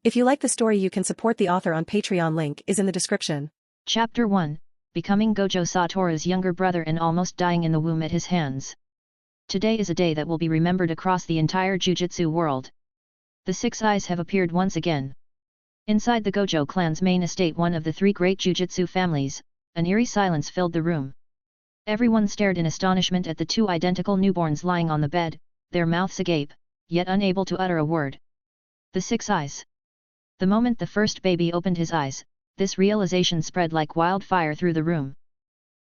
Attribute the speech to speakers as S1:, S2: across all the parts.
S1: If you like the story, you can support the author on Patreon. Link is in the description.
S2: Chapter 1, Becoming Gojo Satoru's younger brother and almost dying in the womb at his hands. Today is a day that will be remembered across the entire Jujutsu world. The Six Eyes have appeared once again. Inside the Gojo clan's main estate, one of the three great Jujutsu families, an eerie silence filled the room. Everyone stared in astonishment at the two identical newborns lying on the bed, their mouths agape, yet unable to utter a word. The Six Eyes. The moment the first baby opened his eyes, this realization spread like wildfire through the room.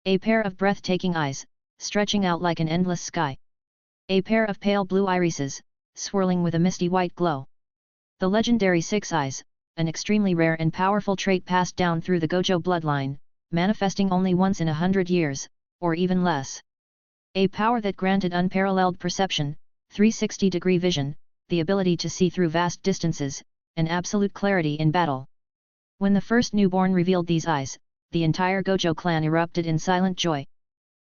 S2: A pair of breathtaking eyes, stretching out like an endless sky. A pair of pale blue irises, swirling with a misty white glow. The legendary Six Eyes, an extremely rare and powerful trait passed down through the Gojo bloodline, manifesting only once in 100 years, or even less. A power that granted unparalleled perception, 360-degree vision, the ability to see through vast distances, and absolute clarity in battle. When the first newborn revealed these eyes, the entire Gojo clan erupted in silent joy.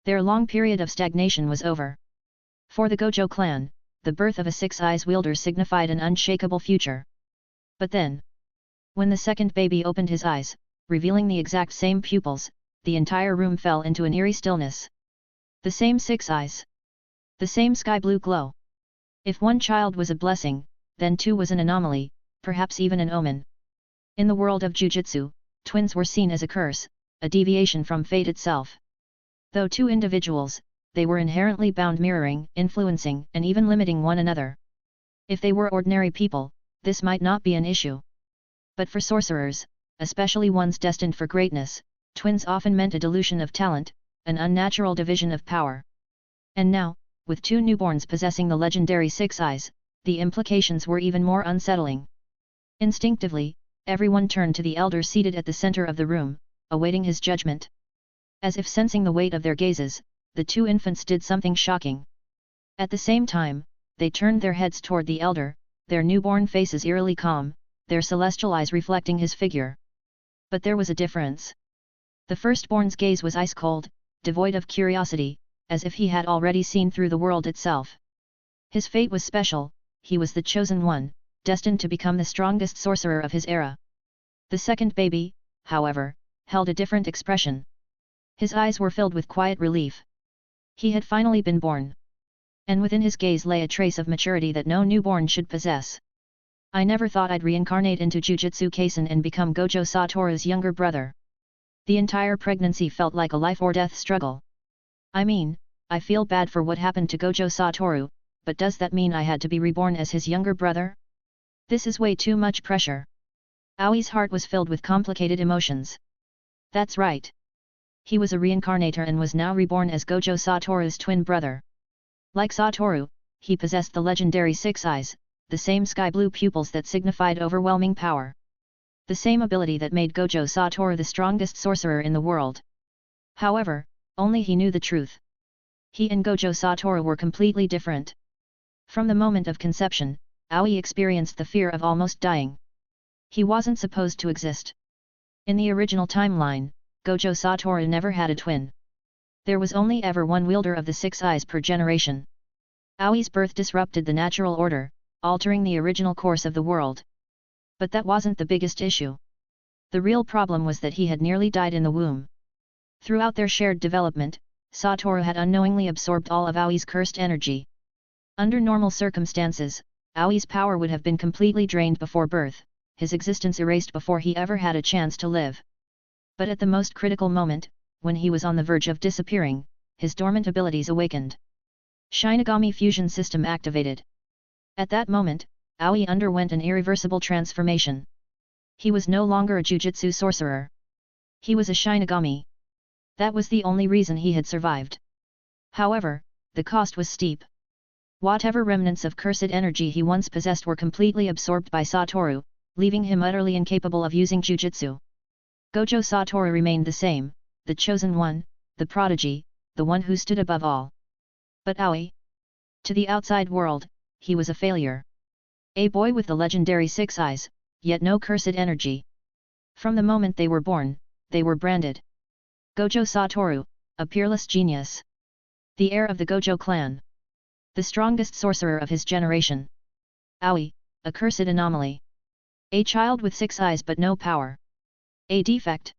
S2: Their long period of stagnation was over. For the Gojo clan, the birth of a Six Eyes wielder signified an unshakable future. But then, when the second baby opened his eyes, revealing the exact same pupils, the entire room fell into an eerie stillness. The same Six Eyes. The same sky blue glow. If one child was a blessing, then two was an anomaly, perhaps even an omen. In the world of Jujutsu, twins were seen as a curse, a deviation from fate itself. Though two individuals, they were inherently bound, mirroring, influencing, and even limiting one another. If they were ordinary people, this might not be an issue. But for sorcerers, especially ones destined for greatness, twins often meant a dilution of talent, an unnatural division of power. And now, with two newborns possessing the legendary Six Eyes, the implications were even more unsettling. Instinctively, everyone turned to the elder seated at the center of the room, awaiting his judgment. As if sensing the weight of their gazes, the two infants did something shocking. At the same time, they turned their heads toward the elder, their newborn faces eerily calm, their celestial eyes reflecting his figure. But there was a difference. The firstborn's gaze was ice-cold, devoid of curiosity, as if he had already seen through the world itself. His fate was special, he was the chosen one, destined to become the strongest sorcerer of his era. The second baby, however, held a different expression. His eyes were filled with quiet relief. He had finally been born. And within his gaze lay a trace of maturity that no newborn should possess. I never thought I'd reincarnate into Jujutsu Kaisen and become Gojo Satoru's younger brother. The entire pregnancy felt like a life-or-death struggle. I mean, I feel bad for what happened to Gojo Satoru, but does that mean I had to be reborn as his younger brother? This is way too much pressure. Aoi's heart was filled with complicated emotions. That's right. He was a reincarnator and was now reborn as Gojo Satoru's twin brother. Like Satoru, he possessed the legendary Six Eyes, the same sky blue pupils that signified overwhelming power. The same ability that made Gojo Satoru the strongest sorcerer in the world. However, only he knew the truth. He and Gojo Satoru were completely different. From the moment of conception, Aoi experienced the fear of almost dying. He wasn't supposed to exist. In the original timeline, Gojo Satoru never had a twin. There was only ever one wielder of the Six Eyes per generation. Aoi's birth disrupted the natural order, altering the original course of the world. But that wasn't the biggest issue. The real problem was that he had nearly died in the womb. Throughout their shared development, Satoru had unknowingly absorbed all of Aoi's cursed energy. Under normal circumstances, Aoi's power would have been completely drained before birth, his existence erased before he ever had a chance to live. But at the most critical moment, when he was on the verge of disappearing, his dormant abilities awakened. Shinigami Fusion System activated. At that moment, Aoi underwent an irreversible transformation. He was no longer a Jujutsu sorcerer. He was a Shinigami. That was the only reason he had survived. However, the cost was steep. Whatever remnants of cursed energy he once possessed were completely absorbed by Satoru, leaving him utterly incapable of using Jujutsu. Gojo Satoru remained the same, the chosen one, the prodigy, the one who stood above all. But Aoi? To the outside world, he was a failure. A boy with the legendary Six Eyes, yet no cursed energy. From the moment they were born, they were branded Gojo Satoru, a peerless genius. The heir of the Gojo clan. The strongest sorcerer of his generation. Aoi, a cursed anomaly. A child with 6 eyes but no power. A defect.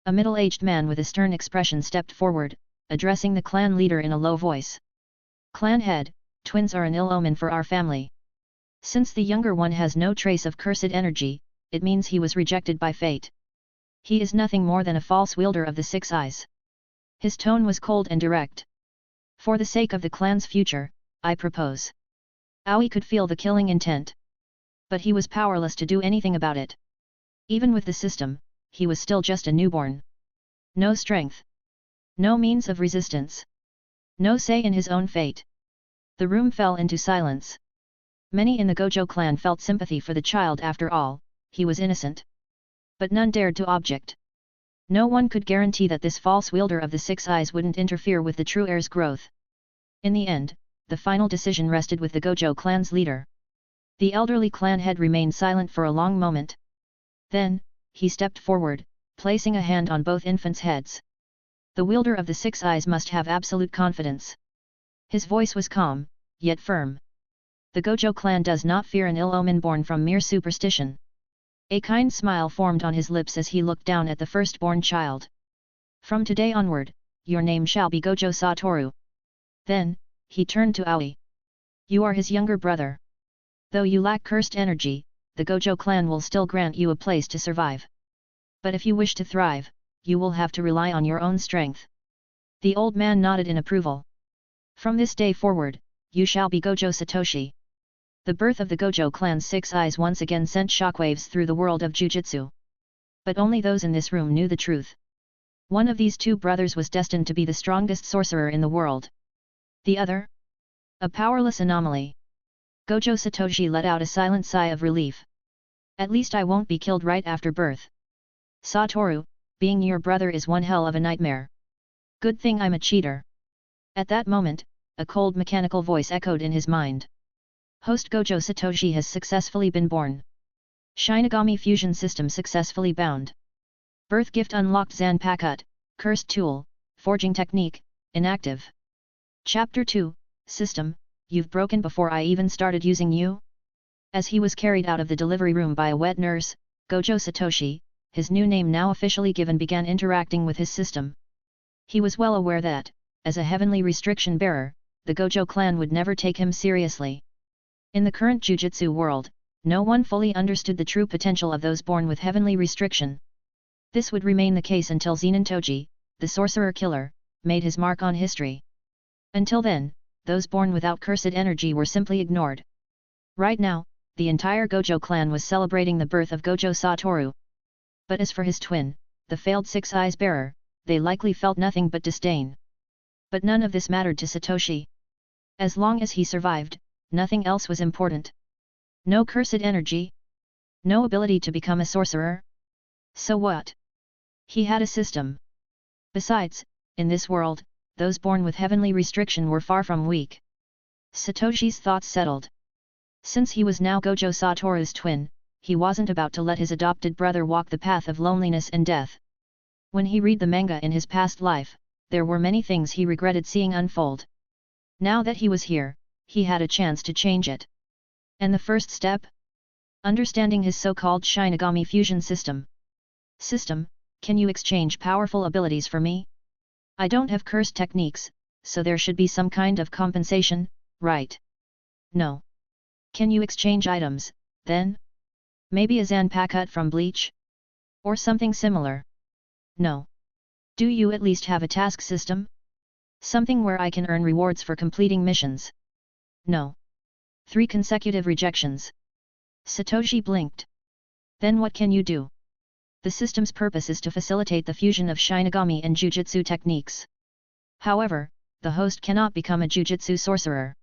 S2: A middle-aged man with a stern expression stepped forward, addressing the clan leader in a low voice. Clan head, twins are an ill omen for our family. Since the younger one has no trace of cursed energy, it means he was rejected by fate. He is nothing more than a false wielder of the 6 eyes. His tone was cold and direct. For the sake of the clan's future, I propose. Aoi could feel the killing intent. But he was powerless to do anything about it. Even with the system, he was still just a newborn. No strength. No means of resistance. No say in his own fate. The room fell into silence. Many in the Gojo clan felt sympathy for the child. After all, he was innocent. But none dared to object. No one could guarantee that this false wielder of the 6 eyes wouldn't interfere with the true heir's growth. In the end, the final decision rested with the Gojo clan's leader. The elderly clan head remained silent for a long moment. Then, he stepped forward, placing a hand on both infants' heads. The wielder of the 6 eyes must have absolute confidence. His voice was calm, yet firm. The Gojo clan does not fear an ill omen born from mere superstition. A kind smile formed on his lips as he looked down at the firstborn child. From today onward, your name shall be Gojo Satoru. Then, he turned to Aoi. You are his younger brother. Though you lack cursed energy, the Gojo clan will still grant you a place to survive. But if you wish to thrive, you will have to rely on your own strength. The old man nodded in approval. From this day forward, you shall be Gojo Satoshi. The birth of the Gojo clan's 6 eyes once again sent shockwaves through the world of Jujutsu. But only those in this room knew the truth. One of these 2 brothers was destined to be the strongest sorcerer in the world. The other? A powerless anomaly. Gojo Satoshi let out a silent sigh of relief. At least I won't be killed right after birth. Satoru, being your brother is one hell of a nightmare. Good thing I'm a cheater. At that moment, a cold mechanical voice echoed in his mind. Host Gojo Satoshi has successfully been born. Shinigami Fusion System successfully bound. Birth gift unlocked. Zanpakuto, cursed tool, forging technique, inactive. Chapter 2, System, you've broken before I even started using you? As he was carried out of the delivery room by a wet nurse, Gojo Satoshi, his new name now officially given, began interacting with his system. He was well aware that, as a heavenly restriction bearer, the Gojo clan would never take him seriously. In the current Jujutsu world, no one fully understood the true potential of those born with heavenly restriction. This would remain the case until Zenin Toji, the sorcerer killer, made his mark on history. Until then, those born without cursed energy were simply ignored. Right now, the entire Gojo clan was celebrating the birth of Gojo Satoru. But as for his twin, the failed 6 eyes bearer, they likely felt nothing but disdain. But none of this mattered to Satoshi. As long as he survived, nothing else was important. No cursed energy? No ability to become a sorcerer? So what? He had a system. Besides, in this world, those born with heavenly restriction were far from weak. Satoshi's thoughts settled. Since he was now Gojo Satoru's twin, he wasn't about to let his adopted brother walk the path of loneliness and death. When he read the manga in his past life, there were many things he regretted seeing unfold. Now that he was here, he had a chance to change it. And the first step? Understanding his so-called Shinigami Fusion System. System, can you exchange powerful abilities for me? I don't have cursed techniques, so there should be some kind of compensation, right? No. Can you exchange items, then? Maybe a Zanpakuto from Bleach? Or something similar? No. Do you at least have a task system? Something where I can earn rewards for completing missions? No. 3 consecutive rejections. Satoshi blinked. Then what can you do? The system's purpose is to facilitate the fusion of Shinigami and Jujutsu techniques. However, the host cannot become a Jujutsu sorcerer.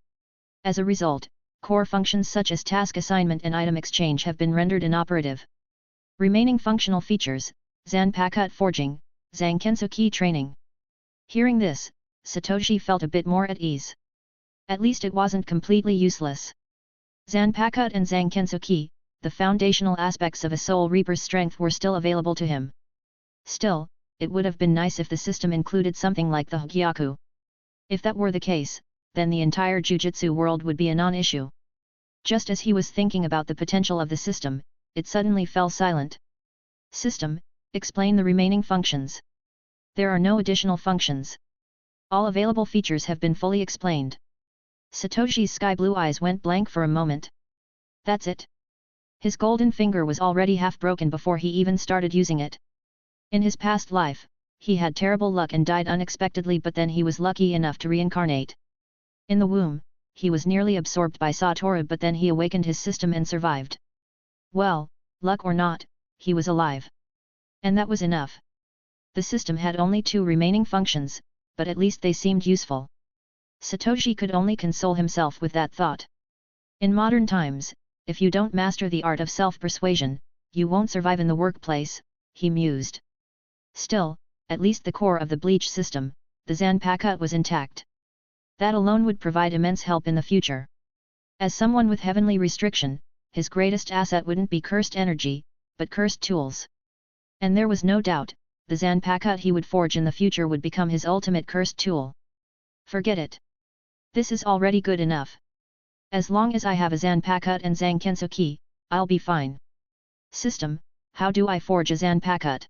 S2: As a result, core functions such as task assignment and item exchange have been rendered inoperative. Remaining functional features, Zanpakuto forging, Zankensuki training. Hearing this, Satoshi felt a bit more at ease. At least it wasn't completely useless. Zanpakuto and Zankensuki, the foundational aspects of a Soul Reaper's strength, were still available to him. Still, it would have been nice if the system included something like the Hagyaku. If that were the case, then the entire Jujutsu world would be a non-issue. Just as he was thinking about the potential of the system, it suddenly fell silent. System, explain the remaining functions. There are no additional functions. All available features have been fully explained. Satoshi's sky blue eyes went blank for a moment. That's it. His golden finger was already half broken before he even started using it. In his past life, he had terrible luck and died unexpectedly, but then he was lucky enough to reincarnate. In the womb, he was nearly absorbed by Satoru, but then he awakened his system and survived. Well, luck or not, he was alive. And that was enough. The system had only 2 remaining functions, but at least they seemed useful. Satoshi could only console himself with that thought. In modern times, if you don't master the art of self-persuasion, you won't survive in the workplace, he mused. Still, at least the core of the bleach system, the Zanpakuto, was intact. That alone would provide immense help in the future. As someone with heavenly restriction, his greatest asset wouldn't be cursed energy, but cursed tools. And there was no doubt, the Zanpakuto he would forge in the future would become his ultimate cursed tool. Forget it. This is already good enough. As long as I have a Zanpakuto and Zankensuki, I'll be fine. System, how do I forge a Zanpakuto?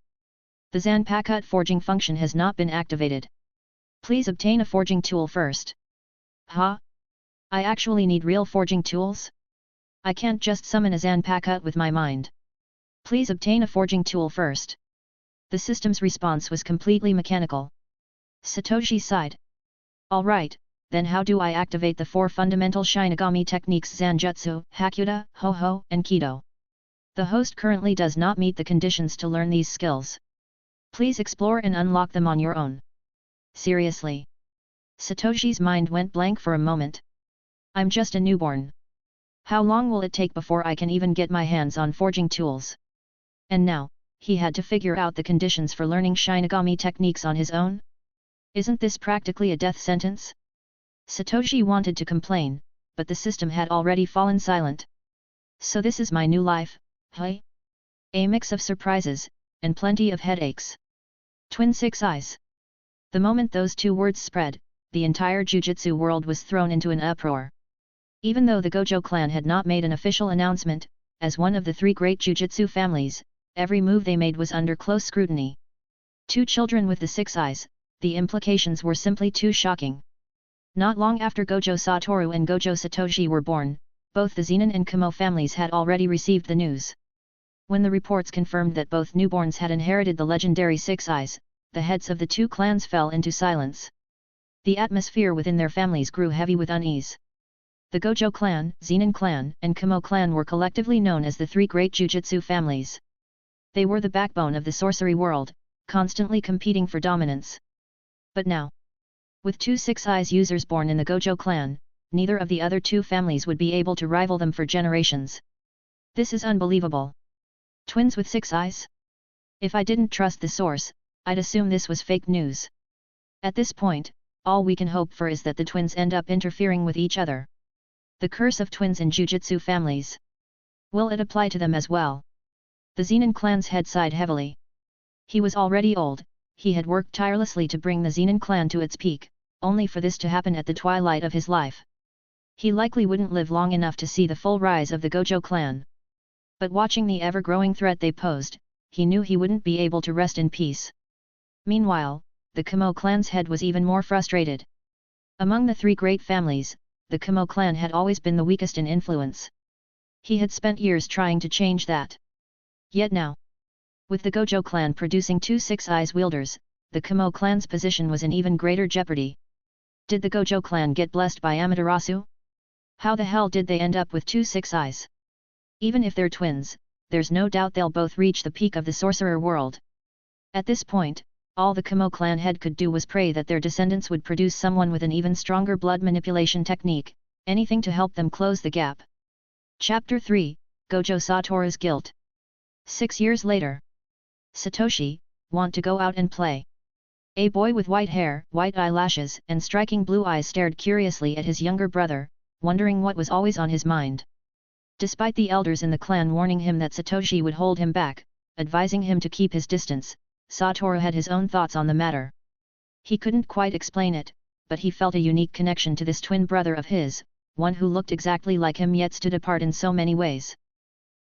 S2: The Zanpakuto forging function has not been activated. Please obtain a forging tool first. Huh? I actually need real forging tools? I can't just summon a Zanpakuto with my mind. Please obtain a forging tool first. The system's response was completely mechanical. Satoshi sighed. Alright, then how do I activate the 4 fundamental Shinigami techniques Zanjutsu, Hakuta, Ho-Ho, and Kido? The host currently does not meet the conditions to learn these skills. Please explore and unlock them on your own. Seriously? Satoshi's mind went blank for a moment. I'm just a newborn. How long will it take before I can even get my hands on forging tools? And now, he had to figure out the conditions for learning Shinigami techniques on his own? Isn't this practically a death sentence? Satoshi wanted to complain, but the system had already fallen silent. So this is my new life, hey? A mix of surprises, and plenty of headaches. Twin Six Eyes. The moment those 2 words spread, the entire Jujutsu world was thrown into an uproar. Even though the Gojo clan had not made an official announcement, as one of the 3 great Jujutsu families, every move they made was under close scrutiny. 2 children with the 6 eyes, the implications were simply too shocking. Not long after Gojo Satoru and Gojo Satoshi were born, both the Zenin and Kamo families had already received the news. When the reports confirmed that both newborns had inherited the legendary 6 eyes, the heads of the 2 clans fell into silence. The atmosphere within their families grew heavy with unease. The Gojo clan, Zenin clan, and Kamo clan were collectively known as the 3 great Jujutsu families. They were the backbone of the sorcery world, constantly competing for dominance. But now, with 2 6 eyes users born in the Gojo clan, neither of the other 2 families would be able to rival them for generations. This is unbelievable. Twins with 6 eyes? If I didn't trust the source, I'd assume this was fake news. At this point, all we can hope for is that the twins end up interfering with each other. The curse of twins in Jujutsu families. Will it apply to them as well? The Zenin clan's head sighed heavily. He was already old, he had worked tirelessly to bring the Zenin clan to its peak, only for this to happen at the twilight of his life. He likely wouldn't live long enough to see the full rise of the Gojo clan. But watching the ever-growing threat they posed, he knew he wouldn't be able to rest in peace. Meanwhile, the Kamo clan's head was even more frustrated. Among the 3 great families, the Kamo clan had always been the weakest in influence. He had spent years trying to change that. Yet now, with the Gojo clan producing 2 6 eyes wielders, the Kamo clan's position was in even greater jeopardy. Did the Gojo clan get blessed by Amaterasu? How the hell did they end up with 2 6 eyes? Even if they're twins, there's no doubt they'll both reach the peak of the sorcerer world. At this point, all the Kamo clan head could do was pray that their descendants would produce someone with an even stronger blood manipulation technique, anything to help them close the gap. Chapter 3, Gojo Satoru's Guilt. 6 years later. Satoshi, want to go out and play? A boy with white hair, white eyelashes, and striking blue eyes stared curiously at his younger brother, wondering what was always on his mind. Despite the elders in the clan warning him that Satoshi would hold him back, advising him to keep his distance, Satoru had his own thoughts on the matter. He couldn't quite explain it, but he felt a unique connection to this twin brother of his, one who looked exactly like him yet stood apart in so many ways.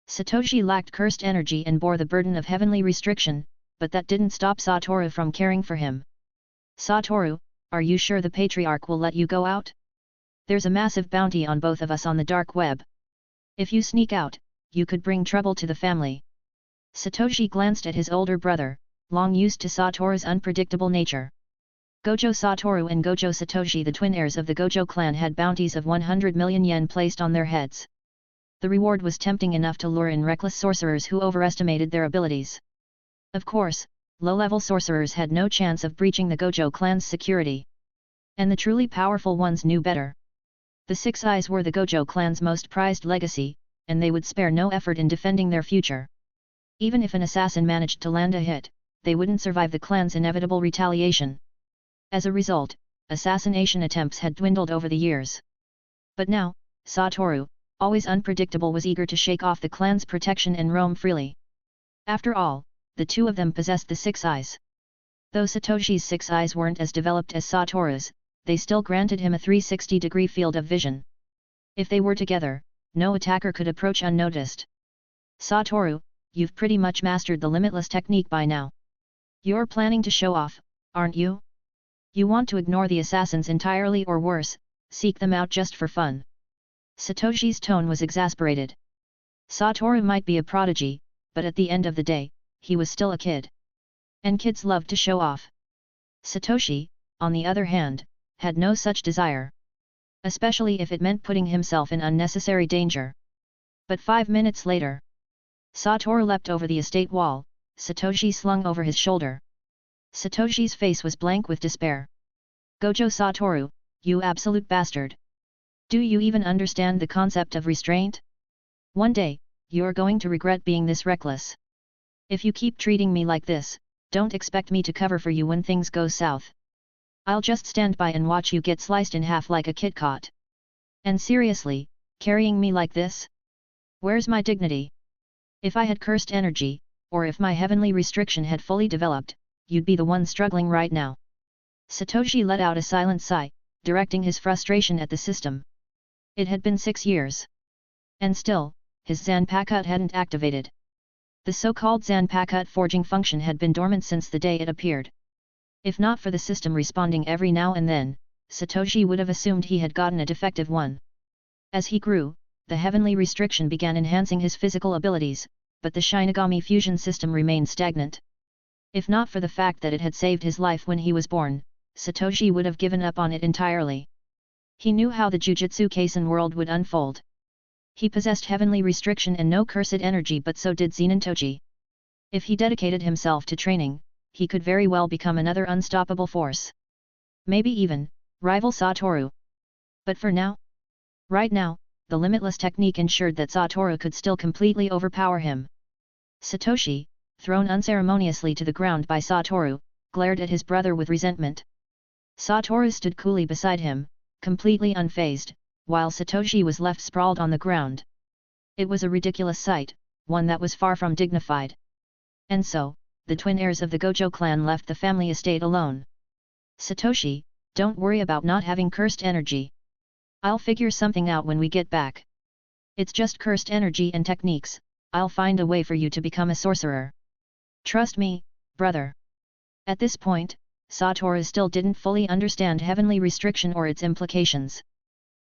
S2: Satoshi lacked cursed energy and bore the burden of heavenly restriction, but that didn't stop Satoru from caring for him. Satoru, are you sure the Patriarch will let you go out? There's a massive bounty on both of us on the dark web. If you sneak out, you could bring trouble to the family. Satoshi glanced at his older brother, long used to Satoru's unpredictable nature. Gojo Satoru and Gojo Satoshi, the twin heirs of the Gojo clan, had bounties of 100 million yen placed on their heads. The reward was tempting enough to lure in reckless sorcerers who overestimated their abilities. Of course, low-level sorcerers had no chance of breaching the Gojo clan's security. And the truly powerful ones knew better. The Six Eyes were the Gojo clan's most prized legacy, and they would spare no effort in defending their future. Even if an assassin managed to land a hit, they wouldn't survive the clan's inevitable retaliation. As a result, assassination attempts had dwindled over the years. But now, Satoru, always unpredictable, was eager to shake off the clan's protection and roam freely. After all, the two of them possessed the Six Eyes. Though Satoshi's Six Eyes weren't as developed as Satoru's, they still granted him a 360-degree field of vision. If they were together, no attacker could approach unnoticed. Satoru, you've pretty much mastered the limitless technique by now. You're planning to show off, aren't you? You want to ignore the assassins entirely, or worse, seek them out just for fun. Satoshi's tone was exasperated. Satoru might be a prodigy, but at the end of the day, he was still a kid. And kids loved to show off. Satoshi, on the other hand, had no such desire. Especially if it meant putting himself in unnecessary danger. But 5 minutes later, Satoru leapt over the estate wall, Satoshi slung over his shoulder. Satoshi's face was blank with despair. Gojo Satoru, you absolute bastard! Do you even understand the concept of restraint? One day, you're going to regret being this reckless. If you keep treating me like this, don't expect me to cover for you when things go south. I'll just stand by and watch you get sliced in half like a Kit Kat. And seriously, carrying me like this? Where's my dignity? If I had cursed energy, or if my heavenly restriction had fully developed, you'd be the one struggling right now. Satoshi let out a silent sigh, directing his frustration at the system. It had been 6 years. And still, his Zanpakuto hadn't activated. The so-called Zanpakuto forging function had been dormant since the day it appeared. If not for the system responding every now and then, Satoshi would have assumed he had gotten a defective one. As he grew, the heavenly restriction began enhancing his physical abilities, but the Shinigami Fusion System remained stagnant. If not for the fact that it had saved his life when he was born, Satoshi would have given up on it entirely. He knew how the Jujutsu Kaisen world would unfold. He possessed heavenly restriction and no cursed energy, but so did Toji. If he dedicated himself to training, he could very well become another unstoppable force. Maybe even rival Satoru. But for now? Right now, the limitless technique ensured that Satoru could still completely overpower him. Satoshi, thrown unceremoniously to the ground by Satoru, glared at his brother with resentment. Satoru stood coolly beside him, completely unfazed, while Satoshi was left sprawled on the ground. It was a ridiculous sight, one that was far from dignified. And so, the twin heirs of the Gojo clan left the family estate alone. Satoshi, don't worry about not having cursed energy. I'll figure something out when we get back. It's just cursed energy and techniques, I'll find a way for you to become a sorcerer. Trust me, brother. At this point, Satoru still didn't fully understand heavenly restriction or its implications.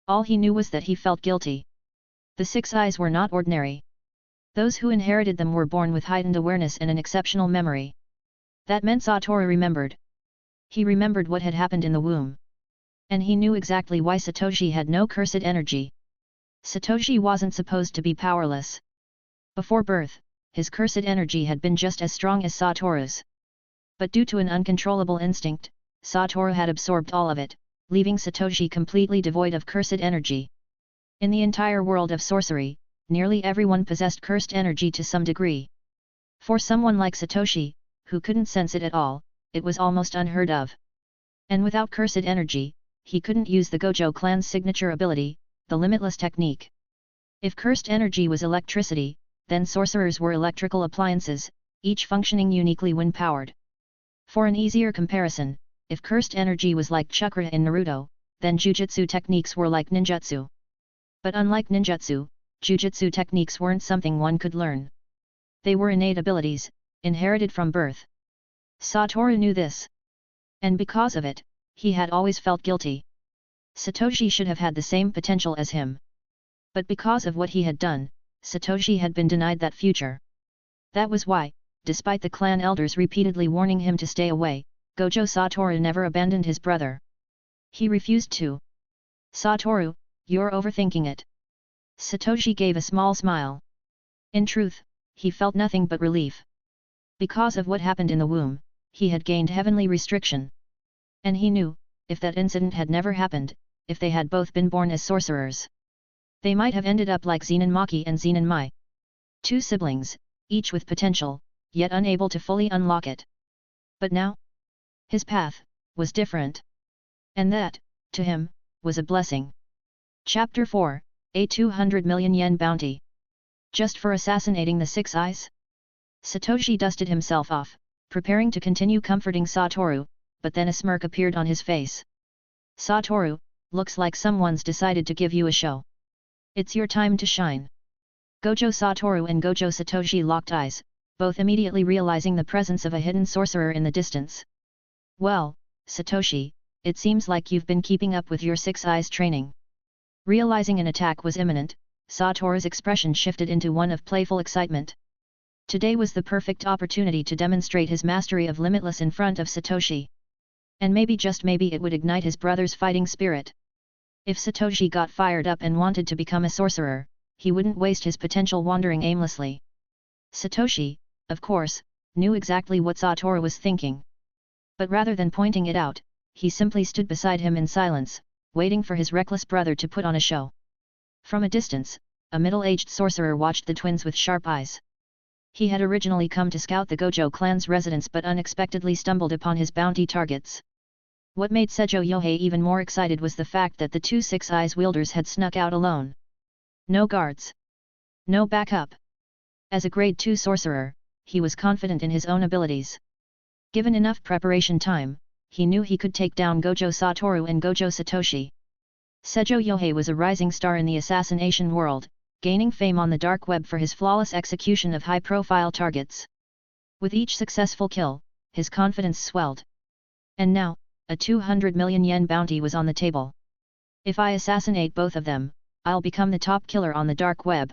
S2: All he knew was that he felt guilty. The Six Eyes were not ordinary. Those who inherited them were born with heightened awareness and an exceptional memory. That meant Satoru remembered. He remembered what had happened in the womb. And he knew exactly why Satoshi had no cursed energy. Satoshi wasn't supposed to be powerless. Before birth, his cursed energy had been just as strong as Satoru's. But due to an uncontrollable instinct, Satoru had absorbed all of it, leaving Satoshi completely devoid of cursed energy. In the entire world of sorcery, nearly everyone possessed cursed energy to some degree. For someone like Satoshi, who couldn't sense it at all, it was almost unheard of. And without cursed energy, he couldn't use the Gojo clan's signature ability, the limitless technique. If cursed energy was electricity, then sorcerers were electrical appliances, each functioning uniquely when powered. For an easier comparison, if cursed energy was like chakra in Naruto, then Jujutsu techniques were like ninjutsu. But unlike ninjutsu, jujutsu techniques weren't something one could learn. They were innate abilities, inherited from birth. Satoru knew this. And because of it, he had always felt guilty. Satoshi should have had the same potential as him. But because of what he had done, Satoshi had been denied that future. That was why, despite the clan elders repeatedly warning him to stay away, Gojo Satoru never abandoned his brother. He refused to. Satoru, you're overthinking it. Satoshi gave a small smile. In truth, he felt nothing but relief. Because of what happened in the womb, he had gained heavenly restriction. And he knew, if that incident had never happened, if they had both been born as sorcerers, they might have ended up like Zenin Maki and Zenin Mai. Two siblings, each with potential, yet unable to fully unlock it. But now, his path was different. And that, to him, was a blessing. Chapter 4, a 200 million yen bounty. Just for assassinating the Six Eyes? Satoshi dusted himself off, preparing to continue comforting Satoru, but then a smirk appeared on his face. Satoru, looks like someone's decided to give you a show. It's your time to shine. Gojo Satoru and Gojo Satoshi locked eyes, both immediately realizing the presence of a hidden sorcerer in the distance. Well, Satoshi, it seems like you've been keeping up with your Six Eyes training. Realizing an attack was imminent, Satoru's expression shifted into one of playful excitement. Today was the perfect opportunity to demonstrate his mastery of Limitless in front of Satoshi. And maybe just maybe it would ignite his brother's fighting spirit. If Satoshi got fired up and wanted to become a sorcerer, he wouldn't waste his potential wandering aimlessly. Satoshi, of course, knew exactly what Satoru was thinking. But rather than pointing it out, he simply stood beside him in silence, waiting for his reckless brother to put on a show. From a distance, a middle-aged sorcerer watched the twins with sharp eyes. He had originally come to scout the Gojo clan's residence but unexpectedly stumbled upon his bounty targets. What made Sejo Yohei even more excited was the fact that the two Six Eyes wielders had snuck out alone. No guards. No backup. As a grade 2 sorcerer, he was confident in his own abilities. Given enough preparation time, he knew he could take down Gojo Satoru and Gojo Satoshi. Sejo Yohei was a rising star in the assassination world, gaining fame on the dark web for his flawless execution of high-profile targets. With each successful kill, his confidence swelled. And now, a 200 million yen bounty was on the table. If I assassinate both of them, I'll become the top killer on the dark web.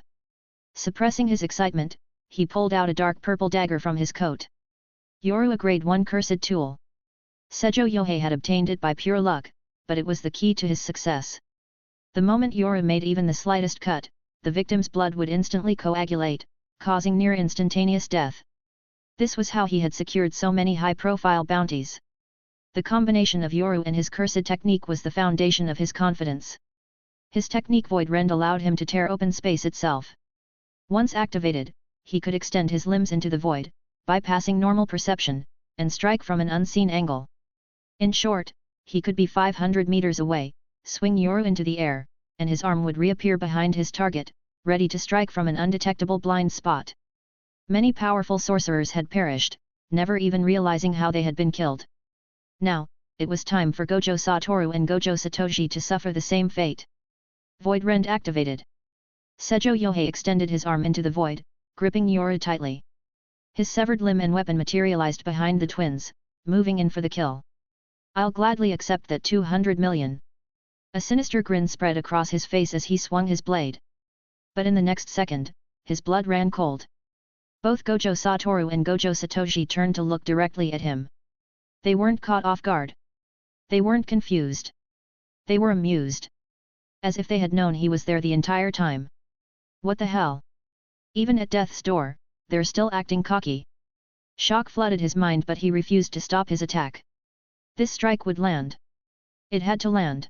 S2: Suppressing his excitement, he pulled out a dark purple dagger from his coat. Yoru, a grade 1 cursed tool. Sejo Yohei had obtained it by pure luck, but it was the key to his success. The moment Yoru made even the slightest cut, the victim's blood would instantly coagulate, causing near instantaneous death. This was how he had secured so many high-profile bounties. The combination of Yoru and his cursed technique was the foundation of his confidence. His technique Void Rend allowed him to tear open space itself. Once activated, he could extend his limbs into the void, bypassing normal perception, and strike from an unseen angle. In short, he could be 500 meters away, swing Yoru into the air, and his arm would reappear behind his target, ready to strike from an undetectable blind spot. Many powerful sorcerers had perished, never even realizing how they had been killed. Now, it was time for Gojo Satoru and Gojo Satoshi to suffer the same fate. Void Rend activated. Sejo Yohei extended his arm into the void, gripping Yoru tightly. His severed limb and weapon materialized behind the twins, moving in for the kill. I'll gladly accept that 200 million. A sinister grin spread across his face as he swung his blade. But in the next second, his blood ran cold. Both Gojo Satoru and Gojo Satoshi turned to look directly at him. They weren't caught off guard. They weren't confused. They were amused. As if they had known he was there the entire time. What the hell? Even at death's door, they're still acting cocky. Shock flooded his mind, but he refused to stop his attack. This strike would land. It had to land.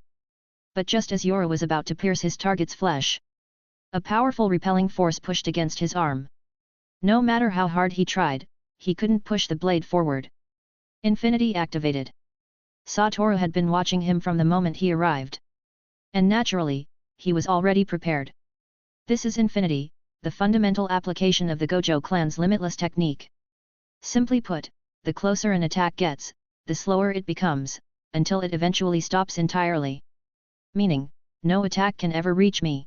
S2: But just as Yoru was about to pierce his target's flesh, a powerful repelling force pushed against his arm. No matter how hard he tried, he couldn't push the blade forward. Infinity activated. Satoru had been watching him from the moment he arrived. And naturally, he was already prepared. This is Infinity, the fundamental application of the Gojo clan's limitless technique. Simply put, the closer an attack gets, the slower it becomes, until it eventually stops entirely. Meaning, no attack can ever reach me.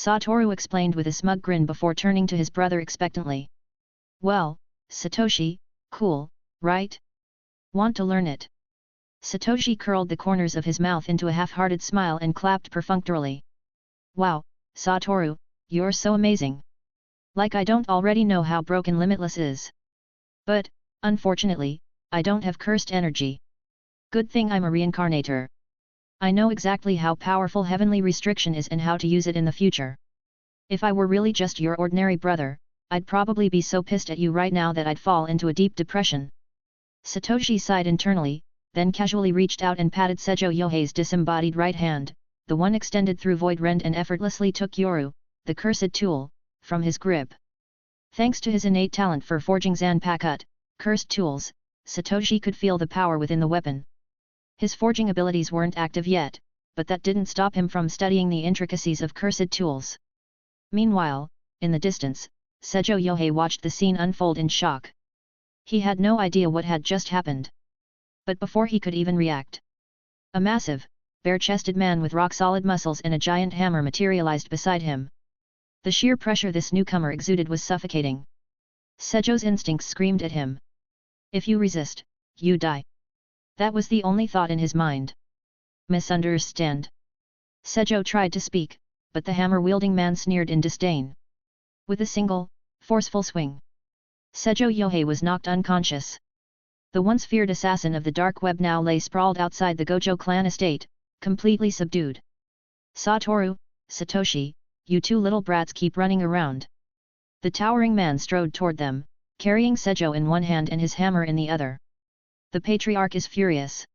S2: Satoru explained with a smug grin before turning to his brother expectantly. Well, Satoshi, cool, right? Want to learn it? Satoshi curled the corners of his mouth into a half-hearted smile and clapped perfunctorily. Wow, Satoru, you're so amazing. Like I don't already know how broken Limitless is. But, unfortunately, I don't have cursed energy. Good thing I'm a reincarnator. I know exactly how powerful heavenly restriction is and how to use it in the future. If I were really just your ordinary brother, I'd probably be so pissed at you right now that I'd fall into a deep depression. Satoshi sighed internally, then casually reached out and patted Sejo Yohei's disembodied right hand, the one extended through void rend, and effortlessly took Yoru, the cursed tool, from his grip. Thanks to his innate talent for forging Zanpakuto, cursed tools, Satoshi could feel the power within the weapon. His forging abilities weren't active yet, but that didn't stop him from studying the intricacies of cursed tools. Meanwhile, in the distance, Sejo Yohei watched the scene unfold in shock. He had no idea what had just happened. But before he could even react, a massive, bare-chested man with rock-solid muscles and a giant hammer materialized beside him. The sheer pressure this newcomer exuded was suffocating. Sejo's instincts screamed at him. If you resist, you die. That was the only thought in his mind. Misunderstand? Sejo tried to speak, but the hammer-wielding man sneered in disdain. With a single, forceful swing, Sejo Yohei was knocked unconscious. The once feared assassin of the dark web now lay sprawled outside the Gojo clan estate, completely subdued. Satoru, Satoshi, you two little brats keep running around. The towering man strode toward them, carrying Sejo in one hand and his hammer in the other. The patriarch is furious.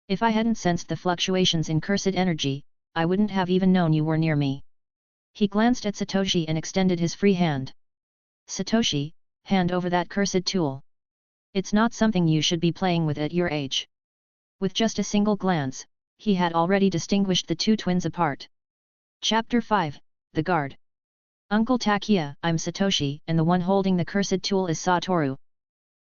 S2: If I hadn't sensed the fluctuations in cursed energy, I wouldn't have even known you were near me. He glanced at Satoshi and extended his free hand. Satoshi, hand over that cursed tool. It's not something you should be playing with at your age. With just a single glance, he had already distinguished the two twins apart. Chapter 5, The Guard. Uncle Takia, I'm Satoshi, and the one holding the cursed tool is Satoru.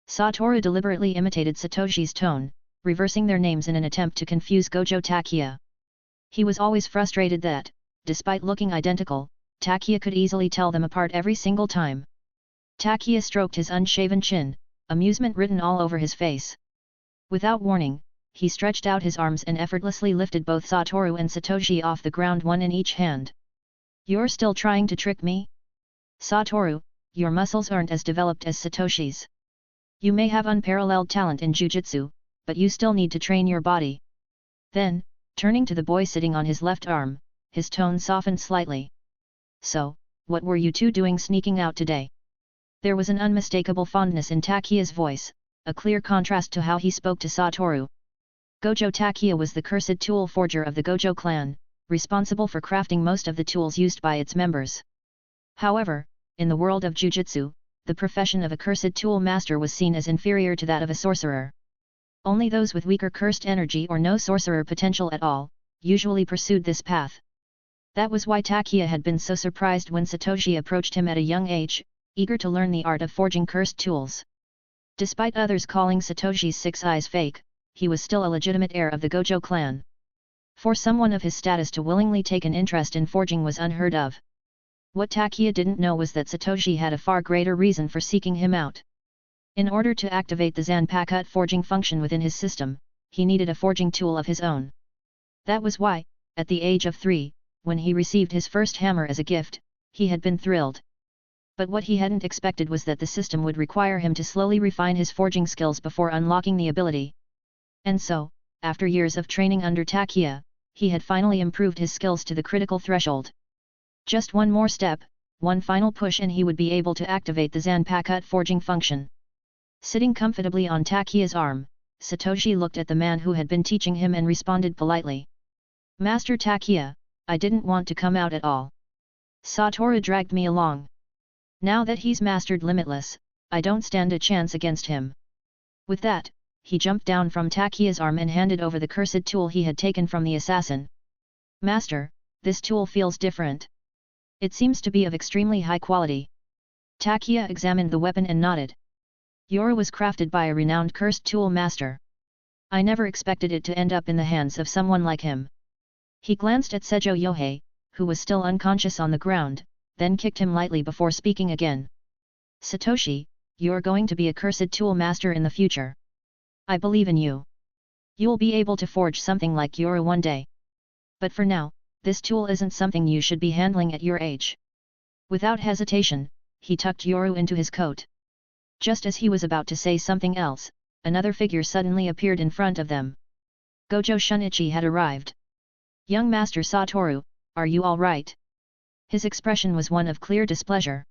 S2: Satoru deliberately imitated Satoshi's tone, reversing their names in an attempt to confuse Gojo Takia. He was always frustrated that, despite looking identical, Takia could easily tell them apart every single time. Takia stroked his unshaven chin, amusement written all over his face. Without warning, he stretched out his arms and effortlessly lifted both Satoru and Satoshi off the ground, one in each hand. You're still trying to trick me? Satoru, your muscles aren't as developed as Satoshi's. You may have unparalleled talent in Jujutsu, but you still need to train your body. Then, turning to the boy sitting on his left arm, his tone softened slightly. So, what were you two doing sneaking out today? There was an unmistakable fondness in Takia's voice, a clear contrast to how he spoke to Satoru. Gojo Takia was the cursed tool forger of the Gojo clan, responsible for crafting most of the tools used by its members. However, in the world of Jujutsu, the profession of a cursed tool master was seen as inferior to that of a sorcerer. Only those with weaker cursed energy or no sorcerer potential at all, usually pursued this path. That was why Takia had been so surprised when Satoshi approached him at a young age, eager to learn the art of forging cursed tools. Despite others calling Satoshi's 6 eyes fake, he was still a legitimate heir of the Gojo clan. For someone of his status to willingly take an interest in forging was unheard of. What Takia didn't know was that Satoshi had a far greater reason for seeking him out. In order to activate the Zanpakuto forging function within his system, he needed a forging tool of his own. That was why, at the age of 3, when he received his first hammer as a gift, he had been thrilled. But what he hadn't expected was that the system would require him to slowly refine his forging skills before unlocking the ability. And so, after years of training under Takia, he had finally improved his skills to the critical threshold. Just one more step, one final push, and he would be able to activate the Zanpakuto forging function. Sitting comfortably on Takia's arm, Satoshi looked at the man who had been teaching him and responded politely. Master Takia, I didn't want to come out at all. Satoru dragged me along. Now that he's mastered Limitless, I don't stand a chance against him. With that, he jumped down from Takia's arm and handed over the cursed tool he had taken from the assassin. Master, this tool feels different. It seems to be of extremely high quality. Takia examined the weapon and nodded. Yoru was crafted by a renowned cursed tool master. I never expected it to end up in the hands of someone like him. He glanced at Sejo Yohei, who was still unconscious on the ground, then kicked him lightly before speaking again. Satoshi, you're going to be a cursed tool master in the future. I believe in you. You'll be able to forge something like Yoru one day. But for now, this tool isn't something you should be handling at your age. Without hesitation, he tucked Yoru into his coat. Just as he was about to say something else, another figure suddenly appeared in front of them. Gojo Shanichi had arrived. Young Master Satoru, are you all right? His expression was one of clear displeasure.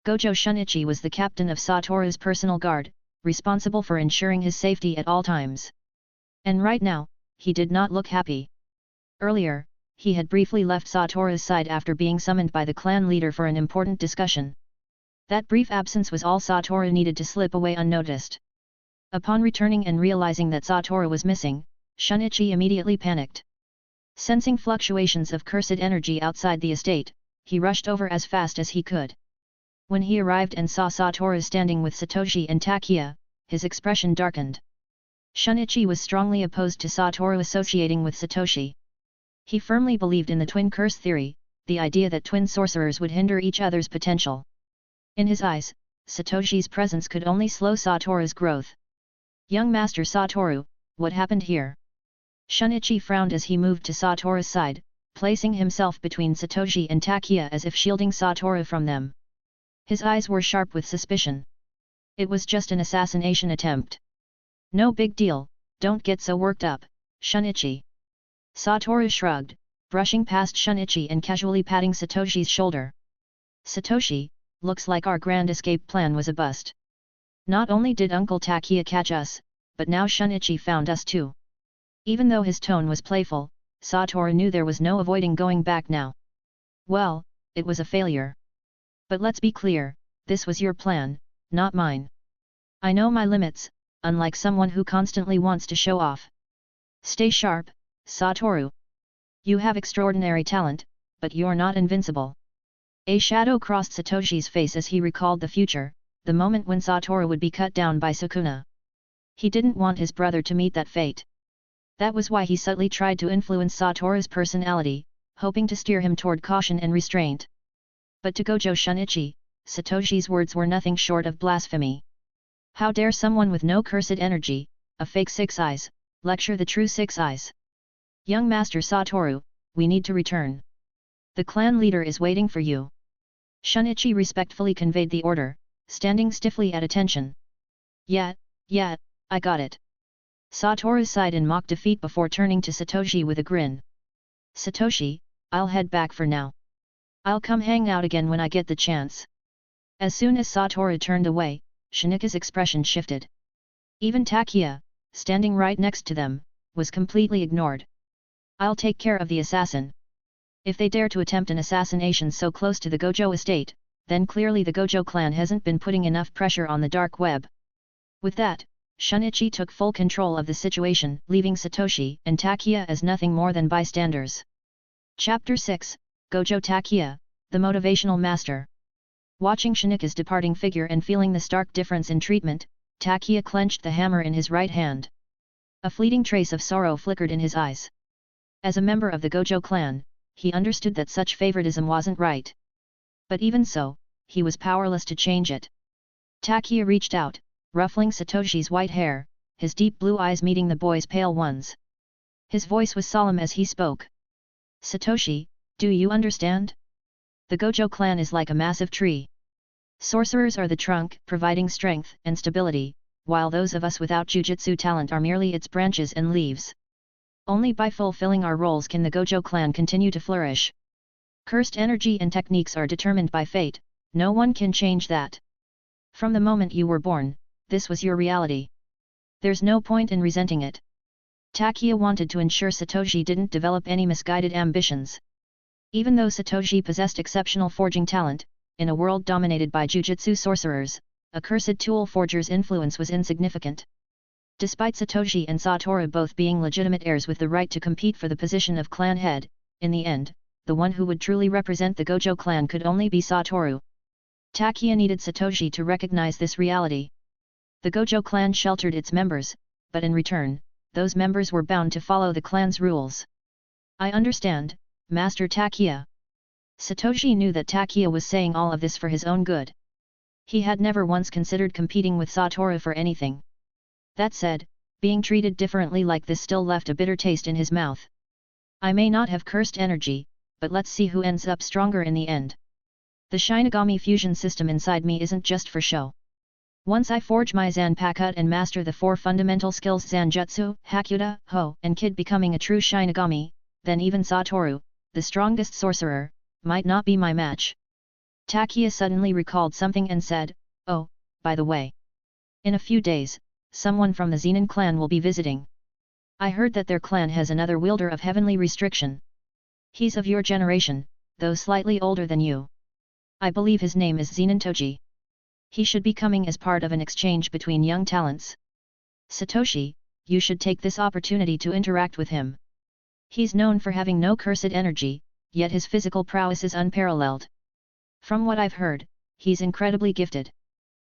S2: Gojo Shanichi was the captain of Satoru's personal guard, responsible for ensuring his safety at all times. And right now, he did not look happy. Earlier, he had briefly left Satoru's side after being summoned by the clan leader for an important discussion. That brief absence was all Satoru needed to slip away unnoticed. Upon returning and realizing that Satoru was missing, Shanichi immediately panicked. Sensing fluctuations of cursed energy outside the estate, he rushed over as fast as he could. When he arrived and saw Satoru standing with Satoshi and Takia, his expression darkened. Shanichi was strongly opposed to Satoru associating with Satoshi. He firmly believed in the twin curse theory, the idea that twin sorcerers would hinder each other's potential. In his eyes, Satoshi's presence could only slow Satoru's growth. Young Master Satoru, what happened here? Shanichi frowned as he moved to Satoru's side, placing himself between Satoshi and Takia as if shielding Satoru from them. His eyes were sharp with suspicion. It was just an assassination attempt. No big deal, don't get so worked up, Shanichi. Satoru shrugged, brushing past Shanichi and casually patting Satoshi's shoulder. Satoshi, looks like our grand escape plan was a bust. Not only did Uncle Takia catch us, but now Shanichi found us too. Even though his tone was playful, Satoru knew there was no avoiding going back now. Well, it was a failure. But let's be clear, this was your plan, not mine. I know my limits, unlike someone who constantly wants to show off. Stay sharp, Satoru. You have extraordinary talent, but you're not invincible. A shadow crossed Satoshi's face as he recalled the future, the moment when Satoru would be cut down by Sukuna. He didn't want his brother to meet that fate. That was why he subtly tried to influence Satoru's personality, hoping to steer him toward caution and restraint. But to Gojo Shanichi, Satoshi's words were nothing short of blasphemy. How dare someone with no cursed energy, a fake six eyes, lecture the true six eyes? Young Master Satoru, we need to return. The clan leader is waiting for you. Shanichi respectfully conveyed the order, standing stiffly at attention. Yeah, I got it. Satoru sighed in mock defeat before turning to Satoshi with a grin. Satoshi, I'll head back for now. I'll come hang out again when I get the chance. As soon as Satoru turned away, Shanichi's expression shifted. Even Takia, standing right next to them, was completely ignored. I'll take care of the assassin. If they dare to attempt an assassination so close to the Gojo estate, then clearly the Gojo clan hasn't been putting enough pressure on the dark web. With that, Shanichi took full control of the situation, leaving Satoshi and Takia as nothing more than bystanders. Chapter 6, Gojo Takia, the Motivational Master. Watching Shanichi's departing figure and feeling the stark difference in treatment, Takia clenched the hammer in his right hand. A fleeting trace of sorrow flickered in his eyes. As a member of the Gojo clan, he understood that such favoritism wasn't right. But even so, he was powerless to change it. Takia reached out, ruffling Satoshi's white hair, his deep blue eyes meeting the boy's pale ones. His voice was solemn as he spoke. Satoshi, do you understand? The Gojo clan is like a massive tree. Sorcerers are the trunk, providing strength and stability, while those of us without jujutsu talent are merely its branches and leaves. Only by fulfilling our roles can the Gojo clan continue to flourish. Cursed energy and techniques are determined by fate, no one can change that. From the moment you were born, this was your reality. There's no point in resenting it. Takia wanted to ensure Satoshi didn't develop any misguided ambitions. Even though Satoshi possessed exceptional forging talent, in a world dominated by jujutsu sorcerers, a cursed tool forger's influence was insignificant. Despite Satoshi and Satoru both being legitimate heirs with the right to compete for the position of clan head, in the end, the one who would truly represent the Gojo clan could only be Satoru. Takia needed Satoshi to recognize this reality. The Gojo clan sheltered its members, but in return, those members were bound to follow the clan's rules. I understand, Master Takia, Satoshi knew that Takia was saying all of this for his own good. He had never once considered competing with Satoru for anything. That said, being treated differently like this still left a bitter taste in his mouth. I may not have cursed energy, but let's see who ends up stronger in the end. The Shinigami Fusion System inside me isn't just for show. Once I forge my Zanpakuto and master the 4 fundamental skills Zanjutsu, Hakuto, Ho, and Kid becoming a true Shinigami, then even Satoru, the strongest sorcerer, might not be my match. Takia suddenly recalled something and said, "Oh, by the way. In a few days, someone from the Zenin clan will be visiting. I heard that their clan has another wielder of heavenly restriction. He's of your generation, though slightly older than you. I believe his name is Zenin Toji. He should be coming as part of an exchange between young talents. Satoshi, you should take this opportunity to interact with him. He's known for having no cursed energy, yet his physical prowess is unparalleled. From what I've heard, he's incredibly gifted.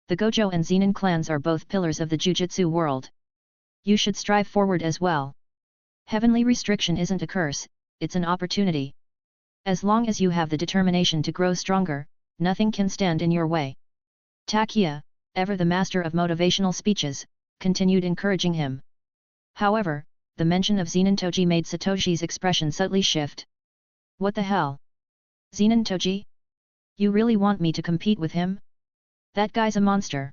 S2: The Gojo and Zenin clans are both pillars of the Jujutsu world. You should strive forward as well. Heavenly restriction isn't a curse, it's an opportunity. As long as you have the determination to grow stronger, nothing can stand in your way." Takia, ever the master of motivational speeches, continued encouraging him. However, the mention of Zenin Toji made Satoshi's expression subtly shift. "What the hell? Zenin Toji? You really want me to compete with him? That guy's a monster."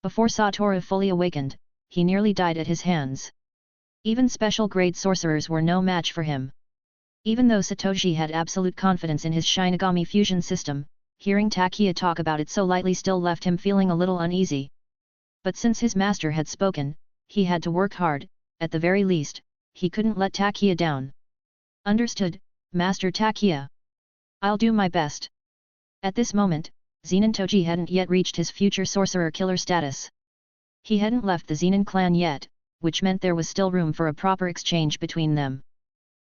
S2: Before Satoru fully awakened, he nearly died at his hands. Even special-grade sorcerers were no match for him. Even though Satoshi had absolute confidence in his Shinigami Fusion System, hearing Takia talk about it so lightly still left him feeling a little uneasy. But since his master had spoken, he had to work hard, at the very least, he couldn't let Takia down. "Understood, Master Takia. I'll do my best." At this moment, Zenin Toji hadn't yet reached his future sorcerer killer status. He hadn't left the Zenin clan yet, which meant there was still room for a proper exchange between them.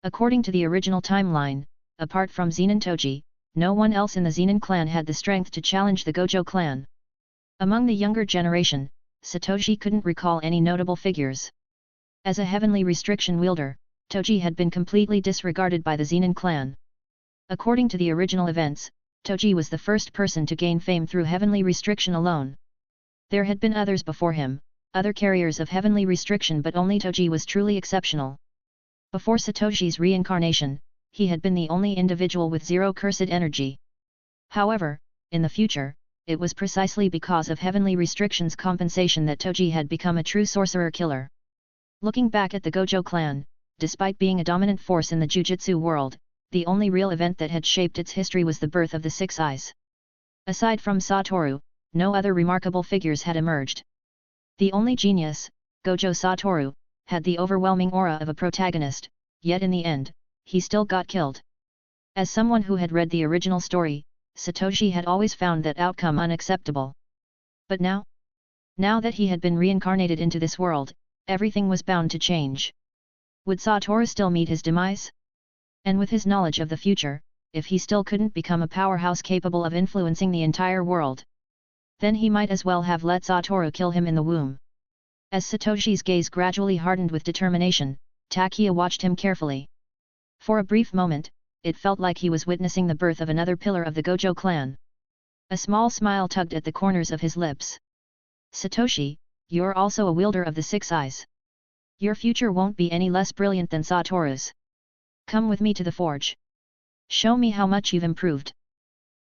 S2: According to the original timeline, apart from Zenin Toji, no one else in the Zenin clan had the strength to challenge the Gojo clan. Among the younger generation, Satoshi couldn't recall any notable figures. As a heavenly restriction wielder, Toji had been completely disregarded by the Zenin clan. According to the original events, Toji was the first person to gain fame through heavenly restriction alone. There had been others before him, other carriers of heavenly restriction, but only Toji was truly exceptional. Before Satoshi's reincarnation, he had been the only individual with zero cursed energy. However, in the future, it was precisely because of heavenly restriction's compensation that Toji had become a true sorcerer killer. Looking back at the Gojo clan, despite being a dominant force in the Jujutsu world, the only real event that had shaped its history was the birth of the Six Eyes. Aside from Satoru, no other remarkable figures had emerged. The only genius, Gojo Satoru, had the overwhelming aura of a protagonist, yet in the end, he still got killed. As someone who had read the original story, Satoshi had always found that outcome unacceptable. But now? Now that he had been reincarnated into this world, everything was bound to change. Would Satoru still meet his demise? And with his knowledge of the future, if he still couldn't become a powerhouse capable of influencing the entire world, then he might as well have let Satoru kill him in the womb. As Satoshi's gaze gradually hardened with determination, Takia watched him carefully. For a brief moment, it felt like he was witnessing the birth of another pillar of the Gojo clan. A small smile tugged at the corners of his lips. "Satoshi, you're also a wielder of the Six Eyes. Your future won't be any less brilliant than Satoru's. Come with me to the forge. Show me how much you've improved."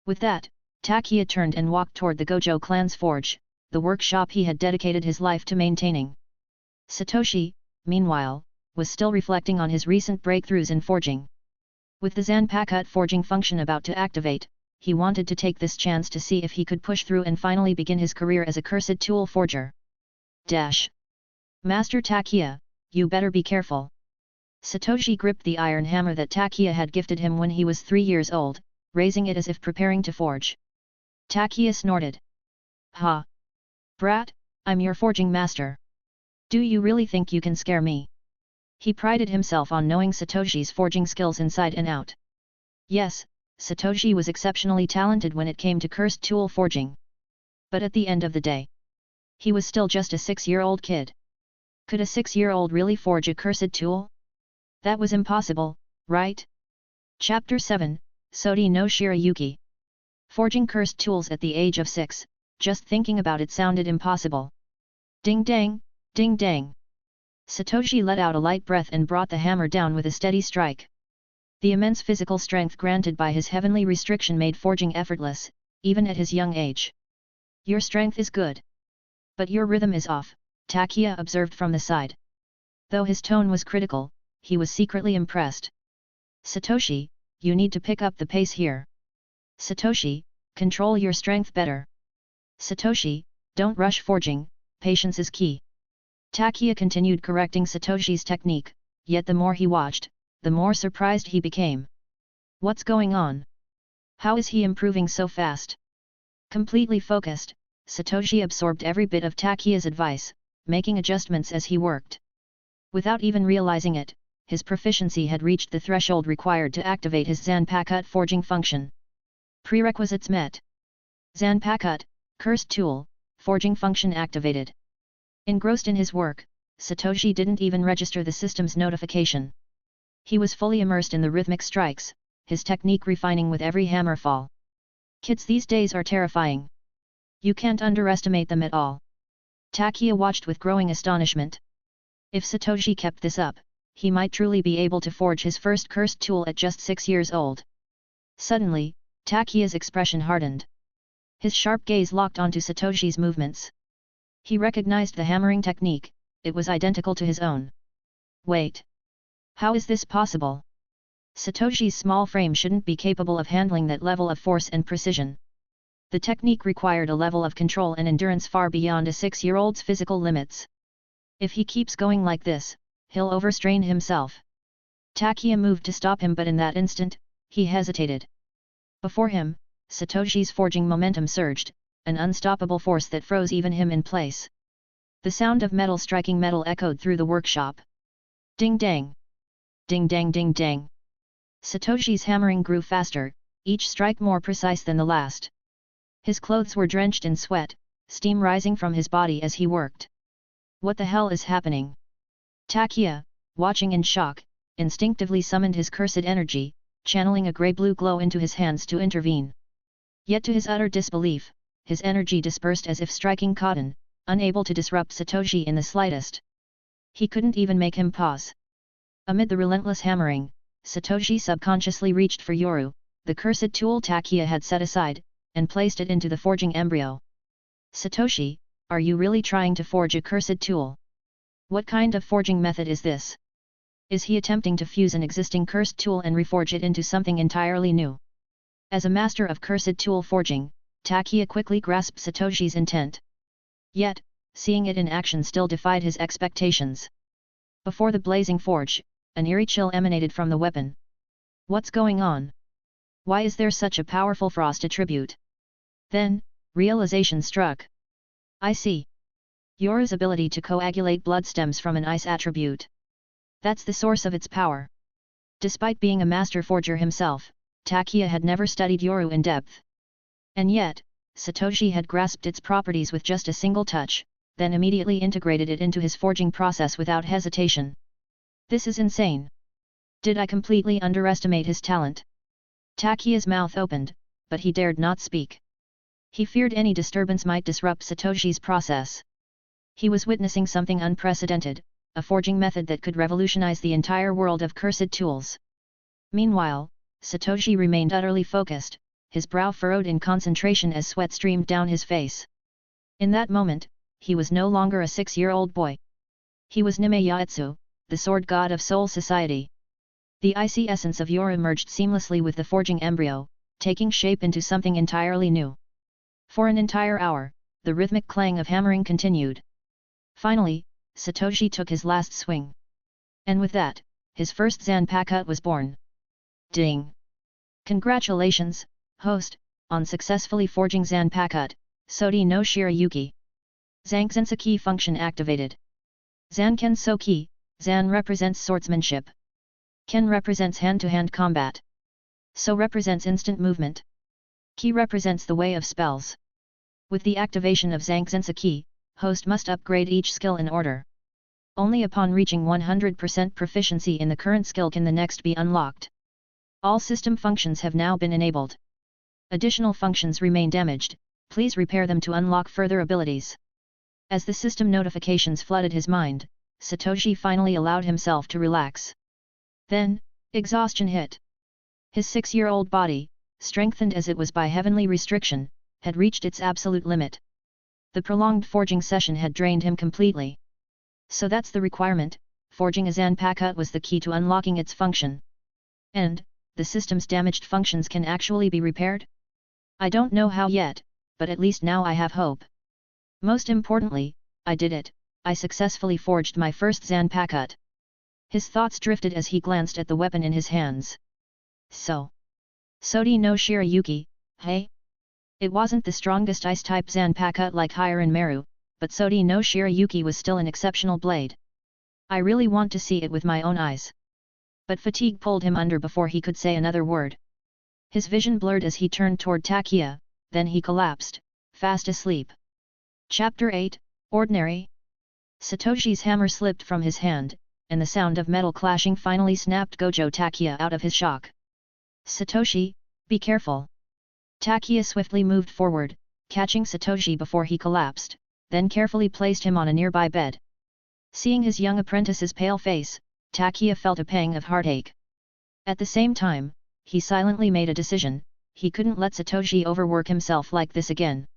S2: With that, Takia turned and walked toward the Gojo clan's forge, the workshop he had dedicated his life to maintaining. Satoshi, meanwhile, was still reflecting on his recent breakthroughs in forging. With the Zanpakuto forging function about to activate, he wanted to take this chance to see if he could push through and finally begin his career as a cursed tool forger. Master Takia, you better be careful. Satoshi gripped the iron hammer that Takia had gifted him when he was 3 years old, raising it as if preparing to forge. Takia snorted. "Ha! Brat, I'm your forging master. Do you really think you can scare me?" He prided himself on knowing Satoshi's forging skills inside and out. Yes, Satoshi was exceptionally talented when it came to cursed tool forging. But at the end of the day, he was still just a 6-year-old kid. Could a 6-year-old really forge a cursed tool? That was impossible, right? Chapter 7, Sodi no Shirayuki. Forging cursed tools at the age of 6, just thinking about it sounded impossible. Ding dang, ding dang. Satoshi let out a light breath and brought the hammer down with a steady strike. The immense physical strength granted by his heavenly restriction made forging effortless, even at his young age. Your strength is good. But your rhythm is off, Takia observed from the side. Though his tone was critical, he was secretly impressed. Satoshi, you need to pick up the pace here. Satoshi, control your strength better. Satoshi, don't rush forging, patience is key. Takia continued correcting Satoshi's technique, yet the more he watched, the more surprised he became. What's going on? How is he improving so fast? Completely focused, Satoshi absorbed every bit of Takia's advice, making adjustments as he worked. Without even realizing it, his proficiency had reached the threshold required to activate his Zanpakuto forging function. Prerequisites met. Zanpakuto, cursed tool, forging function activated. Engrossed in his work, Satoshi didn't even register the system's notification. He was fully immersed in the rhythmic strikes, his technique refining with every hammer fall. Kids these days are terrifying. You can't underestimate them at all. Takia watched with growing astonishment. If Satoshi kept this up, he might truly be able to forge his first cursed tool at just 6 years old. Suddenly, Takia's expression hardened. His sharp gaze locked onto Satoshi's movements. He recognized the hammering technique, it was identical to his own. Wait. How is this possible? Satoshi's small frame shouldn't be capable of handling that level of force and precision. The technique required a level of control and endurance far beyond a 6-year-old's physical limits. If he keeps going like this, he'll overstrain himself. Takia moved to stop him, but in that instant, he hesitated. Before him, Satoshi's forging momentum surged, an unstoppable force that froze even him in place. The sound of metal striking metal echoed through the workshop. Ding dang! Ding dang ding dang! Satoshi's hammering grew faster, each strike more precise than the last. His clothes were drenched in sweat, steam rising from his body as he worked. What the hell is happening? Takia, watching in shock, instinctively summoned his cursed energy, channeling a grey-blue glow into his hands to intervene. Yet to his utter disbelief, his energy dispersed as if striking cotton, unable to disrupt Satoshi in the slightest. He couldn't even make him pause. Amid the relentless hammering, Satoshi subconsciously reached for Yoru, the cursed tool Takia had set aside, and placed it into the forging embryo. Satoshi, are you really trying to forge a cursed tool? What kind of forging method is this? Is he attempting to fuse an existing cursed tool and reforge it into something entirely new? As a master of cursed tool forging, Takia quickly grasped Satoshi's intent. Yet, seeing it in action still defied his expectations. Before the blazing forge, an eerie chill emanated from the weapon. What's going on? Why is there such a powerful frost attribute? Then, realization struck. I see. Yoru's ability to coagulate blood stems from an ice attribute. That's the source of its power. Despite being a master forger himself, Takia had never studied Yoru in depth. And yet, Satoshi had grasped its properties with just a single touch, then immediately integrated it into his forging process without hesitation. This is insane. Did I completely underestimate his talent? Takia's mouth opened, but he dared not speak. He feared any disturbance might disrupt Satoshi's process. He was witnessing something unprecedented, a forging method that could revolutionize the entire world of cursed tools. Meanwhile, Satoshi remained utterly focused, his brow furrowed in concentration as sweat streamed down his face. In that moment, he was no longer a 6-year-old boy. He was Nime Yaetsu, the sword god of Soul Society. The icy essence of Yoru merged seamlessly with the forging embryo, taking shape into something entirely new. For an entire hour, the rhythmic clang of hammering continued. Finally, Satoshi took his last swing. And with that, his first Zanpakuto was born. Ding! Congratulations, host, on successfully forging Zanpakuto, Sodi no Shirayuki. Zankensuki function activated. Zanken Soki, Zan represents swordsmanship. Ken represents hand-to-hand combat. So represents instant movement. Ki represents the way of spells. With the activation of Zankensuki, host must upgrade each skill in order. Only upon reaching 100% proficiency in the current skill can the next be unlocked. All system functions have now been enabled. Additional functions remain damaged, please repair them to unlock further abilities. As the system notifications flooded his mind, Satoshi finally allowed himself to relax. Then, exhaustion hit. His 6-year-old body, strengthened as it was by heavenly restriction, had reached its absolute limit. The prolonged forging session had drained him completely. So that's the requirement, forging a Zanpakuto was the key to unlocking its function. And, the system's damaged functions can actually be repaired? I don't know how yet, but at least now I have hope. Most importantly, I did it, I successfully forged my first Zanpakuto. His thoughts drifted as he glanced at the weapon in his hands. So. Sodi no Shirayuki, hey? It wasn't the strongest ice-type Zanpakuto like Hirin Meru, but Sodi no Shirayuki was still an exceptional blade. I really want to see it with my own eyes. But fatigue pulled him under before he could say another word. His vision blurred as he turned toward Takia, then he collapsed, fast asleep. Chapter 8, Ordinary. Satoshi's hammer slipped from his hand, and the sound of metal clashing finally snapped Gojo Takia out of his shock. Satoshi, be careful. Takia swiftly moved forward, catching Satoshi before he collapsed, then carefully placed him on a nearby bed. Seeing his young apprentice's pale face, Takia felt a pang of heartache. At the same time, he silently made a decision, he couldn't let Satoshi overwork himself like this again.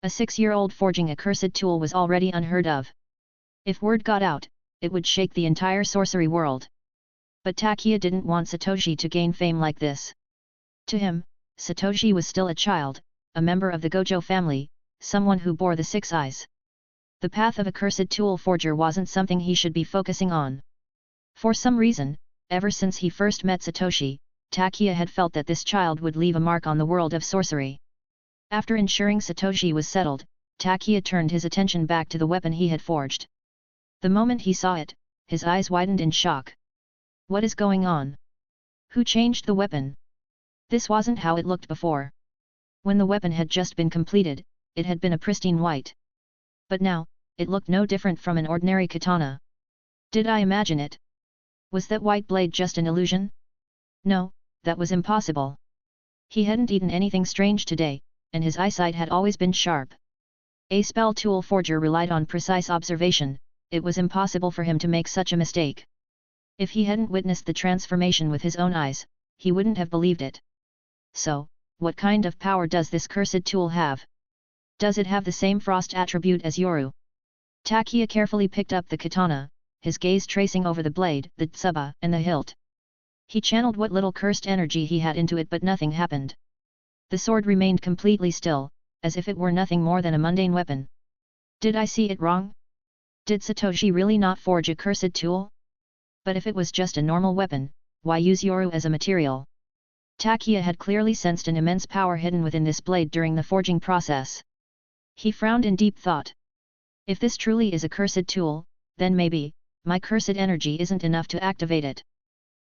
S2: A 6-year-old forging a cursed tool was already unheard of. If word got out, it would shake the entire sorcery world. But Takia didn't want Satoshi to gain fame like this. To him, Satoshi was still a child, a member of the Gojo family, someone who bore the 6 eyes. The path of a cursed tool forger wasn't something he should be focusing on. For some reason, ever since he first met Satoshi, Takia had felt that this child would leave a mark on the world of sorcery. After ensuring Satoshi was settled, Takia turned his attention back to the weapon he had forged. The moment he saw it, his eyes widened in shock. What is going on? Who changed the weapon? This wasn't how it looked before. When the weapon had just been completed, it had been a pristine white. But now, it looked no different from an ordinary katana. Did I imagine it? Was that white blade just an illusion? No, that was impossible. He hadn't eaten anything strange today, and his eyesight had always been sharp. A spell tool forger relied on precise observation, it was impossible for him to make such a mistake. If he hadn't witnessed the transformation with his own eyes, he wouldn't have believed it. So, what kind of power does this cursed tool have? Does it have the same frost attribute as Yoru? Takia carefully picked up the katana, his gaze tracing over the blade, the tsuba, and the hilt. He channeled what little cursed energy he had into it, but nothing happened. The sword remained completely still, as if it were nothing more than a mundane weapon. Did I see it wrong? Did Satoshi really not forge a cursed tool? But if it was just a normal weapon, why use Yoru as a material? Takia had clearly sensed an immense power hidden within this blade during the forging process. He frowned in deep thought. If this truly is a cursed tool, then maybe, my cursed energy isn't enough to activate it.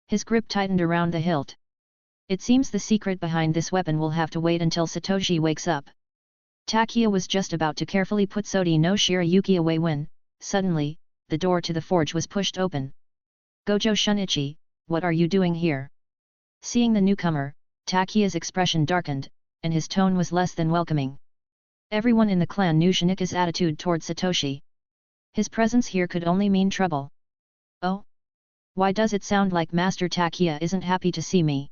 S2: His grip tightened around the hilt. It seems the secret behind this weapon will have to wait until Satoshi wakes up. Takia was just about to carefully put Sodi no Shirayuki away when, suddenly, the door to the forge was pushed open. Gojo Shanichi, what are you doing here? Seeing the newcomer, Takia's expression darkened, and his tone was less than welcoming. Everyone in the clan knew Shanichi's attitude toward Satoshi. His presence here could only mean trouble. Oh? Why does it sound like Master Takia isn't happy to see me?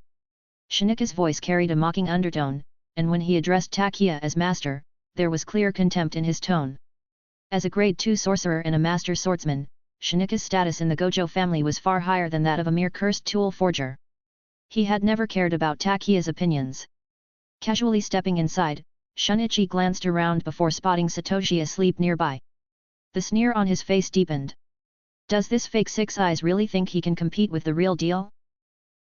S2: Shanichi's voice carried a mocking undertone, and when he addressed Takia as master, there was clear contempt in his tone. As a grade 2 sorcerer and a master swordsman, Shanichi's status in the Gojo family was far higher than that of a mere cursed tool forger. He had never cared about Takia's opinions. Casually stepping inside, Shanichi glanced around before spotting Satoshi asleep nearby. The sneer on his face deepened. Does this fake 6 eyes really think he can compete with the real deal?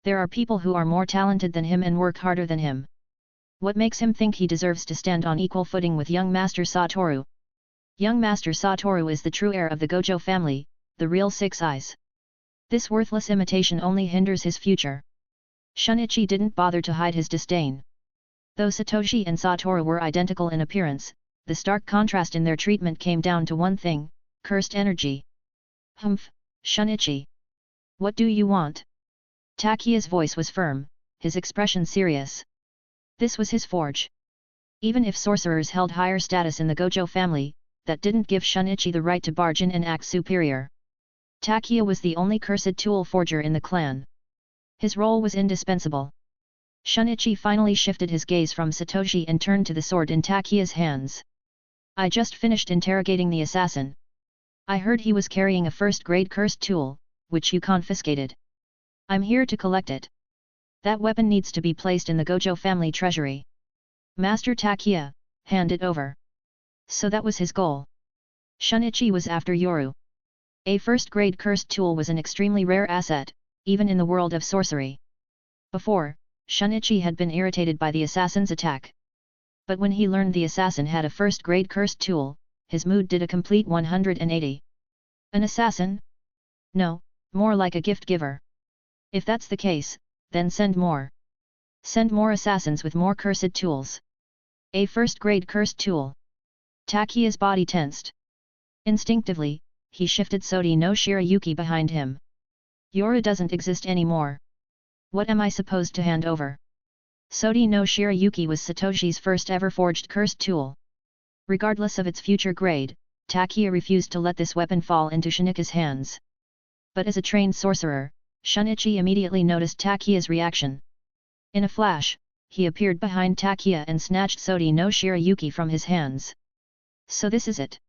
S2: There are people who are more talented than him and work harder than him. What makes him think he deserves to stand on equal footing with young Master Satoru? Young Master Satoru is the true heir of the Gojo family, the real 6 eyes. This worthless imitation only hinders his future. Shanichi didn't bother to hide his disdain. Though Satoshi and Satoru were identical in appearance, the stark contrast in their treatment came down to one thing: cursed energy. Humph, Shanichi. What do you want? Takia's voice was firm, his expression serious. This was his forge. Even if sorcerers held higher status in the Gojo family, that didn't give Shanichi the right to barge in and act superior. Takia was the only cursed tool forger in the clan. His role was indispensable. Shanichi finally shifted his gaze from Satoshi and turned to the sword in Takia's hands. I just finished interrogating the assassin. I heard he was carrying a first-grade cursed tool, which you confiscated. I'm here to collect it. That weapon needs to be placed in the Gojo family treasury. Master Takia, hand it over. So that was his goal. Shanichi was after Yoru. A first-grade cursed tool was an extremely rare asset, even in the world of sorcery. Before, Shanichi had been irritated by the assassin's attack. But when he learned the assassin had a first-grade cursed tool, his mood did a complete 180. An assassin? No, more like a gift giver. If that's the case, then send more. Send more assassins with more cursed tools. A first-grade cursed tool. Takia's body tensed. Instinctively, he shifted Sodi no Shirayuki behind him. Yoru doesn't exist anymore. What am I supposed to hand over? Sodi no Shirayuki was Satoshi's first ever forged cursed tool. Regardless of its future grade, Takia refused to let this weapon fall into Shanichi's hands. But as a trained sorcerer, Shanichi immediately noticed Takia's reaction. In a flash, he appeared behind Takia and snatched Sodi no Shirayuki from his hands. So this is it.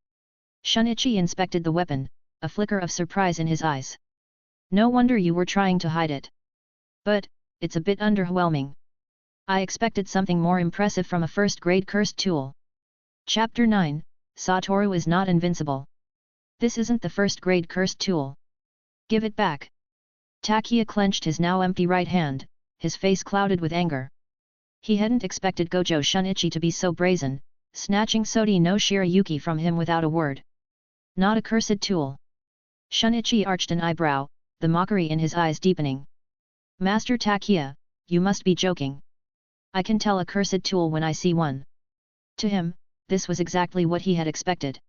S2: Shanichi inspected the weapon, a flicker of surprise in his eyes. No wonder you were trying to hide it. But, it's a bit underwhelming. I expected something more impressive from a first-grade cursed tool. Chapter 9, Satoru is not invincible. This isn't the first-grade cursed tool. Give it back. Takia clenched his now empty right hand, his face clouded with anger. He hadn't expected Gojo Shanichi to be so brazen, snatching Sodi no Shirayuki from him without a word. Not a cursed tool. Shanichi arched an eyebrow, the mockery in his eyes deepening. Master Takia, you must be joking. I can tell a cursed tool when I see one. To him, this was exactly what he had expected.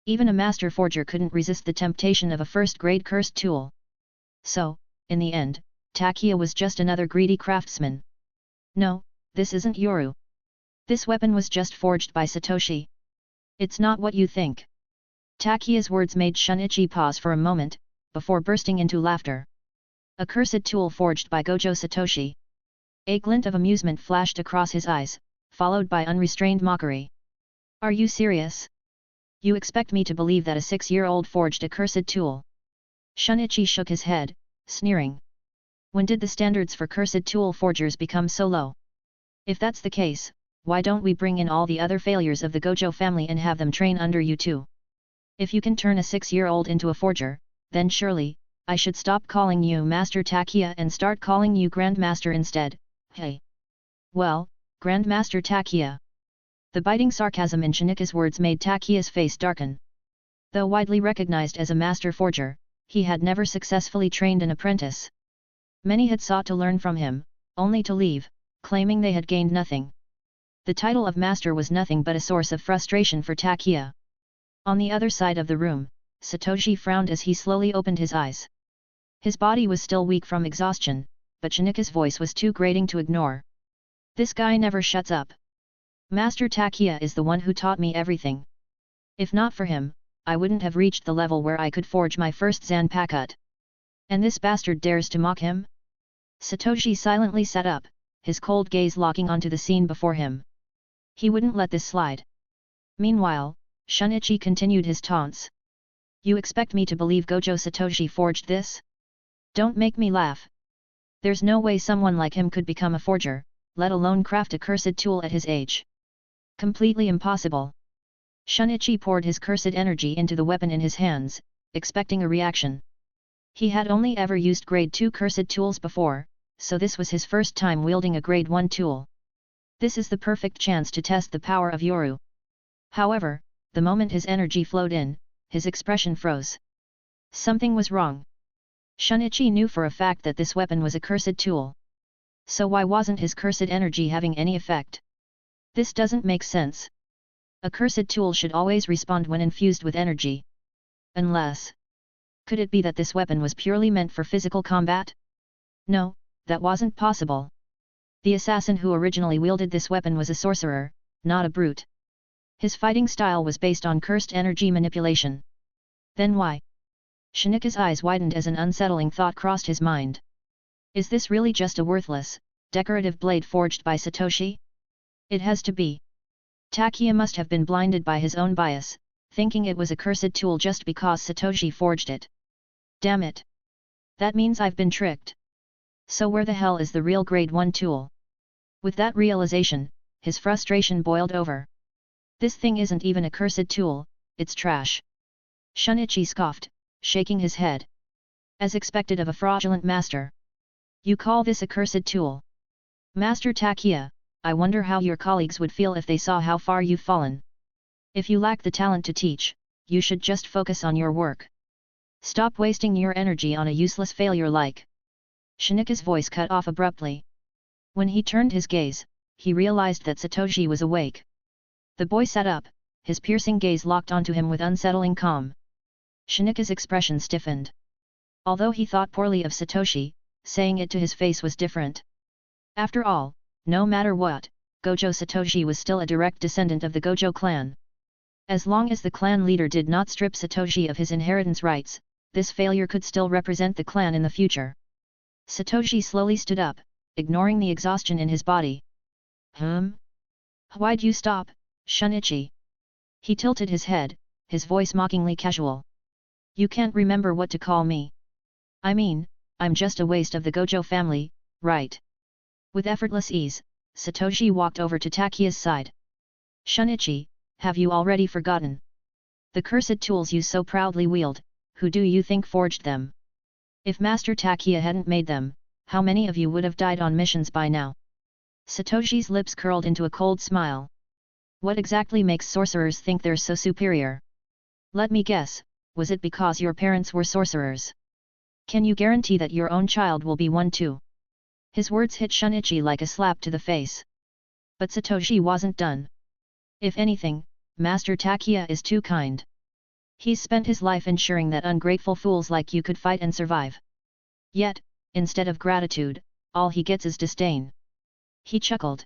S2: Even a master forger couldn't resist the temptation of a first-grade cursed tool. So, in the end, Takia was just another greedy craftsman. No, this isn't Yoru. This weapon was just forged by Satoshi. It's not what you think. Takia's words made Shanichi pause for a moment, before bursting into laughter. A cursed tool forged by Gojo Satoshi. A glint of amusement flashed across his eyes, followed by unrestrained mockery. Are you serious? You expect me to believe that a 6-year-old forged a cursed tool? Shanichi shook his head, sneering. When did the standards for cursed tool forgers become so low? If that's the case, why don't we bring in all the other failures of the Gojo family and have them train under you too? If you can turn a 6-year-old into a forger, then surely, I should stop calling you Master Takia and start calling you Grandmaster instead. Hey! Well, Grandmaster Takia. The biting sarcasm in Shanichi's words made Takia's face darken. Though widely recognized as a master forger, he had never successfully trained an apprentice. Many had sought to learn from him, only to leave, claiming they had gained nothing. The title of master was nothing but a source of frustration for Takia. On the other side of the room, Satoshi frowned as he slowly opened his eyes. His body was still weak from exhaustion, but Shanichi's voice was too grating to ignore. This guy never shuts up. Master Takia is the one who taught me everything. If not for him, I wouldn't have reached the level where I could forge my first Zanpakuto. And this bastard dares to mock him? Satoshi silently sat up, his cold gaze locking onto the scene before him. He wouldn't let this slide. Meanwhile, Shanichi continued his taunts. You expect me to believe Gojo Satoshi forged this? Don't make me laugh. There's no way someone like him could become a forger, let alone craft a cursed tool at his age. Completely impossible. Shanichi poured his cursed energy into the weapon in his hands, expecting a reaction. He had only ever used grade 2 cursed tools before, so this was his first time wielding a grade 1 tool. This is the perfect chance to test the power of Yoru. However, the moment his energy flowed in, his expression froze. Something was wrong. Shanichi knew for a fact that this weapon was a cursed tool. So why wasn't his cursed energy having any effect? This doesn't make sense. A cursed tool should always respond when infused with energy. Unless... Could it be that this weapon was purely meant for physical combat? No, that wasn't possible. The assassin who originally wielded this weapon was a sorcerer, not a brute. His fighting style was based on cursed energy manipulation. Then why? Shanichi's eyes widened as an unsettling thought crossed his mind. Is this really just a worthless, decorative blade forged by Satoshi? It has to be. Takia must have been blinded by his own bias, thinking it was a cursed tool just because Satoshi forged it. Damn it! That means I've been tricked. So where the hell is the real grade 1 tool? With that realization, his frustration boiled over. This thing isn't even a cursed tool, it's trash. Shanichi scoffed, shaking his head. As expected of a fraudulent master. You call this a cursed tool? Master Takia, I wonder how your colleagues would feel if they saw how far you've fallen. If you lack the talent to teach, you should just focus on your work. Stop wasting your energy on a useless failure like. Shanichi's voice cut off abruptly. When he turned his gaze, he realized that Satoshi was awake. The boy sat up, his piercing gaze locked onto him with unsettling calm. Shanichi's expression stiffened. Although he thought poorly of Satoshi, saying it to his face was different. After all, no matter what, Gojo Satoshi was still a direct descendant of the Gojo clan. As long as the clan leader did not strip Satoshi of his inheritance rights, this failure could still represent the clan in the future. Satoshi slowly stood up, ignoring the exhaustion in his body. Why'd you stop, Shanichi? He tilted his head, his voice mockingly casual. You can't remember what to call me. I mean, I'm just a waste of the Gojo family, right? With effortless ease, Satoshi walked over to Takia's side. Shanichi, have you already forgotten? The cursed tools you so proudly wield, who do you think forged them? If Master Takia hadn't made them, how many of you would have died on missions by now? Satoshi's lips curled into a cold smile. What exactly makes sorcerers think they're so superior? Let me guess, was it because your parents were sorcerers? Can you guarantee that your own child will be one too? His words hit Shanichi like a slap to the face. But Satoshi wasn't done. If anything, Master Takia is too kind. He's spent his life ensuring that ungrateful fools like you could fight and survive. Yet, instead of gratitude, all he gets is disdain. He chuckled.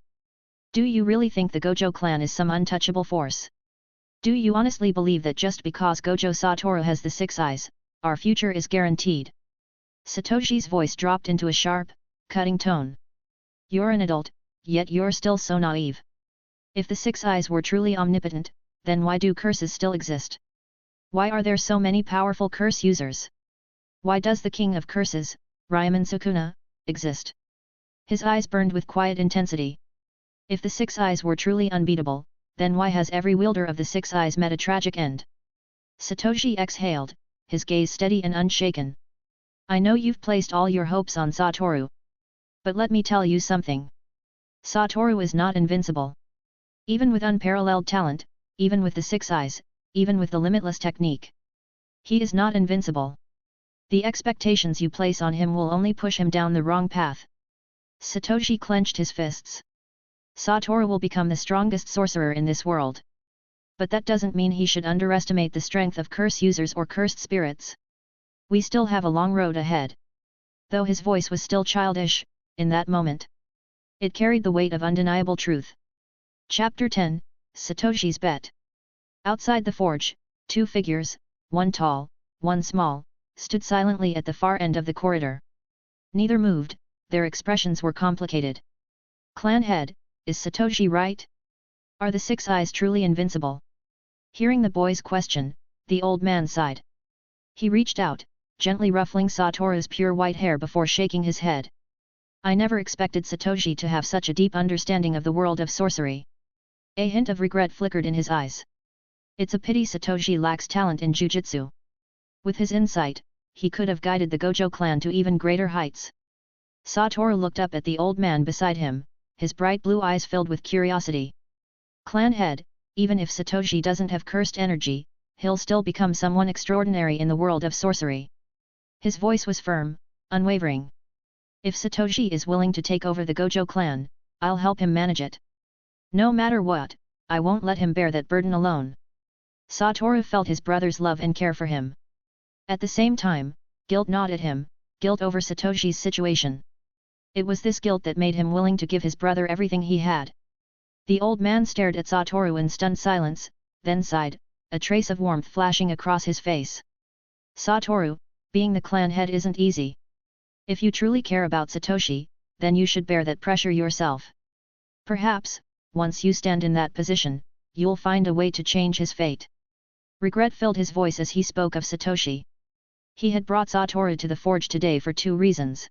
S2: Do you really think the Gojo clan is some untouchable force? Do you honestly believe that just because Gojo Satoru has the 6 eyes, our future is guaranteed? Satoshi's voice dropped into a sharp, cutting tone. You're an adult, yet you're still so naive. If the 6 eyes were truly omnipotent, then why do curses still exist? Why are there so many powerful curse users? Why does the king of curses, Ryomen Sukuna, exist? His eyes burned with quiet intensity. If the 6 eyes were truly unbeatable, then why has every wielder of the 6 eyes met a tragic end? Satoshi exhaled, his gaze steady and unshaken. I know you've placed all your hopes on Satoru. But let me tell you something. Satoru is not invincible. Even with unparalleled talent, even with the 6 eyes, even with the limitless technique. He is not invincible. The expectations you place on him will only push him down the wrong path. Satoshi clenched his fists. Satoru will become the strongest sorcerer in this world. But that doesn't mean he should underestimate the strength of curse users or cursed spirits. We still have a long road ahead. Though his voice was still childish, in that moment, it carried the weight of undeniable truth. Chapter 10, Satoshi's Bet. Outside the forge, 2 figures, one tall, one small, stood silently at the far end of the corridor. Neither moved, their expressions were complicated. Clan head, is Satoshi right? Are the 6 eyes truly invincible? Hearing the boy's question, the old man sighed. He reached out, gently ruffling Satoru's pure white hair before shaking his head. I never expected Satoshi to have such a deep understanding of the world of sorcery. A hint of regret flickered in his eyes. It's a pity Satoshi lacks talent in Jujutsu. With his insight, he could have guided the Gojo clan to even greater heights. Satoru looked up at the old man beside him, his bright blue eyes filled with curiosity. Clan head, even if Satoshi doesn't have cursed energy, he'll still become someone extraordinary in the world of sorcery. His voice was firm, unwavering. If Satoshi is willing to take over the Gojo clan, I'll help him manage it. No matter what, I won't let him bear that burden alone. Satoru felt his brother's love and care for him. At the same time, guilt gnawed at him, guilt over Satoshi's situation. It was this guilt that made him willing to give his brother everything he had. The old man stared at Satoru in stunned silence, then sighed, a trace of warmth flashing across his face. Satoru, being the clan head isn't easy. If you truly care about Satoshi, then you should bear that pressure yourself. Perhaps, once you stand in that position, you'll find a way to change his fate. Regret filled his voice as he spoke of Satoshi. He had brought Satoru to the forge today for two reasons.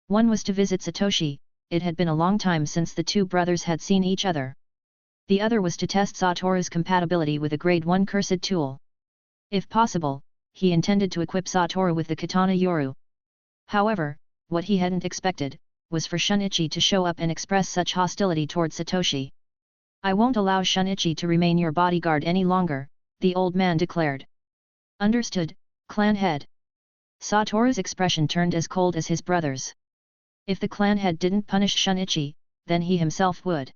S2: One was to visit Satoshi, it had been a long time since the two brothers had seen each other. The other was to test Satoru's compatibility with a grade 1 cursed tool. If possible, he intended to equip Satoru with the katana yoru. However, what he hadn't expected, was for Shanichi to show up and express such hostility towards Satoshi. I won't allow Shanichi to remain your bodyguard any longer, the old man declared. Understood, clan head. Satoru's expression turned as cold as his brother's. If the clan head didn't punish Shanichi, then he himself would.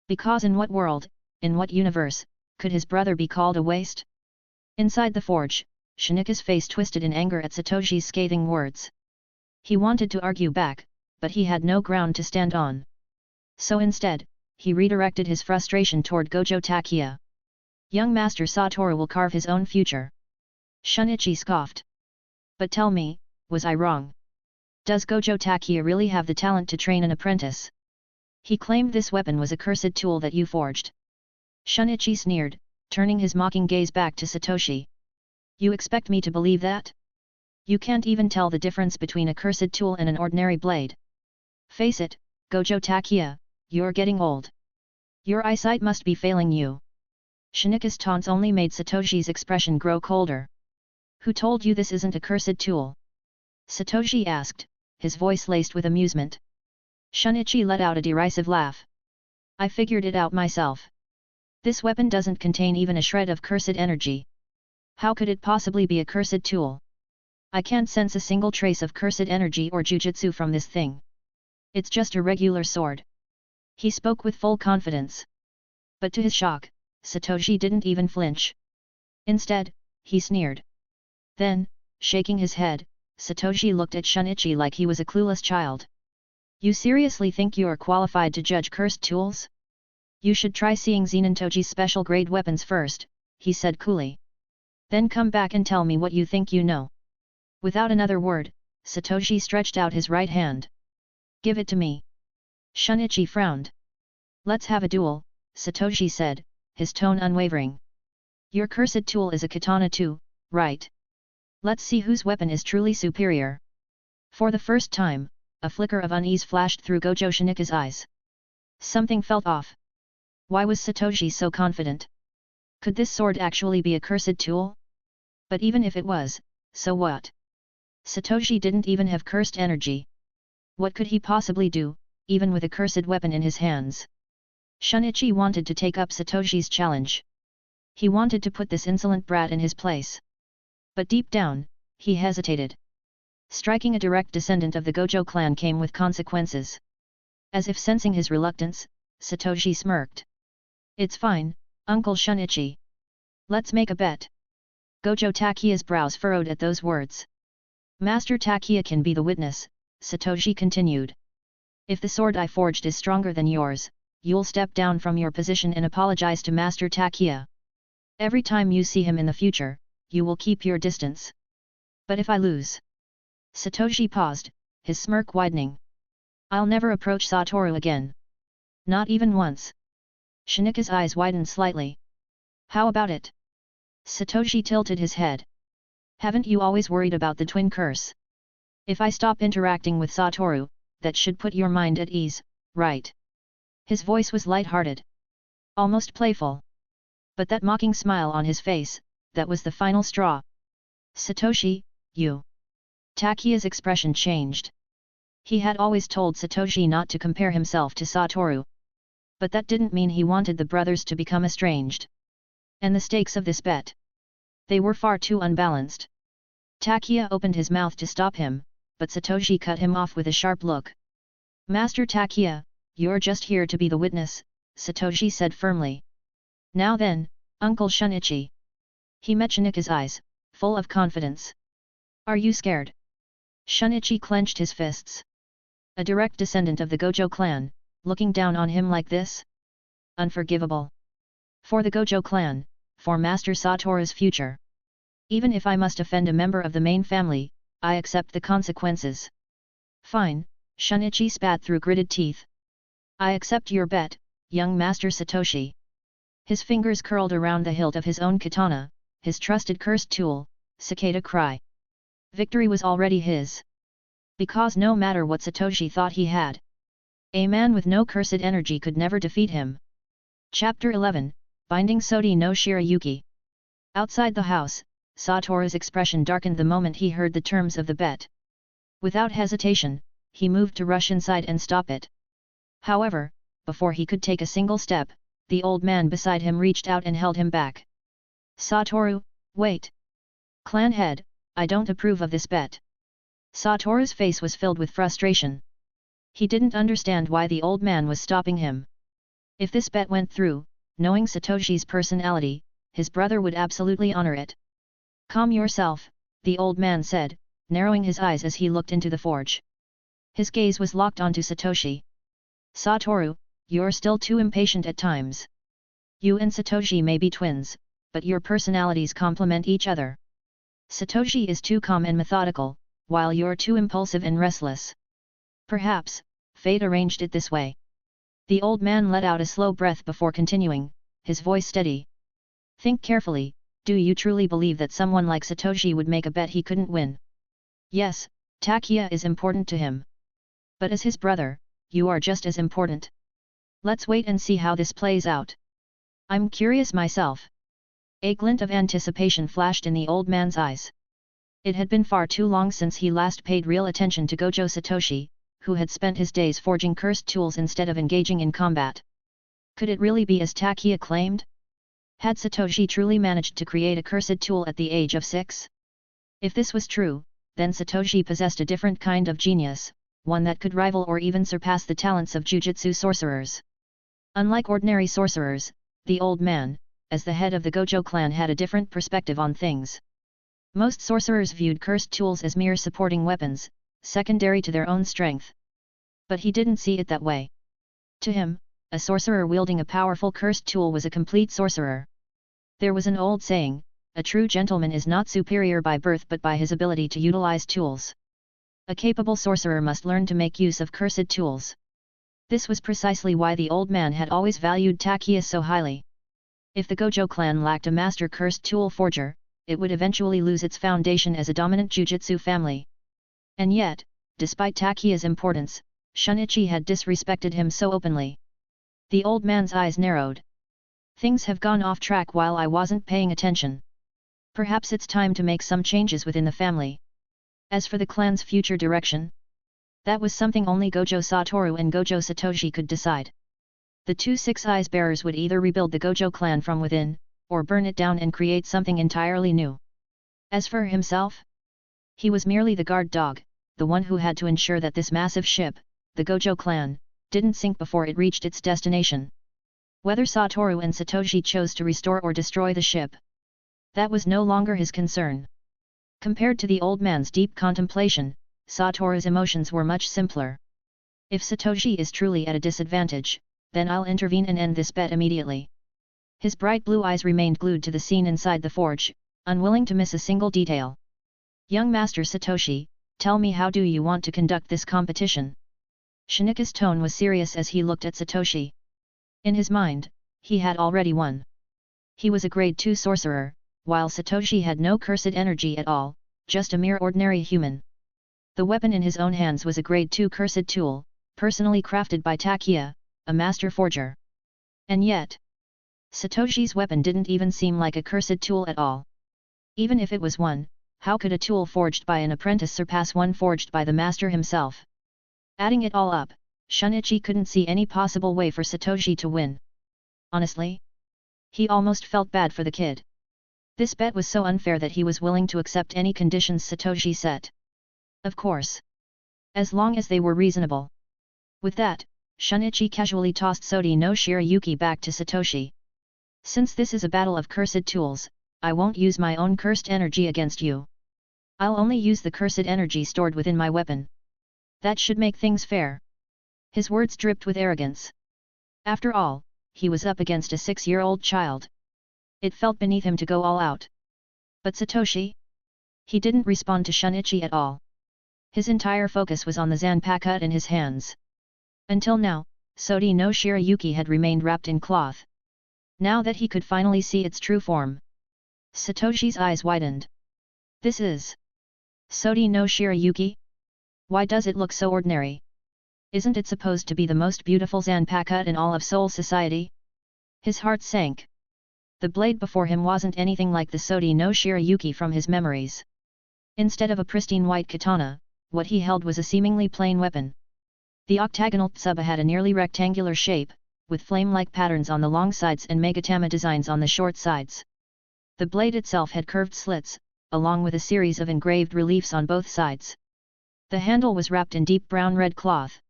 S2: Because in what world, in what universe, could his brother be called a waste? Inside the forge, Shanichi's face twisted in anger at Satoshi's scathing words. He wanted to argue back, but he had no ground to stand on. So instead, he redirected his frustration toward Gojo Takia. Young Master Satoru will carve his own future. Shanichi scoffed. But tell me, was I wrong? Does Gojo Takia really have the talent to train an apprentice? He claimed this weapon was a cursed tool that you forged. Shanichi sneered, turning his mocking gaze back to Satoshi. You expect me to believe that? You can't even tell the difference between a cursed tool and an ordinary blade. Face it, Gojo Takia, you're getting old. Your eyesight must be failing you. Shanichi's taunts only made Satoshi's expression grow colder. Who told you this isn't a cursed tool? Satoshi asked, his voice laced with amusement. Shanichi let out a derisive laugh. I figured it out myself. This weapon doesn't contain even a shred of cursed energy. How could it possibly be a cursed tool? I can't sense a single trace of cursed energy or jujutsu from this thing. It's just a regular sword. He spoke with full confidence. But to his shock, Satoshi didn't even flinch. Instead, he sneered. Then, shaking his head, Satoshi looked at Shanichi like he was a clueless child. You seriously think you are qualified to judge cursed tools? You should try seeing Zenin Toji's special grade weapons first, he said coolly. Then come back and tell me what you think you know. Without another word, Satoshi stretched out his right hand. Give it to me. Shanichi frowned. Let's have a duel, Satoshi said, his tone unwavering. Your cursed tool is a katana too, right? Let's see whose weapon is truly superior. For the first time, a flicker of unease flashed through Gojo Shanichi's eyes. Something felt off. Why was Satoshi so confident? Could this sword actually be a cursed tool? But even if it was, so what? Satoshi didn't even have cursed energy. What could he possibly do, even with a cursed weapon in his hands? Shanichi wanted to take up Satoshi's challenge. He wanted to put this insolent brat in his place. But deep down, he hesitated. Striking a direct descendant of the Gojo clan came with consequences. As if sensing his reluctance, Satoshi smirked. It's fine, Uncle Shanichi. Let's make a bet. Gojo Takia's brows furrowed at those words. Master Takia can be the witness, Satoshi continued. If the sword I forged is stronger than yours, you'll step down from your position and apologize to Master Takia. Every time you see him in the future, you will keep your distance. But if I lose? Satoshi paused, his smirk widening. I'll never approach Satoru again. Not even once. Shanichi's eyes widened slightly. How about it? Satoshi tilted his head. Haven't you always worried about the twin curse? If I stop interacting with Satoru, that should put your mind at ease, right? His voice was light-hearted. Almost playful. But that mocking smile on his face, that was the final straw. Satoshi, you. Takia's expression changed. He had always told Satoshi not to compare himself to Satoru. But that didn't mean he wanted the brothers to become estranged. And the stakes of this bet? They were far too unbalanced. Takia opened his mouth to stop him, but Satoshi cut him off with a sharp look. Master Takia, you're just here to be the witness, Satoshi said firmly. Now then, Uncle Shanichi. He met Shanichi's eyes, full of confidence. Are you scared? Shanichi clenched his fists. A direct descendant of the Gojo clan, looking down on him like this? Unforgivable. For the Gojo clan, for Master Satoru's future. Even if I must offend a member of the main family, I accept the consequences. Fine, Shanichi spat through gritted teeth. I accept your bet, young Master Satoshi. His fingers curled around the hilt of his own katana, his trusted cursed tool, cicada cry. Victory was already his. Because no matter what Satoshi thought he had, a man with no cursed energy could never defeat him. Chapter 11, Binding Sodi no Shirayuki. Outside the house, Satoru's expression darkened the moment he heard the terms of the bet. Without hesitation, he moved to rush inside and stop it. However, before he could take a single step, the old man beside him reached out and held him back. Satoru, wait! Clan head, I don't approve of this bet. Satoru's face was filled with frustration. He didn't understand why the old man was stopping him. If this bet went through, knowing Satoshi's personality, his brother would absolutely honor it. Calm yourself, the old man said, narrowing his eyes as he looked into the forge. His gaze was locked onto Satoshi. Satoru, you're still too impatient at times. You and Satoshi may be twins, but your personalities complement each other. Satoshi is too calm and methodical, while you're too impulsive and restless. Perhaps, fate arranged it this way. The old man let out a slow breath before continuing, his voice steady. Think carefully, do you truly believe that someone like Satoshi would make a bet he couldn't win? Yes, Takia is important to him. But as his brother, you are just as important. Let's wait and see how this plays out. I'm curious myself. A glint of anticipation flashed in the old man's eyes. It had been far too long since he last paid real attention to Gojo Satoshi, who had spent his days forging cursed tools instead of engaging in combat. Could it really be as Takia claimed? Had Satoshi truly managed to create a cursed tool at the age of 6? If this was true, then Satoshi possessed a different kind of genius, one that could rival or even surpass the talents of Jujutsu sorcerers. Unlike ordinary sorcerers, the old man, as the head of the Gojo clan, had a different perspective on things. Most sorcerers viewed cursed tools as mere supporting weapons, secondary to their own strength. But he didn't see it that way. To him, a sorcerer wielding a powerful cursed tool was a complete sorcerer. There was an old saying, a true gentleman is not superior by birth but by his ability to utilize tools. A capable sorcerer must learn to make use of cursed tools. This was precisely why the old man had always valued Takia so highly. If the Gojo clan lacked a master cursed tool forger, it would eventually lose its foundation as a dominant Jujutsu family. And yet, despite Takia's importance, Shanichi had disrespected him so openly. The old man's eyes narrowed. Things have gone off track while I wasn't paying attention. Perhaps it's time to make some changes within the family. As for the clan's future direction, that was something only Gojo Satoru and Gojo Satoshi could decide. The two Six Eyes bearers would either rebuild the Gojo clan from within, or burn it down and create something entirely new. As for himself, he was merely the guard dog, the one who had to ensure that this massive ship, the Gojo clan, didn't sink before it reached its destination. Whether Satoru and Satoshi chose to restore or destroy the ship, that was no longer his concern. Compared to the old man's deep contemplation, Satoru's emotions were much simpler. If Satoshi is truly at a disadvantage, then I'll intervene and end this bet immediately. His bright blue eyes remained glued to the scene inside the forge, unwilling to miss a single detail. Young Master Satoshi, tell me, how do you want to conduct this competition? Shanichi's tone was serious as he looked at Satoshi. In his mind, he had already won. He was a grade 2 sorcerer, while Satoshi had no cursed energy at all, just a mere ordinary human. The weapon in his own hands was a grade 2 cursed tool, personally crafted by Takia, a master forger. And yet, Satoshi's weapon didn't even seem like a cursed tool at all. Even if it was one, how could a tool forged by an apprentice surpass one forged by the master himself? Adding it all up, Shanichi couldn't see any possible way for Satoshi to win. Honestly, he almost felt bad for the kid. This bet was so unfair that he was willing to accept any conditions Satoshi set. Of course. As long as they were reasonable. With that, Shanichi casually tossed Sodi no Shirayuki back to Satoshi. Since this is a battle of cursed tools, I won't use my own cursed energy against you. I'll only use the cursed energy stored within my weapon. That should make things fair. His words dripped with arrogance. After all, he was up against a 6-year-old child. It felt beneath him to go all out. But Satoshi? He didn't respond to Shanichi at all. His entire focus was on the Zanpakuto in his hands. Until now, Sodi no Shirayuki had remained wrapped in cloth. Now that he could finally see its true form, Satoshi's eyes widened. This is Sodi no Shirayuki? Why does it look so ordinary? Isn't it supposed to be the most beautiful Zanpakuto in all of Soul Society? His heart sank. The blade before him wasn't anything like the Sodi no Shirayuki from his memories. Instead of a pristine white katana, what he held was a seemingly plain weapon. The octagonal tsuba had a nearly rectangular shape, with flame-like patterns on the long sides and megatama designs on the short sides. The blade itself had curved slits, along with a series of engraved reliefs on both sides. The handle was wrapped in deep brown-red cloth.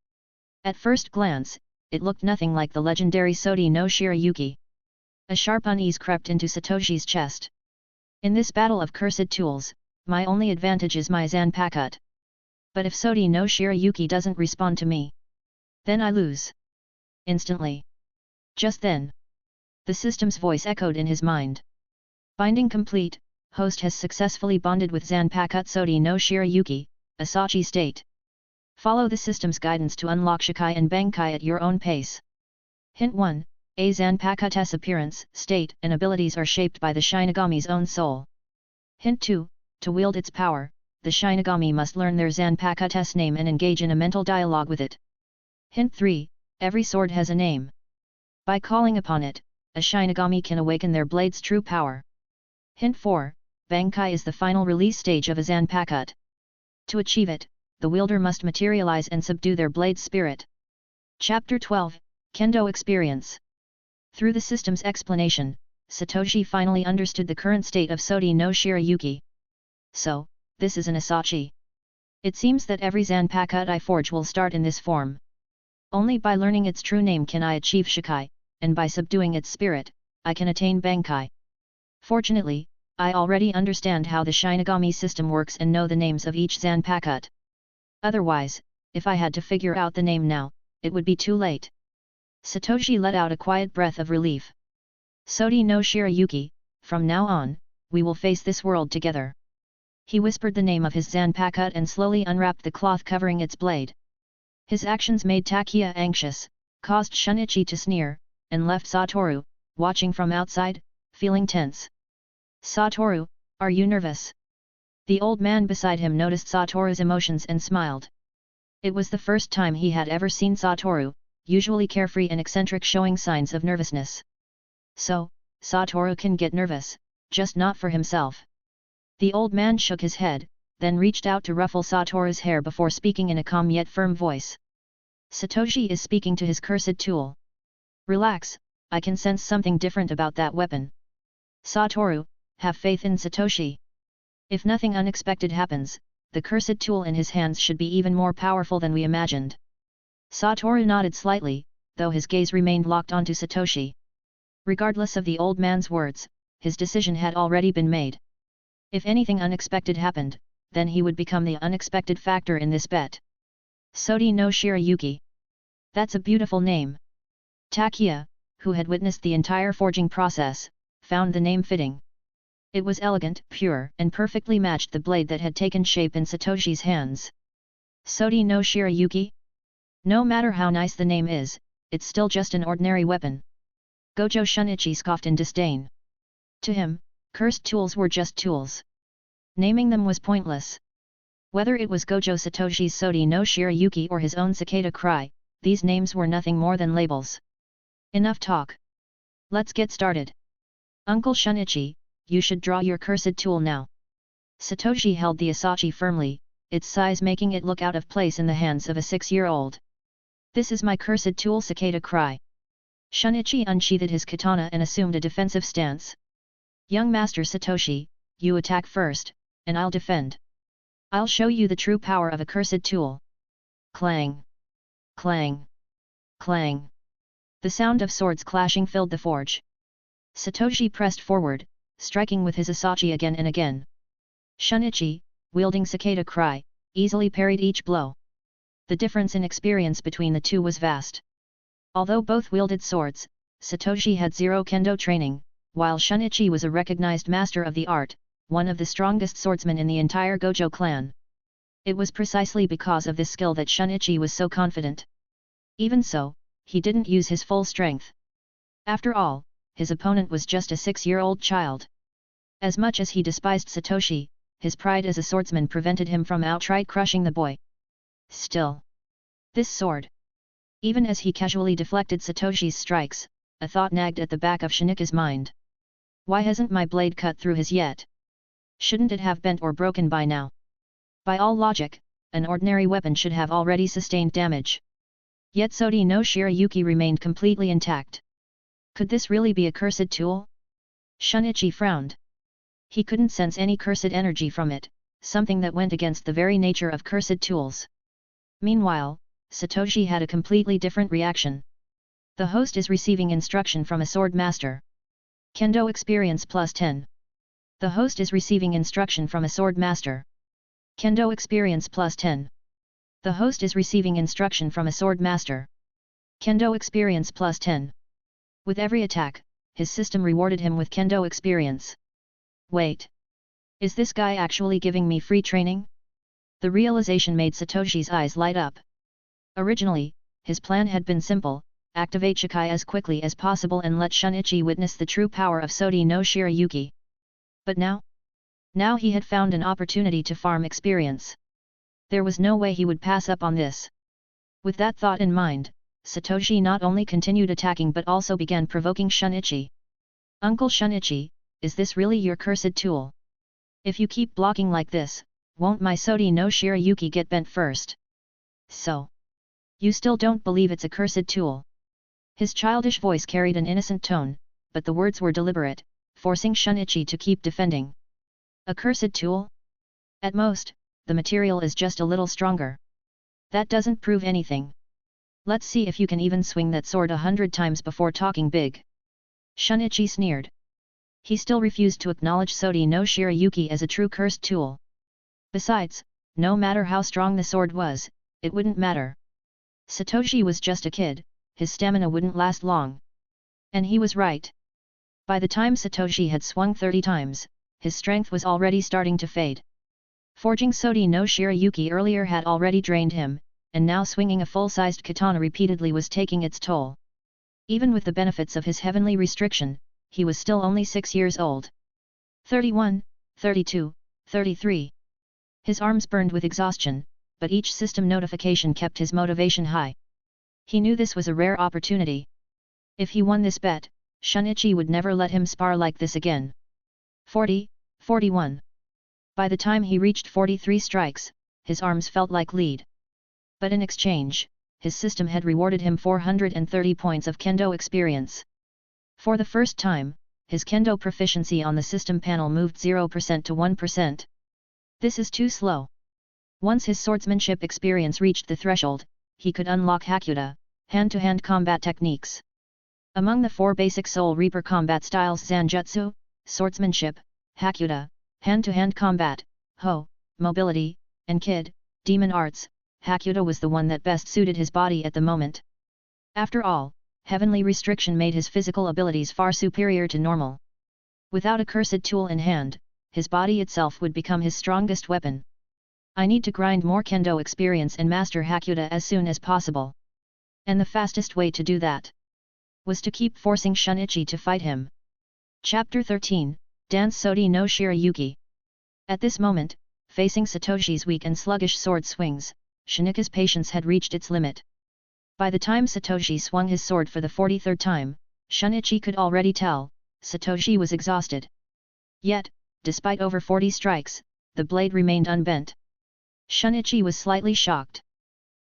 S2: At first glance, it looked nothing like the legendary Sodi no Shirayuki. A sharp unease crept into Satoshi's chest. In this battle of cursed tools, my only advantage is my Zanpakuto. But if Sodi no Shirayuki doesn't respond to me, then I lose. Instantly. Just then, the system's voice echoed in his mind. Binding complete, host has successfully bonded with Zanpakuto Sodi no Shirayuki, Asachi state. Follow the system's guidance to unlock Shikai and Bankai at your own pace. Hint 1. A Zanpakuto's appearance, state, and abilities are shaped by the Shinigami's own soul. Hint 2. To wield its power, the Shinigami must learn their Zanpakuto's name and engage in a mental dialogue with it. Hint 3. Every sword has a name. By calling upon it, a Shinigami can awaken their blade's true power. Hint 4. Bankai is the final release stage of a Zanpakuto. To achieve it, the wielder must materialize and subdue their blade's spirit. Chapter 12, Kendo Experience. Through the system's explanation, Satoshi finally understood the current state of Sodi no Shirayuki. So, this is an Asachi. It seems that every Zanpakuto I forge will start in this form. Only by learning its true name can I achieve Shikai, and by subduing its spirit, I can attain Bankai. Fortunately, I already understand how the Shinigami system works and know the names of each Zanpakuto. Otherwise, if I had to figure out the name now, it would be too late. Satoshi let out a quiet breath of relief. Sodi no Shirayuki, from now on, we will face this world together. He whispered the name of his Zanpakuto and slowly unwrapped the cloth covering its blade. His actions made Takia anxious, caused Shanichi to sneer, and left Satoru, watching from outside, feeling tense. Satoru, are you nervous? The old man beside him noticed Satoru's emotions and smiled. It was the first time he had ever seen Satoru, usually carefree and eccentric, showing signs of nervousness. So, Satoru can get nervous, just not for himself. The old man shook his head, then reached out to ruffle Satoru's hair before speaking in a calm yet firm voice. Satoshi is speaking to his cursed tool. Relax, I can sense something different about that weapon. Satoru, have faith in Satoshi. If nothing unexpected happens, the cursed tool in his hands should be even more powerful than we imagined. Satoru nodded slightly, though his gaze remained locked onto Satoshi. Regardless of the old man's words, his decision had already been made. If anything unexpected happened, then he would become the unexpected factor in this bet. Sodi no Shirayuki. That's a beautiful name. Takia, who had witnessed the entire forging process, found the name fitting. It was elegant, pure, and perfectly matched the blade that had taken shape in Satoshi's hands. Sodi no Shirayuki? No matter how nice the name is, it's still just an ordinary weapon. Gojo Shanichi scoffed in disdain. To him, cursed tools were just tools. Naming them was pointless. Whether it was Gojo Satoshi's Sodi no Shirayuki or his own cicada cry, these names were nothing more than labels. Enough talk. Let's get started. Uncle Shanichi, you should draw your cursed tool now. Satoshi held the Asachi firmly, its size making it look out of place in the hands of a 6-year-old. This is my cursed tool, cicada cry. Shanichi unsheathed his katana and assumed a defensive stance. Young Master Satoshi, you attack first, and I'll defend. I'll show you the true power of a cursed tool. Clang! Clang! Clang! The sound of swords clashing filled the forge. Satoshi pressed forward, striking with his Asachi again and again. Shanichi, wielding cicada cry, easily parried each blow. The difference in experience between the two was vast. Although both wielded swords, Satoshi had zero kendo training, while Shanichi was a recognized master of the art, one of the strongest swordsmen in the entire Gojo clan. It was precisely because of this skill that Shanichi was so confident. Even so, he didn't use his full strength. After all, his opponent was just a 6-year-old child. As much as he despised Satoshi, his pride as a swordsman prevented him from outright crushing the boy. Still, this sword. Even as he casually deflected Satoshi's strikes, a thought nagged at the back of Shanichi's mind. Why hasn't my blade cut through his yet? Shouldn't it have bent or broken by now? By all logic, an ordinary weapon should have already sustained damage. Yet Sodi no Shirayuki remained completely intact. Could this really be a cursed tool? Shanichi frowned. He couldn't sense any cursed energy from it, something that went against the very nature of cursed tools. Meanwhile, Satoshi had a completely different reaction. The host is receiving instruction from a sword master. Kendo experience plus 10. The host is receiving instruction from a sword master. Kendo experience plus 10. The host is receiving instruction from a sword master. Kendo experience plus 10. With every attack, his system rewarded him with Kendo experience. Wait. Is this guy actually giving me free training? The realization made Satoshi's eyes light up. Originally, his plan had been simple: activate Shikai as quickly as possible and let Shanichi witness the true power of Sodi no Shirayuki. But now he had found an opportunity to farm experience. There was no way he would pass up on this. With that thought in mind, Satoshi not only continued attacking but also began provoking Shanichi. Uncle Shanichi, is this really your cursed tool? If you keep blocking like this, won't my Sodi no Shirayuki get bent first? So, you still don't believe it's a cursed tool? His childish voice carried an innocent tone, but the words were deliberate, forcing Shanichi to keep defending. A cursed tool? At most, the material is just a little stronger. That doesn't prove anything. Let's see if you can even swing that sword 100 times before talking big. Shanichi sneered. He still refused to acknowledge Sodi no Shirayuki as a true cursed tool. Besides, no matter how strong the sword was, it wouldn't matter. Satoshi was just a kid, his stamina wouldn't last long. And he was right. By the time Satoshi had swung 30 times, his strength was already starting to fade. Forging Sodi no Shirayuki earlier had already drained him, and now swinging a full-sized katana repeatedly was taking its toll. Even with the benefits of his heavenly restriction, he was still only 6 years old. 31, 32, 33. His arms burned with exhaustion, but each system notification kept his motivation high. He knew this was a rare opportunity. If he won this bet, Shanichi would never let him spar like this again. 40, 41. By the time he reached 43 strikes, his arms felt like lead. But in exchange, his system had rewarded him 430 points of Kendo experience. For the first time, his Kendo proficiency on the system panel moved 0% to 1%. This is too slow. Once his swordsmanship experience reached the threshold, he could unlock Hakuda, hand-to-hand combat techniques. Among the 4 basic Soul Reaper combat styles, Zanjutsu, swordsmanship, Hakuda, hand-to-hand combat, Ho, mobility, and Kid, demon arts, Hakuda was the one that best suited his body at the moment. After all, heavenly restriction made his physical abilities far superior to normal. Without a cursed tool in hand, his body itself would become his strongest weapon. I need to grind more Kendo experience and master Hakuda as soon as possible. And the fastest way to do that was to keep forcing Shanichi to fight him. Chapter 13, Dance Sodi no Shirayuki. At this moment, facing Satoshi's weak and sluggish sword swings, Shanichi's patience had reached its limit. By the time Satoshi swung his sword for the 43rd time, Shanichi could already tell, Satoshi was exhausted. Yet, despite over 40 strikes, the blade remained unbent. Shanichi was slightly shocked.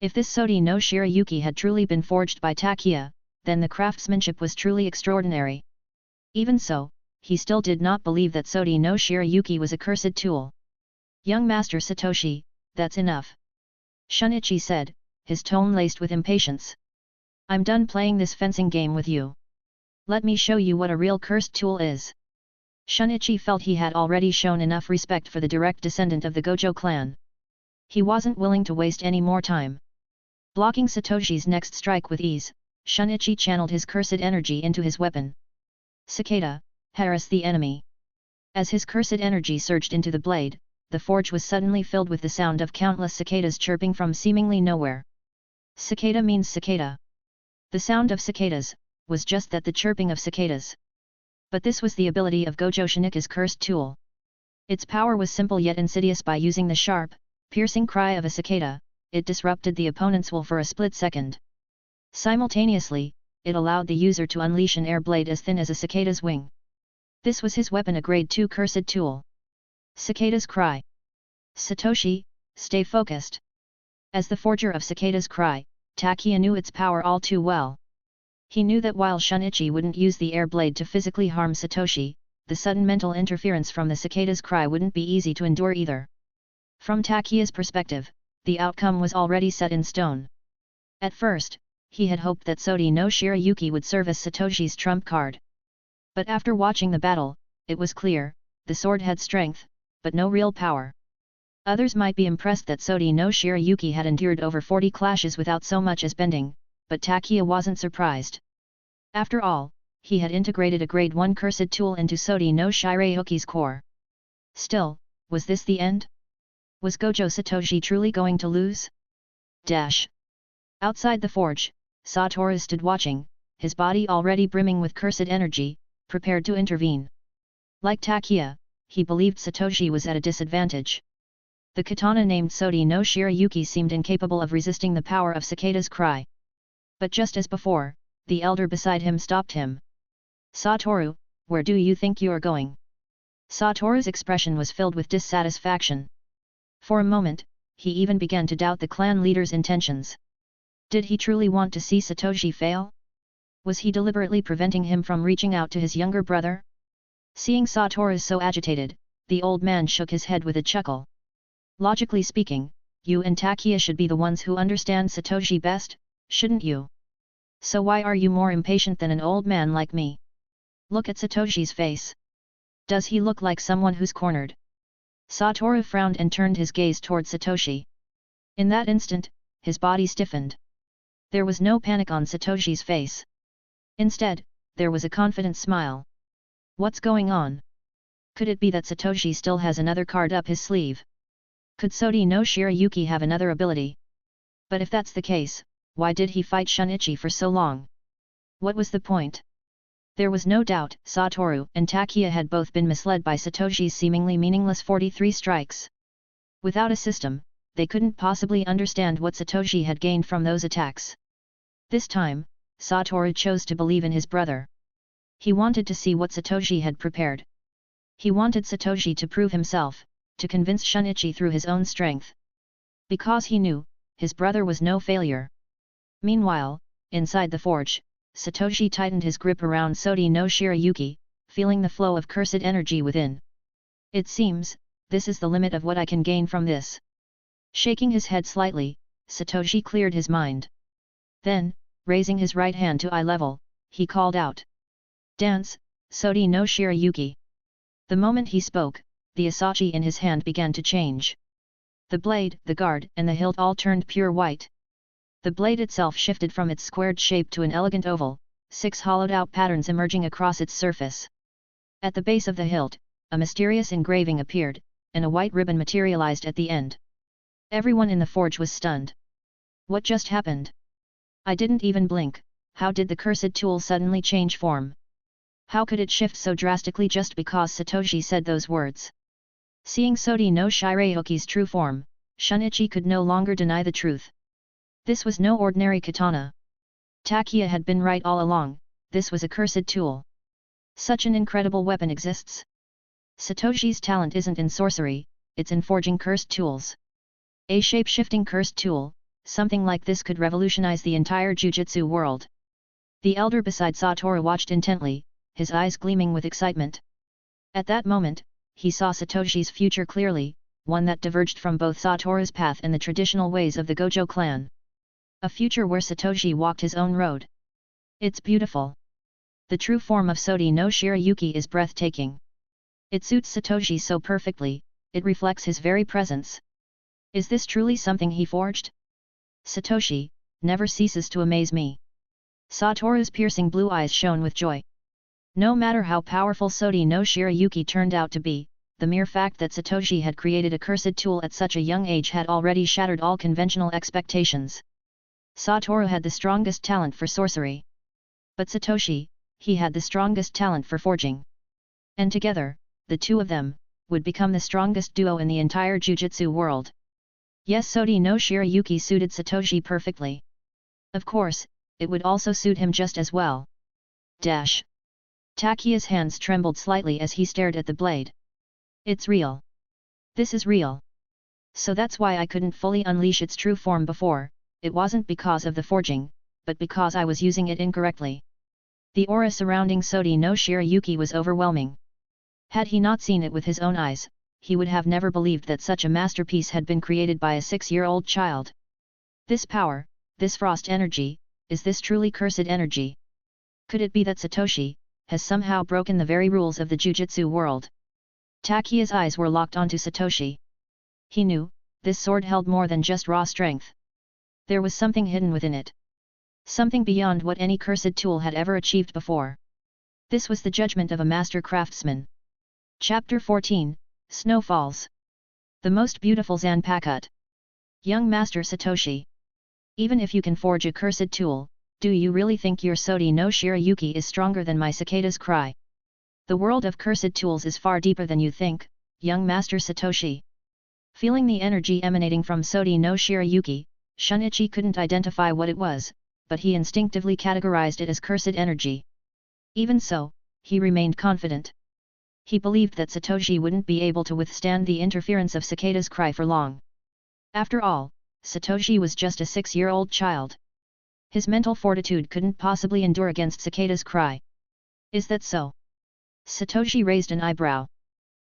S2: If this Sodi no Shirayuki had truly been forged by Takia, then the craftsmanship was truly extraordinary. Even so, he still did not believe that Sodi no Shirayuki was a cursed tool. Young Master Satoshi, that's enough. Shanichi said, his tone laced with impatience. I'm done playing this fencing game with you. Let me show you what a real cursed tool is. Shanichi felt he had already shown enough respect for the direct descendant of the Gojo clan. He wasn't willing to waste any more time. Blocking Satoshi's next strike with ease, Shanichi channeled his cursed energy into his weapon. Cicada, harass the enemy. As his cursed energy surged into the blade, the forge was suddenly filled with the sound of countless cicadas chirping from seemingly nowhere. Cicada means cicada. The sound of cicadas was just that, the chirping of cicadas. But this was the ability of Gojo Shanichi's cursed tool. Its power was simple yet insidious. By using the sharp, piercing cry of a cicada, it disrupted the opponent's will for a split second. Simultaneously, it allowed the user to unleash an air blade as thin as a cicada's wing. This was his weapon, a grade 2 cursed tool. Cicada's cry. Satoshi, stay focused. As the forger of Cicada's cry, Takia knew its power all too well. He knew that while Shanichi wouldn't use the air blade to physically harm Satoshi, the sudden mental interference from the Cicada's cry wouldn't be easy to endure either. From Takia's perspective, the outcome was already set in stone. At first, he had hoped that Sodi no Shirayuki would serve as Satoshi's trump card. But after watching the battle, it was clear, the sword had strength, but no real power. Others might be impressed that Sodi no Shirayuki had endured over 40 clashes without so much as bending, but Takia wasn't surprised. After all, he had integrated a grade 1 cursed tool into Sodi no Shirayuki's core. Still, was this the end? Was Gojo Satoshi truly going to lose? Outside the forge, Satoru stood watching, his body already brimming with cursed energy, prepared to intervene. Like Takia, he believed Satoshi was at a disadvantage. The katana named Sodi no Shirayuki seemed incapable of resisting the power of Cicada's cry. But just as before, the elder beside him stopped him. Satoru, where do you think you're going? Satoru's expression was filled with dissatisfaction. For a moment, he even began to doubt the clan leader's intentions. Did he truly want to see Satoshi fail? Was he deliberately preventing him from reaching out to his younger brother? Seeing Satoru so agitated, the old man shook his head with a chuckle. Logically speaking, you and Takia should be the ones who understand Satoshi best, shouldn't you? So why are you more impatient than an old man like me? Look at Satoshi's face. Does he look like someone who's cornered? Satoru frowned and turned his gaze toward Satoshi. In that instant, his body stiffened. There was no panic on Satoshi's face. Instead, there was a confident smile. What's going on? Could it be that Satoshi still has another card up his sleeve? Could Sodi no Shirayuki have another ability? But if that's the case, why did he fight Shanichi for so long? What was the point? There was no doubt Satoru and Takia had both been misled by Satoshi's seemingly meaningless 43 strikes. Without a system, they couldn't possibly understand what Satoshi had gained from those attacks. This time, Satoru chose to believe in his brother. He wanted to see what Satoshi had prepared. He wanted Satoshi to prove himself, to convince Shanichi through his own strength. Because he knew, his brother was no failure. Meanwhile, inside the forge, Satoshi tightened his grip around Sodi no Shirayuki, feeling the flow of cursed energy within. It seems, this is the limit of what I can gain from this. Shaking his head slightly, Satoshi cleared his mind. Then, raising his right hand to eye level, he called out. Dance, Sodi no Shirayuki. The moment he spoke, the asachi in his hand began to change. The blade, the guard, and the hilt all turned pure white. The blade itself shifted from its squared shape to an elegant oval, 6 hollowed-out patterns emerging across its surface. At the base of the hilt, a mysterious engraving appeared, and a white ribbon materialized at the end. Everyone in the forge was stunned. What just happened? I didn't even blink. How did the cursed tool suddenly change form? How could it shift so drastically just because Satoshi said those words? Seeing Sodi no Shirayuki's true form, Shanichi could no longer deny the truth. This was no ordinary katana. Takia had been right all along, this was a cursed tool. Such an incredible weapon exists. Satoshi's talent isn't in sorcery, it's in forging cursed tools. A shape-shifting cursed tool, something like this could revolutionize the entire Jujutsu world. The elder beside Satoru watched intently, his eyes gleaming with excitement. At that moment, he saw Satoshi's future clearly, one that diverged from both Satoru's path and the traditional ways of the Gojo clan. A future where Satoshi walked his own road. It's beautiful. The true form of Sodi no Shirayuki is breathtaking. It suits Satoshi so perfectly, it reflects his very presence. Is this truly something he forged? Satoshi, never ceases to amaze me. Satoru's piercing blue eyes shone with joy. No matter how powerful Sodi no Shirayuki turned out to be, the mere fact that Satoshi had created a cursed tool at such a young age had already shattered all conventional expectations. Satoru had the strongest talent for sorcery. But Satoshi, he had the strongest talent for forging. And together, the two of them, would become the strongest duo in the entire Jujutsu world. Yes, Sodi no Shirayuki suited Satoshi perfectly. Of course, it would also suit him just as well. Dash. Takiya's hands trembled slightly as he stared at the blade. It's real. This is real. So that's why I couldn't fully unleash its true form before. It wasn't because of the forging, but because I was using it incorrectly. The aura surrounding Sodi no Shirayuki was overwhelming. Had he not seen it with his own eyes, he would have never believed that such a masterpiece had been created by a 6-year-old child. This power, this frost energy, is this truly cursed energy? Could it be that Satoshi has somehow broken the very rules of the Jujutsu world? Takiya's eyes were locked onto Satoshi. He knew, this sword held more than just raw strength. There was something hidden within it. Something beyond what any cursed tool had ever achieved before. This was the judgment of a master craftsman. Chapter 14, Snow Falls. The most beautiful Zanpakuto. Young Master Satoshi. Even if you can forge a cursed tool, do you really think your Sodi no Shirayuki is stronger than my cicada's cry? The world of cursed tools is far deeper than you think, young Master Satoshi. Feeling the energy emanating from Sodi no Shirayuki, Shanichi couldn't identify what it was, but he instinctively categorized it as cursed energy. Even so, he remained confident. He believed that Satoshi wouldn't be able to withstand the interference of cicada's cry for long. After all, Satoshi was just a 6-year-old child. His mental fortitude couldn't possibly endure against cicada's cry. Is that so? Satoshi raised an eyebrow.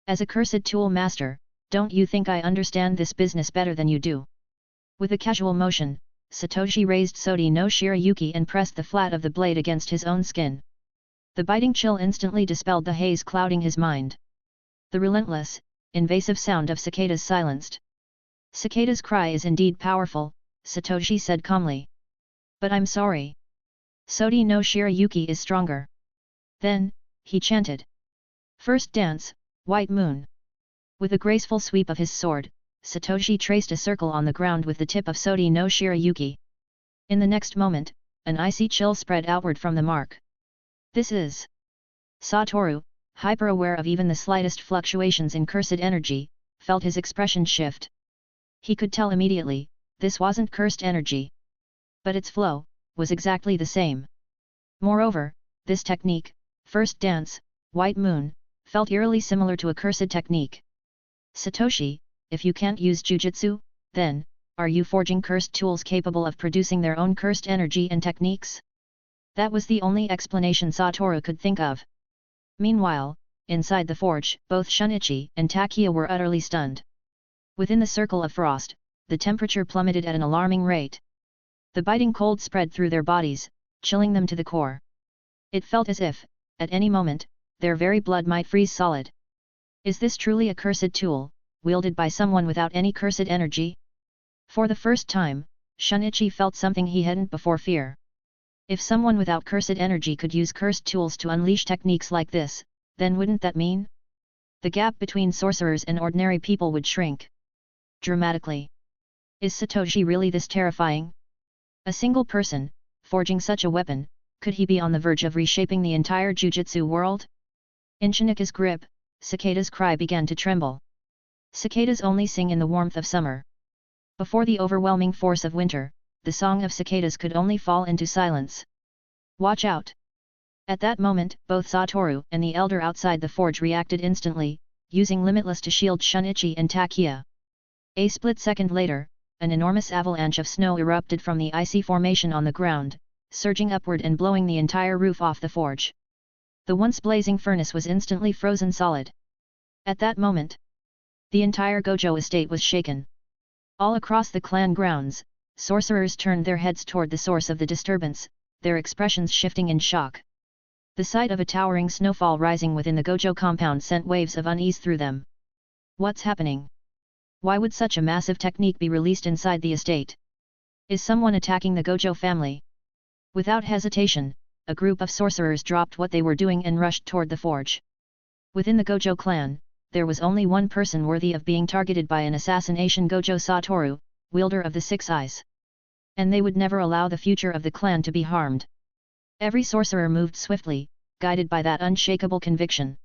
S2: As a cursed tool master, don't you think I understand this business better than you do? With a casual motion, Satoshi raised Sodi no Shirayuki and pressed the flat of the blade against his own skin. The biting chill instantly dispelled the haze clouding his mind. The relentless, invasive sound of cicadas silenced. Cicada's cry is indeed powerful, Satoshi said calmly. But I'm sorry. Sodi no Shirayuki is stronger. Then, he chanted. First dance, White Moon. With a graceful sweep of his sword, Satoshi traced a circle on the ground with the tip of Sodi no Shirayuki. In the next moment, an icy chill spread outward from the mark. This is... Satoru, hyper-aware of even the slightest fluctuations in cursed energy, felt his expression shift. He could tell immediately, this wasn't cursed energy. But its flow was exactly the same. Moreover, this technique, First Dance, White Moon, felt eerily similar to a cursed technique. Satoshi, if you can't use Jujutsu, then, are you forging cursed tools capable of producing their own cursed energy and techniques? That was the only explanation Satoru could think of. Meanwhile, inside the forge, both Shanichi and Takiya were utterly stunned. Within the circle of frost, the temperature plummeted at an alarming rate. The biting cold spread through their bodies, chilling them to the core. It felt as if, at any moment, their very blood might freeze solid. Is this truly a cursed tool, wielded by someone without any cursed energy? For the first time, Shanichi felt something he hadn't before: fear. If someone without cursed energy could use cursed tools to unleash techniques like this, then wouldn't that mean the gap between sorcerers and ordinary people would shrink dramatically? Is Satoshi really this terrifying? A single person, forging such a weapon, could he be on the verge of reshaping the entire Jujutsu world? In Shinika's grip, Cicada's cry began to tremble. Cicadas only sing in the warmth of summer. Before the overwhelming force of winter, the song of cicadas could only fall into silence. Watch out! At that moment, both Satoru and the elder outside the forge reacted instantly, using Limitless to shield Shanichi and Takiya. A split second later, an enormous avalanche of snow erupted from the icy formation on the ground, surging upward and blowing the entire roof off the forge. The once blazing furnace was instantly frozen solid. At that moment, the entire Gojo estate was shaken. All across the clan grounds, sorcerers turned their heads toward the source of the disturbance, their expressions shifting in shock. The sight of a towering snowfall rising within the Gojo compound sent waves of unease through them. What's happening? Why would such a massive technique be released inside the estate? Is someone attacking the Gojo family? Without hesitation, a group of sorcerers dropped what they were doing and rushed toward the forge. Within the Gojo clan, there was only one person worthy of being targeted by an assassination: Gojo Satoru, wielder of the Six Eyes. And they would never allow the future of the clan to be harmed. Every sorcerer moved swiftly, guided by that unshakable conviction.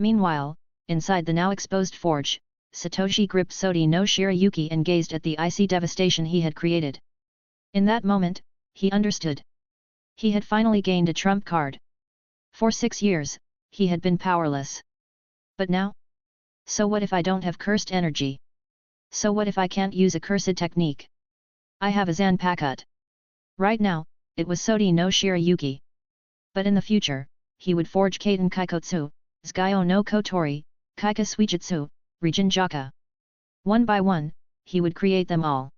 S2: Meanwhile, inside the now exposed forge, Satoshi gripped Sodi no Shirayuki and gazed at the icy devastation he had created. In that moment, he understood. He had finally gained a trump card. For 6 years, he had been powerless. But now? So what if I don't have cursed energy? So what if I can't use a cursed technique? I have a Zanpakuto. Right now, it was Sodi no Shirayuki. But in the future, he would forge Kaiten Kaikotsu, Zgyo no Kotori, Kaika Suijutsu, Rijinjaka. One by one, he would create them all.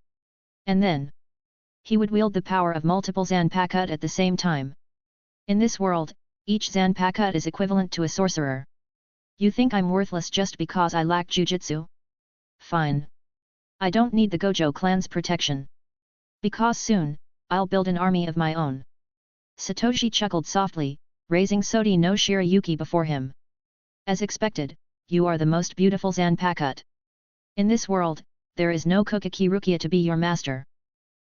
S2: And then, he would wield the power of multiple Zanpakuto at the same time. In this world, each Zanpakuto is equivalent to a sorcerer. You think I'm worthless just because I lack Jujutsu? Fine. I don't need the Gojo clan's protection. Because soon, I'll build an army of my own. Satoshi chuckled softly, raising Sodi no Shirayuki before him. As expected, you are the most beautiful Zanpakuto. In this world, there is no Kokaki Rukia to be your master.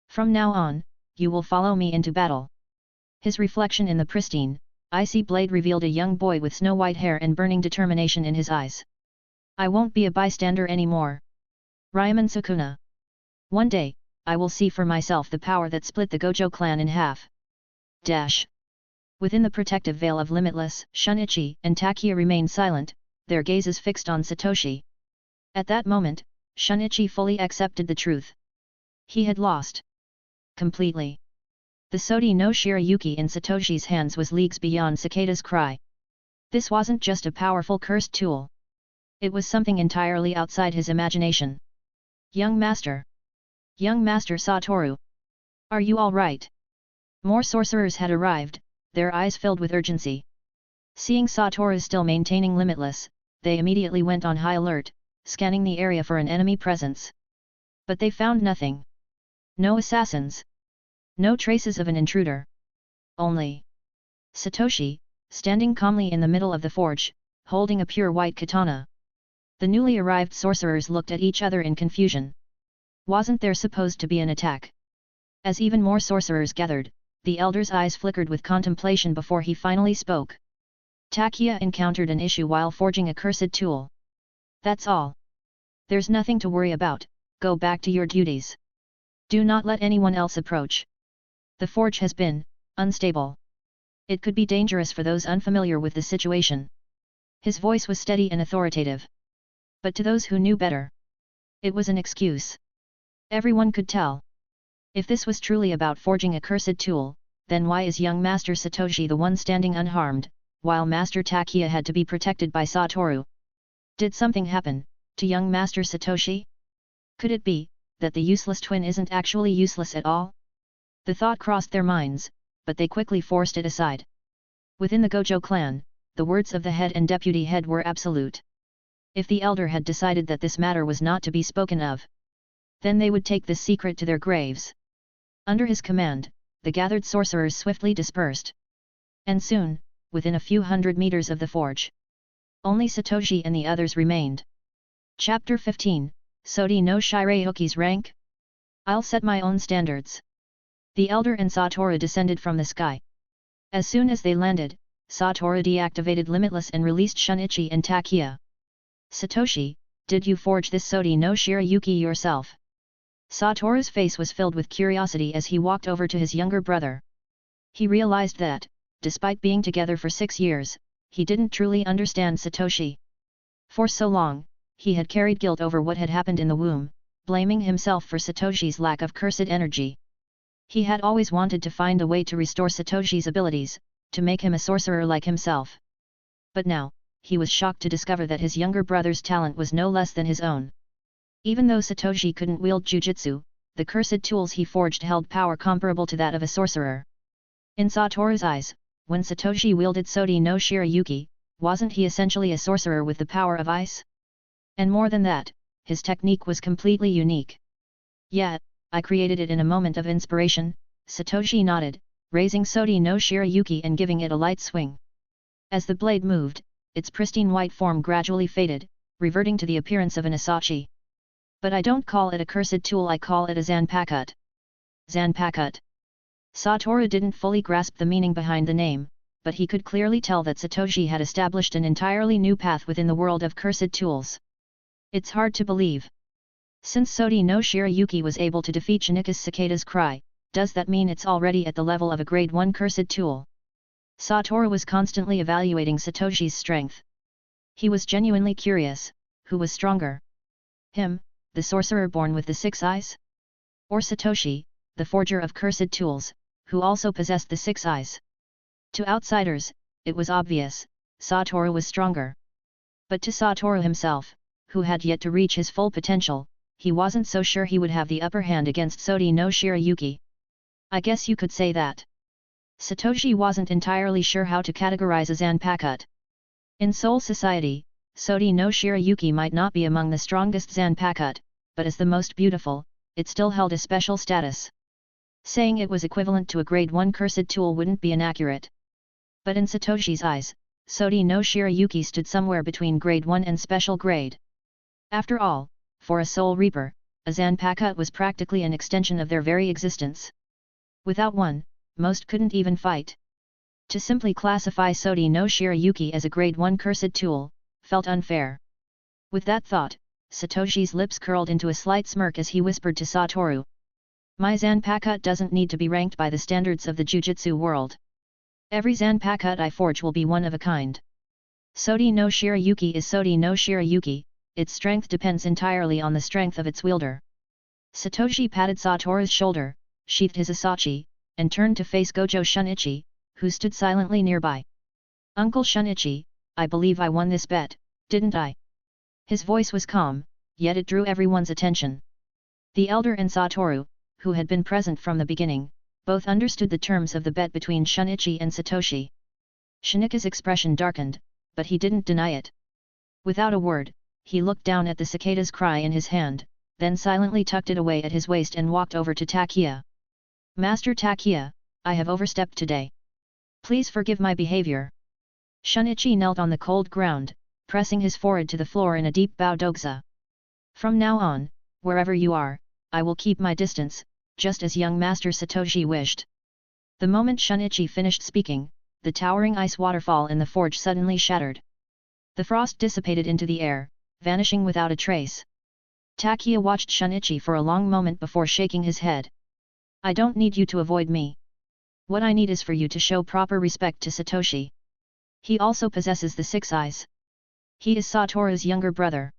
S2: From now on, you will follow me into battle. His reflection in the pristine, icy blade revealed a young boy with snow-white hair and burning determination in his eyes. I won't be a bystander anymore. Ryaman Sukuna. One day, I will see for myself the power that split the Gojo clan in half. Within the protective veil of Limitless, Shanichi and Takia remained silent, their gazes fixed on Satoshi. At that moment, Shanichi fully accepted the truth. He had lost. Completely. The Sodi no Shirayuki in Satoshi's hands was leagues beyond Cicada's cry. This wasn't just a powerful cursed tool. It was something entirely outside his imagination. Young Master. Young Master Satoru. Are you all right? More sorcerers had arrived, their eyes filled with urgency. Seeing Satoru still maintaining Limitless, they immediately went on high alert, scanning the area for an enemy presence. But they found nothing. No assassins. No traces of an intruder. Only Satoshi, standing calmly in the middle of the forge, holding a pure white katana. The newly arrived sorcerers looked at each other in confusion. Wasn't there supposed to be an attack? As even more sorcerers gathered, the elder's eyes flickered with contemplation before he finally spoke. Takia encountered an issue while forging a cursed tool. That's all. There's nothing to worry about, go back to your duties. Do not let anyone else approach. The forge has been unstable. It could be dangerous for those unfamiliar with the situation. His voice was steady and authoritative. But to those who knew better, it was an excuse. Everyone could tell. If this was truly about forging a cursed tool, then why is young Master Satoshi the one standing unharmed, while Master Takia had to be protected by Satoru? Did something happen to young Master Satoshi? Could it be that the useless twin isn't actually useless at all? The thought crossed their minds, but they quickly forced it aside. Within the Gojo clan, the words of the head and deputy head were absolute. If the elder had decided that this matter was not to be spoken of, then they would take this secret to their graves. Under his command, the gathered sorcerers swiftly dispersed. And soon, within a few hundred meters of the forge, only Satoshi and the others remained. Chapter 15, Sodi no Shirayuki's rank? I'll set my own standards. The elder and Satoru descended from the sky. As soon as they landed, Satoru deactivated Limitless and released Shanichi and Takia. Satoshi, did you forge this Sodi no Shirayuki yourself? Satoru's face was filled with curiosity as he walked over to his younger brother. He realized that, despite being together for 6 years, he didn't truly understand Satoshi. For so long, he had carried guilt over what had happened in the womb, blaming himself for Satoshi's lack of cursed energy. He had always wanted to find a way to restore Satoshi's abilities, to make him a sorcerer like himself. But now, he was shocked to discover that his younger brother's talent was no less than his own. Even though Satoshi couldn't wield Jujutsu, the cursed tools he forged held power comparable to that of a sorcerer. In Satoru's eyes, when Satoshi wielded Sodi no Shirayuki, wasn't he essentially a sorcerer with the power of ice? And more than that, his technique was completely unique. Yet, I created it in a moment of inspiration, Satoshi nodded, raising Sodi no Shirayuki and giving it a light swing. As the blade moved, its pristine white form gradually faded, reverting to the appearance of an Asachi. But I don't call it a cursed tool, I call it a Zanpakuto. Zanpakuto. Satoru didn't fully grasp the meaning behind the name, but he could clearly tell that Satoshi had established an entirely new path within the world of cursed tools. It's hard to believe. Since Sodi no Shirayuki was able to defeat Shinichi's cicada's cry, does that mean it's already at the level of a grade 1 cursed tool? Satoru was constantly evaluating Satoshi's strength. He was genuinely curious, who was stronger? Him, the sorcerer born with the 6 eyes? Or Satoshi, the forger of cursed tools, who also possessed the 6 eyes? To outsiders, it was obvious, Satoru was stronger. But to Satoru himself, who had yet to reach his full potential, he wasn't so sure he would have the upper hand against Sodi no Shirayuki. I guess you could say that. Satoshi wasn't entirely sure how to categorize a Zanpakuto. In Soul Society, Sodi no Shirayuki might not be among the strongest Zanpakuto, but as the most beautiful, it still held a special status. Saying it was equivalent to a grade 1 cursed tool wouldn't be inaccurate. But in Satoshi's eyes, Sodi no Shirayuki stood somewhere between grade 1 and special grade. After all, for a Soul Reaper, a Zanpakuto was practically an extension of their very existence. Without one, most couldn't even fight. To simply classify Sodi no Shirayuki as a grade 1 cursed tool, felt unfair. With that thought, Satoshi's lips curled into a slight smirk as he whispered to Satoru. My Zanpakuto doesn't need to be ranked by the standards of the Jujutsu world. Every Zanpakuto I forge will be one of a kind. Sodi no Shirayuki is Sodi no Shirayuki, its strength depends entirely on the strength of its wielder. Satoshi patted Satoru's shoulder, sheathed his Asachi, and turned to face Gojo Shanichi, who stood silently nearby. Uncle Shanichi, I believe I won this bet, didn't I? His voice was calm, yet it drew everyone's attention. The elder and Satoru, who had been present from the beginning, both understood the terms of the bet between Shanichi and Satoshi. Shinichi's expression darkened, but he didn't deny it. Without a word, he looked down at the cicada's cry in his hand, then silently tucked it away at his waist and walked over to Takia. Master Takia, I have overstepped today. Please forgive my behavior. Shanichi knelt on the cold ground, pressing his forehead to the floor in a deep bow doxa. From now on, wherever you are, I will keep my distance, just as young Master Satoshi wished. The moment Shanichi finished speaking, the towering ice waterfall in the forge suddenly shattered. The frost dissipated into the air, vanishing without a trace. Takia watched Shanichi for a long moment before shaking his head. I don't need you to avoid me. What I need is for you to show proper respect to Satoshi. He also possesses the 6 eyes. He is Satoru's younger brother.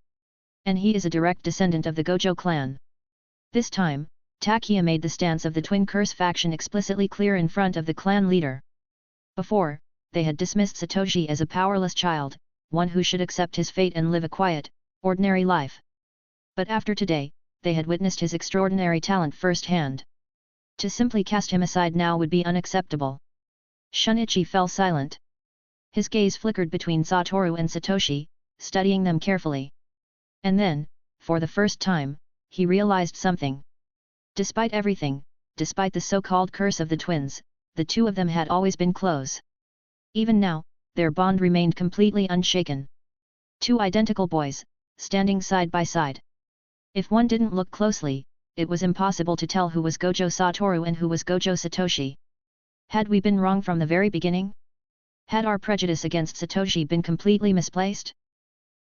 S2: And he is a direct descendant of the Gojo clan. This time, Takia made the stance of the Twin Curse faction explicitly clear in front of the clan leader. Before, they had dismissed Satoshi as a powerless child, one who should accept his fate and live a quiet, ordinary life. But after today, they had witnessed his extraordinary talent firsthand. To simply cast him aside now would be unacceptable. Shunichi fell silent. His gaze flickered between Satoru and Satoshi, studying them carefully. And then, for the first time, he realized something. Despite everything, despite the so-called curse of the twins, the two of them had always been close. Even now, their bond remained completely unshaken. Two identical boys, standing side by side. If one didn't look closely, it was impossible to tell who was Gojo Satoru and who was Gojo Satoshi. Had we been wrong from the very beginning? Had our prejudice against Satoshi been completely misplaced?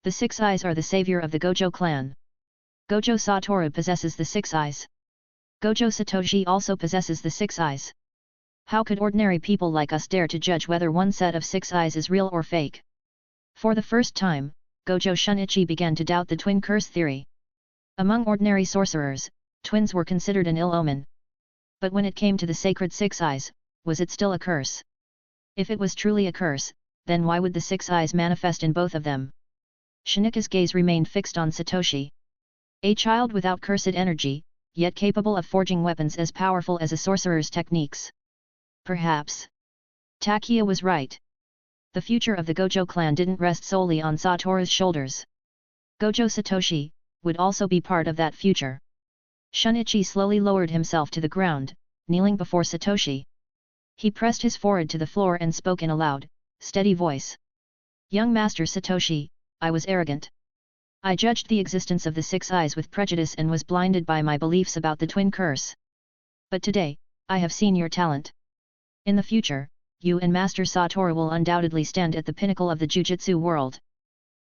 S2: The 6 eyes are the savior of the Gojo clan. Gojo Satoru possesses the 6 eyes. Gojo Satoshi also possesses the 6 eyes. How could ordinary people like us dare to judge whether one set of 6 eyes is real or fake? For the first time, Gojo Shunichi began to doubt the twin curse theory. Among ordinary sorcerers, twins were considered an ill omen. But when it came to the sacred 6 eyes, was it still a curse? If it was truly a curse, then why would the 6 eyes manifest in both of them? Shinichi's gaze remained fixed on Satoshi. A child without cursed energy, yet capable of forging weapons as powerful as a sorcerer's techniques. Perhaps. Takia was right. The future of the Gojo clan didn't rest solely on Satoru's shoulders. Gojo Satoshi would also be part of that future. Shanichi slowly lowered himself to the ground, kneeling before Satoshi. He pressed his forehead to the floor and spoke in a loud, steady voice. Young Master Satoshi, I was arrogant. I judged the existence of the six eyes with prejudice and was blinded by my beliefs about the twin curse. But today, I have seen your talent. In the future, you and Master Satoru will undoubtedly stand at the pinnacle of the Jujutsu world.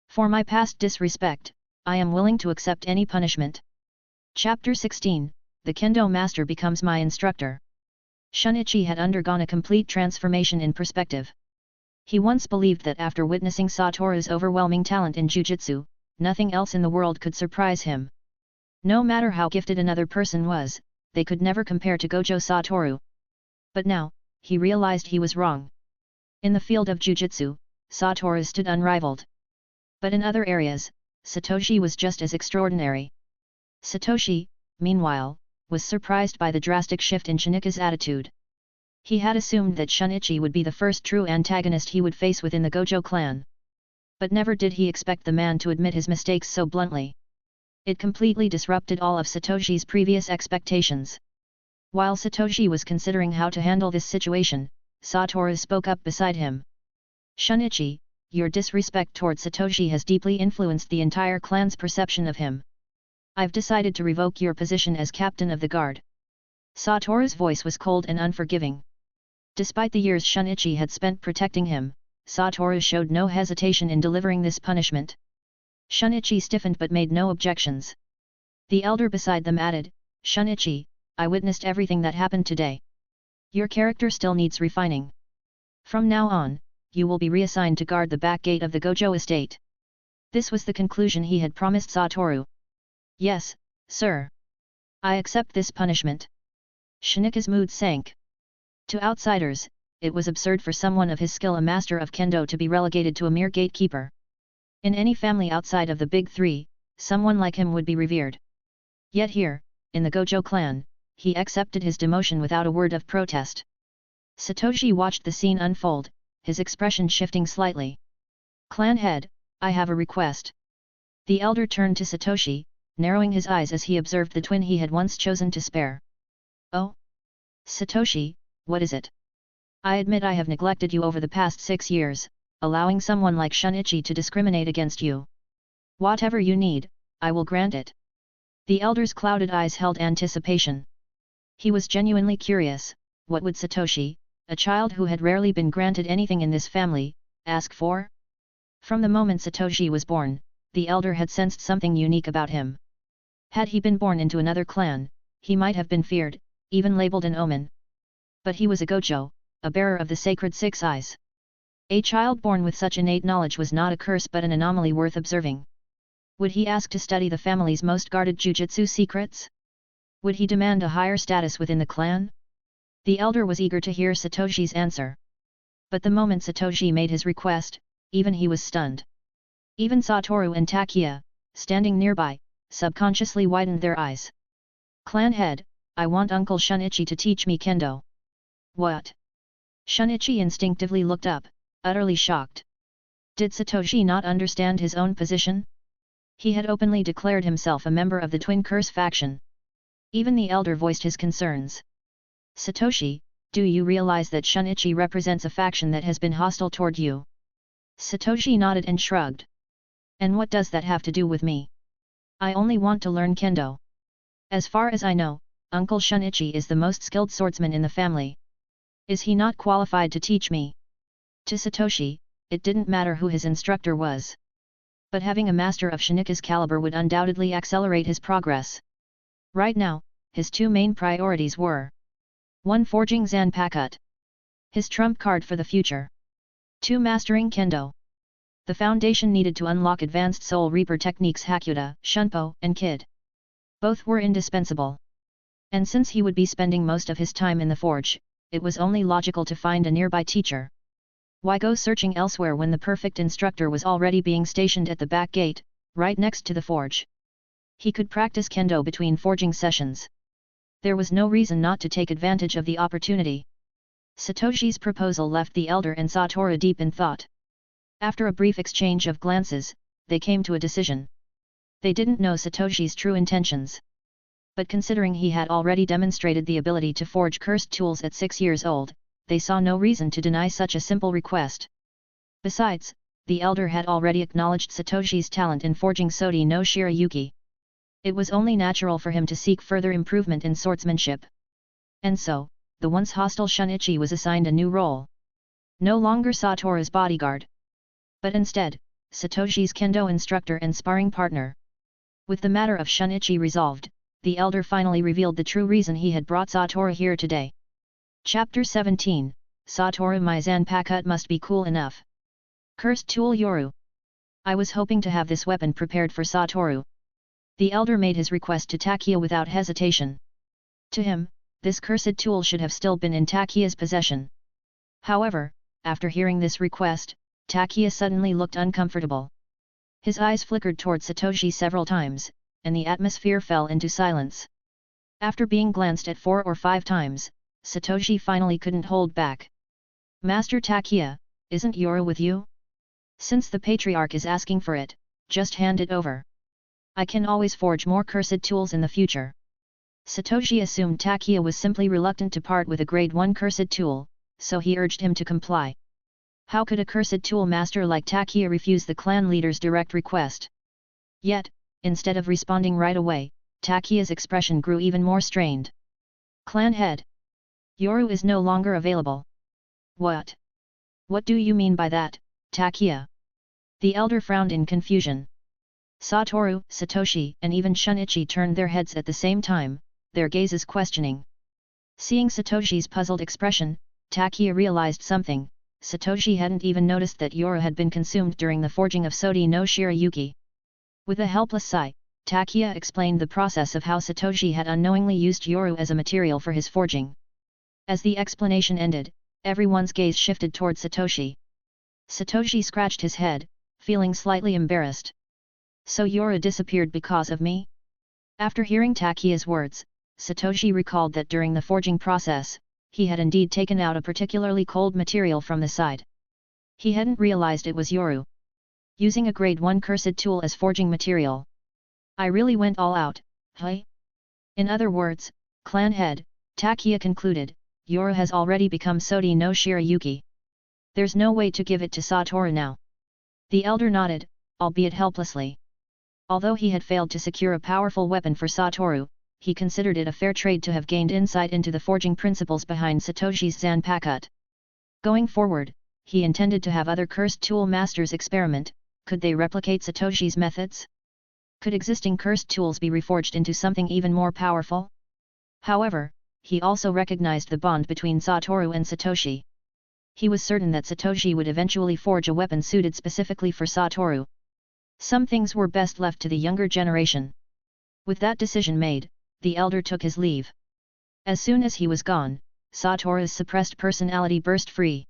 S2: For my past disrespect, I am willing to accept any punishment. Chapter 16, The Kendo Master Becomes My Instructor. Shanichi had undergone a complete transformation in perspective. He once believed that after witnessing Satoru's overwhelming talent in Jujutsu, nothing else in the world could surprise him. No matter how gifted another person was, they could never compare to Gojo Satoru. But now, he realized he was wrong. In the field of Jujutsu, Satoru stood unrivaled. But in other areas, Satoshi was just as extraordinary. Satoshi, meanwhile, was surprised by the drastic shift in Shanichi's attitude. He had assumed that Shanichi would be the first true antagonist he would face within the Gojo clan. But never did he expect the man to admit his mistakes so bluntly. It completely disrupted all of Satoshi's previous expectations. While Satoshi was considering how to handle this situation, Satoru spoke up beside him. Shanichi, your disrespect toward Satoshi has deeply influenced the entire clan's perception of him. I've decided to revoke your position as captain of the guard. Satoru's voice was cold and unforgiving. Despite the years Shanichi had spent protecting him, Satoru showed no hesitation in delivering this punishment. Shanichi stiffened but made no objections. The elder beside them added, Shanichi, I witnessed everything that happened today. Your character still needs refining. From now on, you will be reassigned to guard the back gate of the Gojo estate. This was the conclusion he had promised Satoru. Yes, sir. I accept this punishment. Shanichi's mood sank. To outsiders, it was absurd for someone of his skill, a master of kendo, to be relegated to a mere gatekeeper. In any family outside of the big three, someone like him would be revered. Yet here, in the Gojo clan, he accepted his demotion without a word of protest. Satoshi watched the scene unfold, his expression shifting slightly. Clan head, I have a request. The elder turned to Satoshi, narrowing his eyes as he observed the twin he had once chosen to spare. Oh? Satoshi, what is it? I admit I have neglected you over the past 6 years, allowing someone like Shanichi to discriminate against you. Whatever you need, I will grant it. The elder's clouded eyes held anticipation. He was genuinely curious, what would Satoshi, a child who had rarely been granted anything in this family, ask for? From the moment Satoshi was born, the elder had sensed something unique about him. Had he been born into another clan, he might have been feared, even labeled an omen. But he was a Gojo, a bearer of the sacred six eyes. A child born with such innate knowledge was not a curse but an anomaly worth observing. Would he ask to study the family's most guarded jujutsu secrets? Would he demand a higher status within the clan? The elder was eager to hear Satoshi's answer. But the moment Satoshi made his request, even he was stunned. Even Satoru and Takia, standing nearby, subconsciously widened their eyes. Clan head, I want Uncle Shanichi to teach me kendo. What? Shanichi instinctively looked up, utterly shocked. Did Satoshi not understand his own position? He had openly declared himself a member of the Twin Curse faction. Even the elder voiced his concerns. Satoshi, do you realize that Shanichi represents a faction that has been hostile toward you? Satoshi nodded and shrugged. And what does that have to do with me? I only want to learn kendo. As far as I know, Uncle Shanichi is the most skilled swordsman in the family. Is he not qualified to teach me? To Satoshi, it didn't matter who his instructor was. But having a master of Shanichi's caliber would undoubtedly accelerate his progress. Right now, his two main priorities were 1. Forging Zanpakuto. His trump card for the future. 2. Mastering kendo. The foundation needed to unlock advanced Soul Reaper techniques Hakuda, Shunpo, and Kid. Both were indispensable. And since he would be spending most of his time in the forge, it was only logical to find a nearby teacher. Why go searching elsewhere when the perfect instructor was already being stationed at the back gate, right next to the forge? He could practice kendo between forging sessions. There was no reason not to take advantage of the opportunity. Satoshi's proposal left the elder and Satoru deep in thought. After a brief exchange of glances, they came to a decision. They didn't know Satoshi's true intentions. But considering he had already demonstrated the ability to forge cursed tools at 6 years old, they saw no reason to deny such a simple request. Besides, the elder had already acknowledged Satoshi's talent in forging Sodi no Shirayuki. It was only natural for him to seek further improvement in swordsmanship. And so, the once hostile Shanichi was assigned a new role. No longer Satoru's bodyguard, but instead, Satoshi's kendo instructor and sparring partner. With the matter of Shanichi resolved, the elder finally revealed the true reason he had brought Satoru here today. Chapter 17, Satoru, my Zanpakuto must be cool enough. Cursed tool Yoru. I was hoping to have this weapon prepared for Satoru. The elder made his request to Takia without hesitation. To him, this cursed tool should have still been in Takia's possession. However, after hearing this request, Takia suddenly looked uncomfortable. His eyes flickered toward Satoshi several times, and the atmosphere fell into silence. After being glanced at 4 or 5 times, Satoshi finally couldn't hold back. Master Takia, isn't Yoru with you? Since the Patriarch is asking for it, just hand it over. I can always forge more cursed tools in the future. Satoshi assumed Takia was simply reluctant to part with a grade 1 cursed tool, so he urged him to comply. How could a cursed tool master like Takia refuse the clan leader's direct request? Yet, instead of responding right away, Takia's expression grew even more strained. Clan head. Yoru is no longer available. What? What do you mean by that, Takia? The elder frowned in confusion. Satoru, Satoshi, and even Shunichi turned their heads at the same time, their gazes questioning. Seeing Satoshi's puzzled expression, Takia realized something. Satoshi hadn't even noticed that Yoru had been consumed during the forging of Sodi no Shirayuki. With a helpless sigh, Takia explained the process of how Satoshi had unknowingly used Yoru as a material for his forging. As the explanation ended, everyone's gaze shifted toward Satoshi. Satoshi scratched his head, feeling slightly embarrassed. So Yoru disappeared because of me? After hearing Takia's words, Satoshi recalled that during the forging process, he had indeed taken out a particularly cold material from the side. He hadn't realized it was Yoru. Using a grade 1 cursed tool as forging material. I really went all out, hey? In other words, clan head, Takia concluded, Yoru has already become Sodi no Shirayuki. There's no way to give it to Satoru now. The elder nodded, albeit helplessly. Although he had failed to secure a powerful weapon for Satoru, he considered it a fair trade to have gained insight into the forging principles behind Satoshi's Zanpakuto. Going forward, he intended to have other cursed tool masters experiment. Could they replicate Satoshi's methods? Could existing cursed tools be reforged into something even more powerful? However, he also recognized the bond between Satoru and Satoshi. He was certain that Satoshi would eventually forge a weapon suited specifically for Satoru. Some things were best left to the younger generation. With that decision made, the elder took his leave. As soon as he was gone, Satoru's suppressed personality burst free.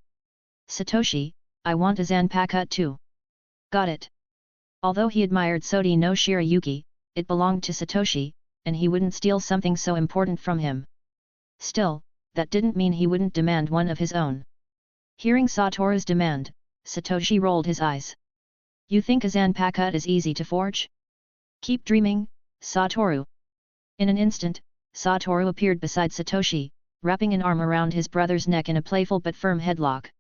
S2: Satoshi, I want a Zanpakuto too. Got it. Although he admired Sodi no Shirayuki, it belonged to Satoshi, and he wouldn't steal something so important from him. Still, that didn't mean he wouldn't demand one of his own. Hearing Satoru's demand, Satoshi rolled his eyes. You think a Zanpakuto is easy to forge? Keep dreaming, Satoru. In an instant, Satoru appeared beside Satoshi, wrapping an arm around his brother's neck in a playful but firm headlock.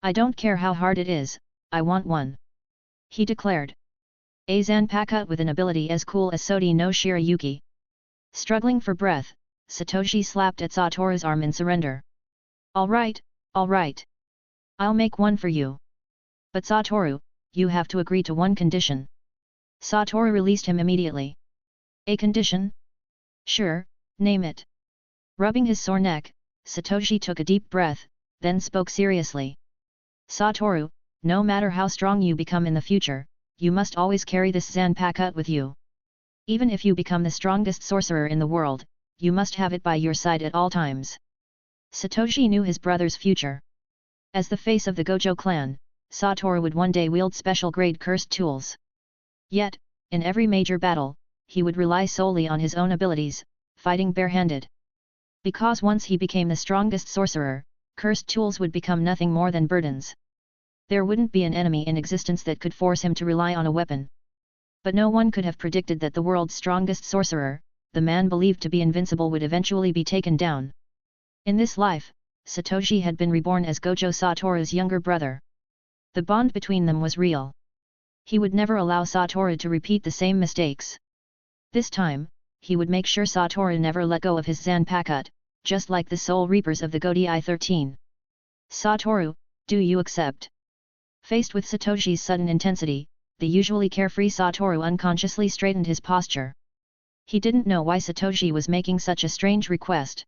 S2: I don't care how hard it is, I want one. He declared. A Zanpakuto with an ability as cool as Sodi no Shirayuki. Struggling for breath, Satoshi slapped at Satoru's arm in surrender. Alright, alright. I'll make one for you. But Satoru, you have to agree to one condition. Satoru released him immediately. A condition? Sure, name it. Rubbing his sore neck, Satoshi took a deep breath, then spoke seriously. Satoru, no matter how strong you become in the future, you must always carry this Zanpakuto with you. Even if you become the strongest sorcerer in the world, you must have it by your side at all times. Satoshi knew his brother's future. As the face of the Gojo clan, Satoru would one day wield special grade cursed tools. Yet, in every major battle, he would rely solely on his own abilities, fighting barehanded. Because once he became the strongest sorcerer, cursed tools would become nothing more than burdens. There wouldn't be an enemy in existence that could force him to rely on a weapon. But no one could have predicted that the world's strongest sorcerer, the man believed to be invincible would eventually be taken down. In this life, Satoshi had been reborn as Gojo Satoru's younger brother. The bond between them was real. He would never allow Satoru to repeat the same mistakes. This time, he would make sure Satoru never let go of his Zanpakuto, just like the Soul Reapers of the Godai 13. Satoru, do you accept? Faced with Satoshi's sudden intensity, the usually carefree Satoru unconsciously straightened his posture. He didn't know why Satoshi was making such a strange request.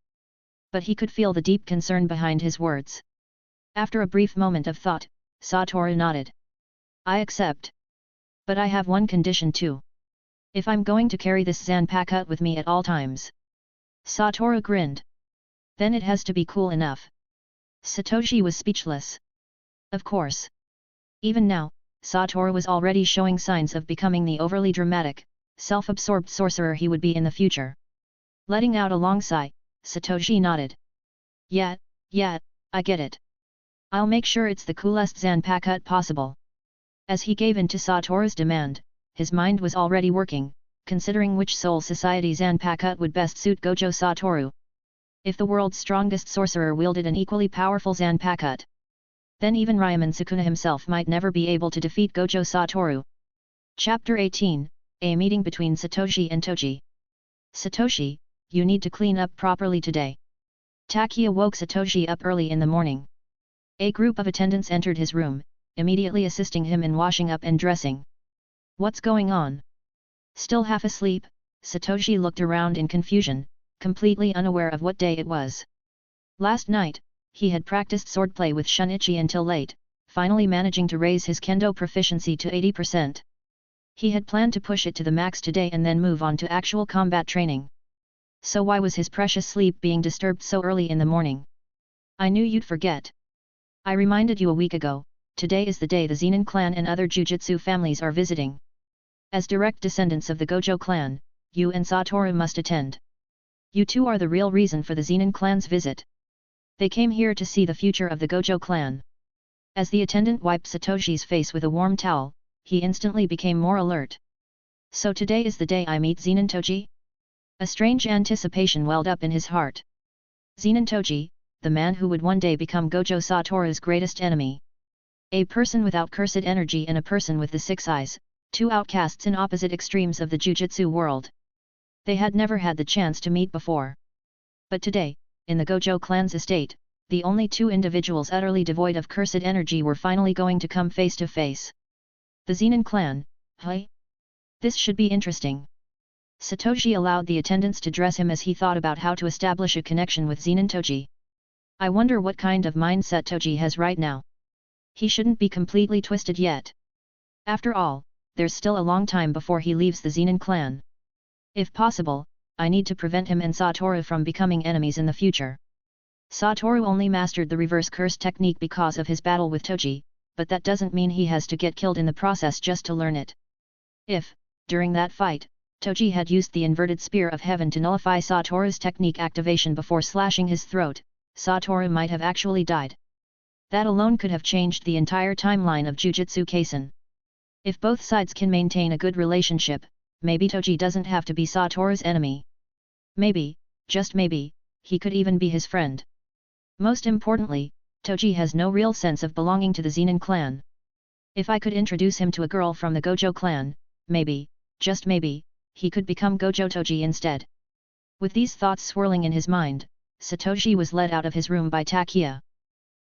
S2: But he could feel the deep concern behind his words. After a brief moment of thought, Satoru nodded. I accept. But I have one condition too. If I'm going to carry this Zanpakuto with me at all times. Satoru grinned. Then it has to be cool enough. Satoshi was speechless. Of course. Even now, Satoru was already showing signs of becoming the overly dramatic, self-absorbed sorcerer he would be in the future. Letting out a long sigh, Satoshi nodded. Yeah, I get it. I'll make sure it's the coolest Zanpakuto possible. As he gave in to Satoru's demand, his mind was already working, considering which Soul Society Zanpakuto would best suit Gojo Satoru. If the world's strongest sorcerer wielded an equally powerful Zanpakuto, then even Ryaman Sukuna himself might never be able to defeat Gojo Satoru. Chapter 18, A Meeting Between Satoshi and Toji. Satoshi, you need to clean up properly today. Takia woke Satoshi up early in the morning. A group of attendants entered his room, immediately assisting him in washing up and dressing. What's going on? Still half asleep, Satoshi looked around in confusion, completely unaware of what day it was. Last night, he had practiced swordplay with Shanichi until late, finally managing to raise his kendo proficiency to 80%. He had planned to push it to the max today and then move on to actual combat training. So why was his precious sleep being disturbed so early in the morning? I knew you'd forget. I reminded you a week ago, today is the day the Zenin clan and other Jujutsu families are visiting. As direct descendants of the Gojo clan, you and Satoru must attend. You two are the real reason for the Zenin clan's visit. They came here to see the future of the Gojo clan. As the attendant wiped Satoshi's face with a warm towel, he instantly became more alert. So today is the day I meet Zenin Toji? A strange anticipation welled up in his heart. Zenin Toji, the man who would one day become Gojo Satoru's greatest enemy. A person without cursed energy and a person with the six eyes, two outcasts in opposite extremes of the Jujutsu world. They had never had the chance to meet before. But today, in the Gojo clan's estate, the only two individuals utterly devoid of cursed energy were finally going to come face to face. The Zenin clan, huh? This should be interesting. Satoshi allowed the attendants to dress him as he thought about how to establish a connection with Zenin Toji. I wonder what kind of mindset Toji has right now. He shouldn't be completely twisted yet. After all, there's still a long time before he leaves the Zenin clan. If possible, I need to prevent him and Satoru from becoming enemies in the future. Satoru only mastered the reverse curse technique because of his battle with Toji, but that doesn't mean he has to get killed in the process just to learn it. If, during that fight, Toji had used the inverted spear of heaven to nullify Satoru's technique activation before slashing his throat, Satoru might have actually died. That alone could have changed the entire timeline of Jujutsu Kaisen. If both sides can maintain a good relationship, maybe Toji doesn't have to be Satoru's enemy. Maybe, just maybe, he could even be his friend. Most importantly, Toji has no real sense of belonging to the Zenin clan. If I could introduce him to a girl from the Gojo clan, maybe, just maybe, he could become Gojo Toji instead. With these thoughts swirling in his mind, Satoshi was led out of his room by Takia.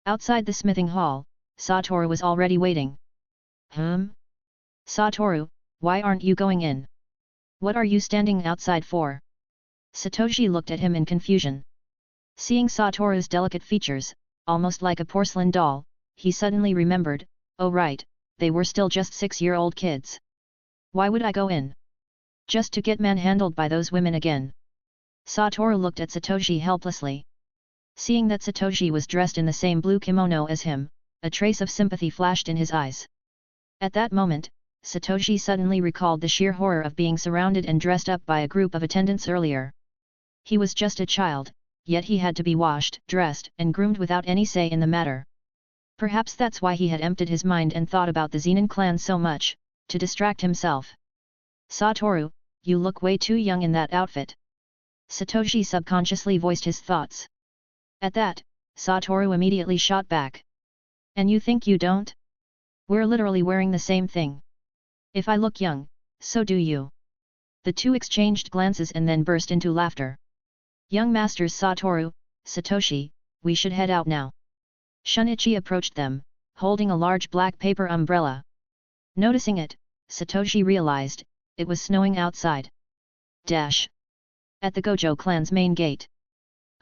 S2: Outside the smithing hall, Satoru was already waiting. Satoru, why aren't you going in? What are you standing outside for? Satoshi looked at him in confusion. Seeing Satoru's delicate features, almost like a porcelain doll, he suddenly remembered, oh right, they were still just 6-year-old kids. Why would I go in? Just to get manhandled by those women again. Satoru looked at Satoshi helplessly. Seeing that Satoshi was dressed in the same blue kimono as him, a trace of sympathy flashed in his eyes. At that moment, Satoshi suddenly recalled the sheer horror of being surrounded and dressed up by a group of attendants earlier. He was just a child, yet he had to be washed, dressed, and groomed without any say in the matter. Perhaps that's why he had emptied his mind and thought about the Zenin clan so much, to distract himself. Satoru, you look way too young in that outfit. Satoshi subconsciously voiced his thoughts. At that, Satoru immediately shot back. And you think you don't? We're literally wearing the same thing. If I look young, so do you. The two exchanged glances and then burst into laughter. Young masters Satoru, Satoshi, we should head out now. Shanichi approached them, holding a large black paper umbrella. Noticing it, Satoshi realized, it was snowing outside. Dash. At the Gojo clan's main gate.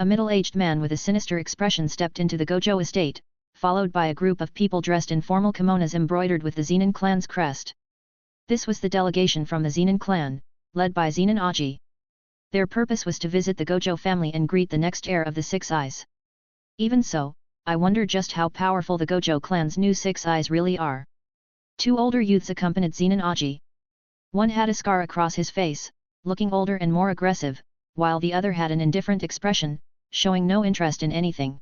S2: A middle-aged man with a sinister expression stepped into the Gojo estate, followed by a group of people dressed in formal kimonos embroidered with the Zenin clan's crest. This was the delegation from the Zenin clan, led by Zenin Aji. Their purpose was to visit the Gojo family and greet the next heir of the Six Eyes. Even so, I wonder just how powerful the Gojo clan's new Six Eyes really are. Two older youths accompanied Zenin Aji. One had a scar across his face, looking older and more aggressive, while the other had an indifferent expression, showing no interest in anything.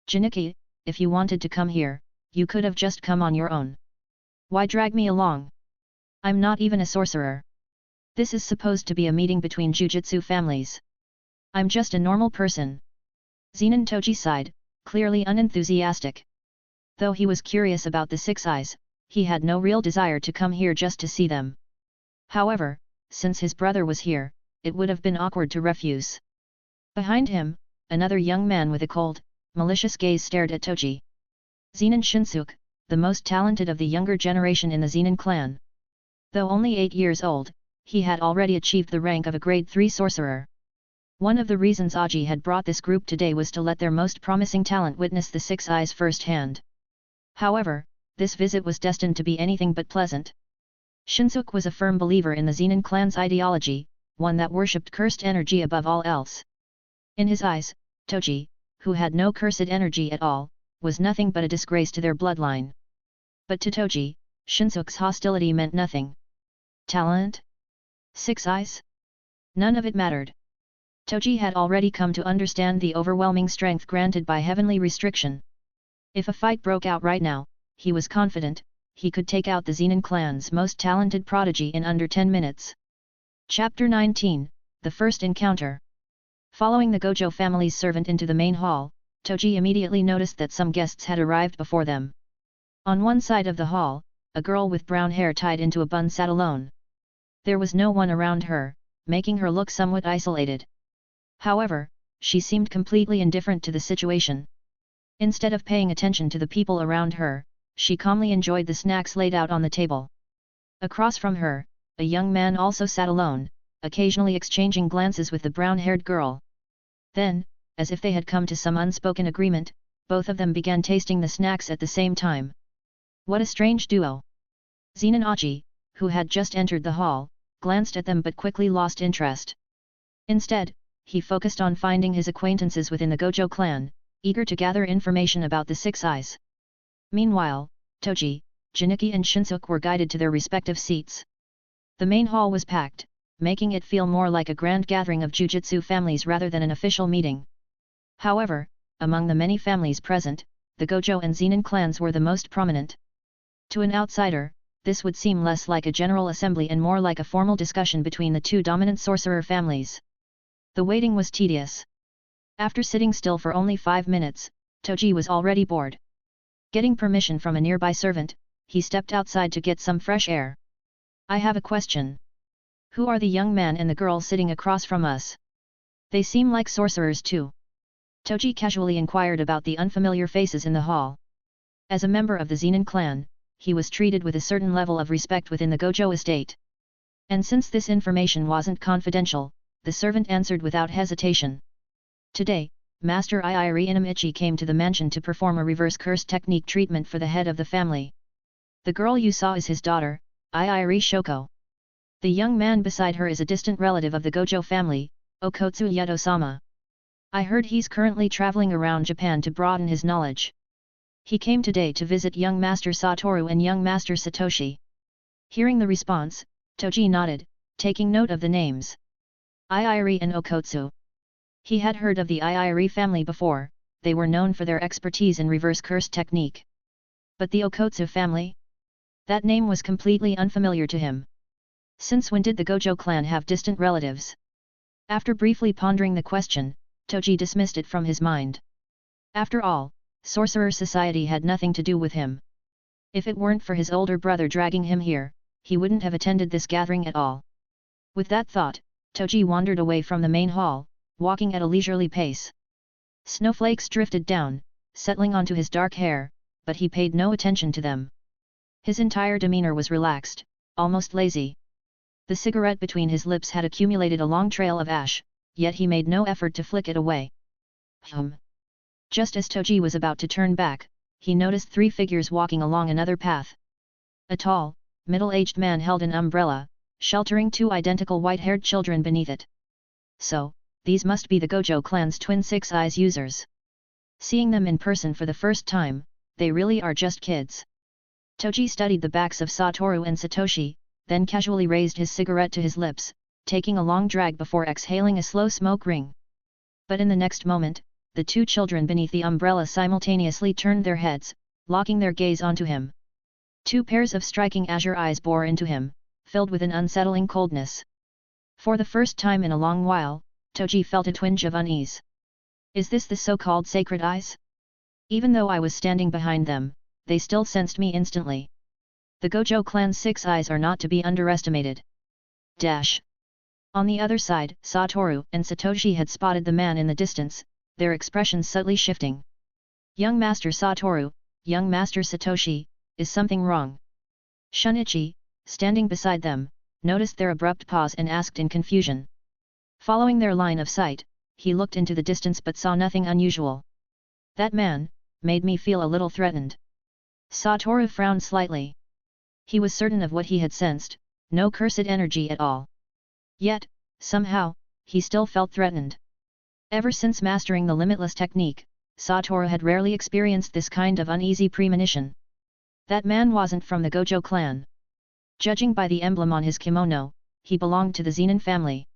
S2: Shanichi, if you wanted to come here, you could have just come on your own. Why drag me along? I'm not even a sorcerer. This is supposed to be a meeting between Jujutsu families. I'm just a normal person. Zenin Toji sighed, clearly unenthusiastic. Though he was curious about the Six Eyes, he had no real desire to come here just to see them. However, since his brother was here, it would have been awkward to refuse. Behind him, another young man with a cold, malicious gaze stared at Toji. Zenin Shinsuke, the most talented of the younger generation in the Zenin clan. Though only 8 years old, he had already achieved the rank of a grade 3 sorcerer. One of the reasons Aji had brought this group today was to let their most promising talent witness the Six Eyes firsthand. However, this visit was destined to be anything but pleasant. Shinsuke was a firm believer in the Zenin clan's ideology, one that worshipped cursed energy above all else. In his eyes, Toji, who had no cursed energy at all, was nothing but a disgrace to their bloodline. But to Toji, Shinsuke's hostility meant nothing. Talent? Six Eyes? None of it mattered. Toji had already come to understand the overwhelming strength granted by heavenly restriction. If a fight broke out right now, he was confident, he could take out the Zenin clan's most talented prodigy in under 10 minutes. Chapter 19, The First Encounter. Following the Gojo family's servant into the main hall, Toji immediately noticed that some guests had arrived before them. On one side of the hall, a girl with brown hair tied into a bun sat alone. There was no one around her, making her look somewhat isolated. However, she seemed completely indifferent to the situation. Instead of paying attention to the people around her, she calmly enjoyed the snacks laid out on the table. Across from her, a young man also sat alone, occasionally exchanging glances with the brown-haired girl. Then, as if they had come to some unspoken agreement, both of them began tasting the snacks at the same time. What a strange duo! Zenin Aji, who had just entered the hall, glanced at them but quickly lost interest. Instead, he focused on finding his acquaintances within the Gojo clan, eager to gather information about the Six Eyes. Meanwhile, Toji, Shanichi and Shinsuke were guided to their respective seats. The main hall was packed, making it feel more like a grand gathering of Jujutsu families rather than an official meeting. However, among the many families present, the Gojo and Zenin clans were the most prominent. To an outsider, this would seem less like a general assembly and more like a formal discussion between the two dominant sorcerer families. The waiting was tedious. After sitting still for only 5 minutes, Toji was already bored. Getting permission from a nearby servant, he stepped outside to get some fresh air. I have a question. Who are the young man and the girl sitting across from us? They seem like sorcerers too. Toji casually inquired about the unfamiliar faces in the hall. As a member of the Zenin clan, he was treated with a certain level of respect within the Gojo estate. And since this information wasn't confidential, the servant answered without hesitation. Today, Master Reincarnating came to the mansion to perform a reverse curse technique treatment for the head of the family. The girl you saw is his daughter, Iiri Shoko. The young man beside her is a distant relative of the Gojo family, Okotsu Yuto-sama. I heard he's currently traveling around Japan to broaden his knowledge. He came today to visit young Master Satoru and young Master Satoshi. Hearing the response, Toji nodded, taking note of the names. Iiri and Okotsu. He had heard of the Iiri family before, they were known for their expertise in reverse curse technique. But the Okotsu family? That name was completely unfamiliar to him. Since when did the Gojo clan have distant relatives? After briefly pondering the question, Toji dismissed it from his mind. After all, sorcerer society had nothing to do with him. If it weren't for his older brother dragging him here, he wouldn't have attended this gathering at all. With that thought, Toji wandered away from the main hall, walking at a leisurely pace. Snowflakes drifted down, settling onto his dark hair, but he paid no attention to them. His entire demeanor was relaxed, almost lazy. The cigarette between his lips had accumulated a long trail of ash, yet he made no effort to flick it away. Just as Toji was about to turn back, he noticed 3 figures walking along another path. A tall, middle-aged man held an umbrella, sheltering 2 identical white-haired children beneath it. So, these must be the Gojo clan's twin Six Eyes users. Seeing them in person for the first time, they really are just kids. Toji studied the backs of Satoru and Satoshi, then casually raised his cigarette to his lips, taking a long drag before exhaling a slow smoke ring. But in the next moment, the 2 children beneath the umbrella simultaneously turned their heads, locking their gaze onto him. 2 pairs of striking azure eyes bore into him, filled with an unsettling coldness. For the first time in a long while, Toji felt a twinge of unease. Is this the so-called sacred eyes? Even though I was standing behind them, they still sensed me instantly. The Gojo clan's 6 eyes are not to be underestimated. On the other side, Satoru and Satoshi had spotted the man in the distance, their expressions subtly shifting. Young Master Satoru, young Master Satoshi, is something wrong? Shanichi, standing beside them, noticed their abrupt pause and asked in confusion. Following their line of sight, he looked into the distance but saw nothing unusual. That man made me feel a little threatened. Satoru frowned slightly. He was certain of what he had sensed, no cursed energy at all. Yet, somehow, he still felt threatened. Ever since mastering the limitless technique, Satoru had rarely experienced this kind of uneasy premonition. That man wasn't from the Gojo clan. Judging by the emblem on his kimono, he belonged to the Zenin family.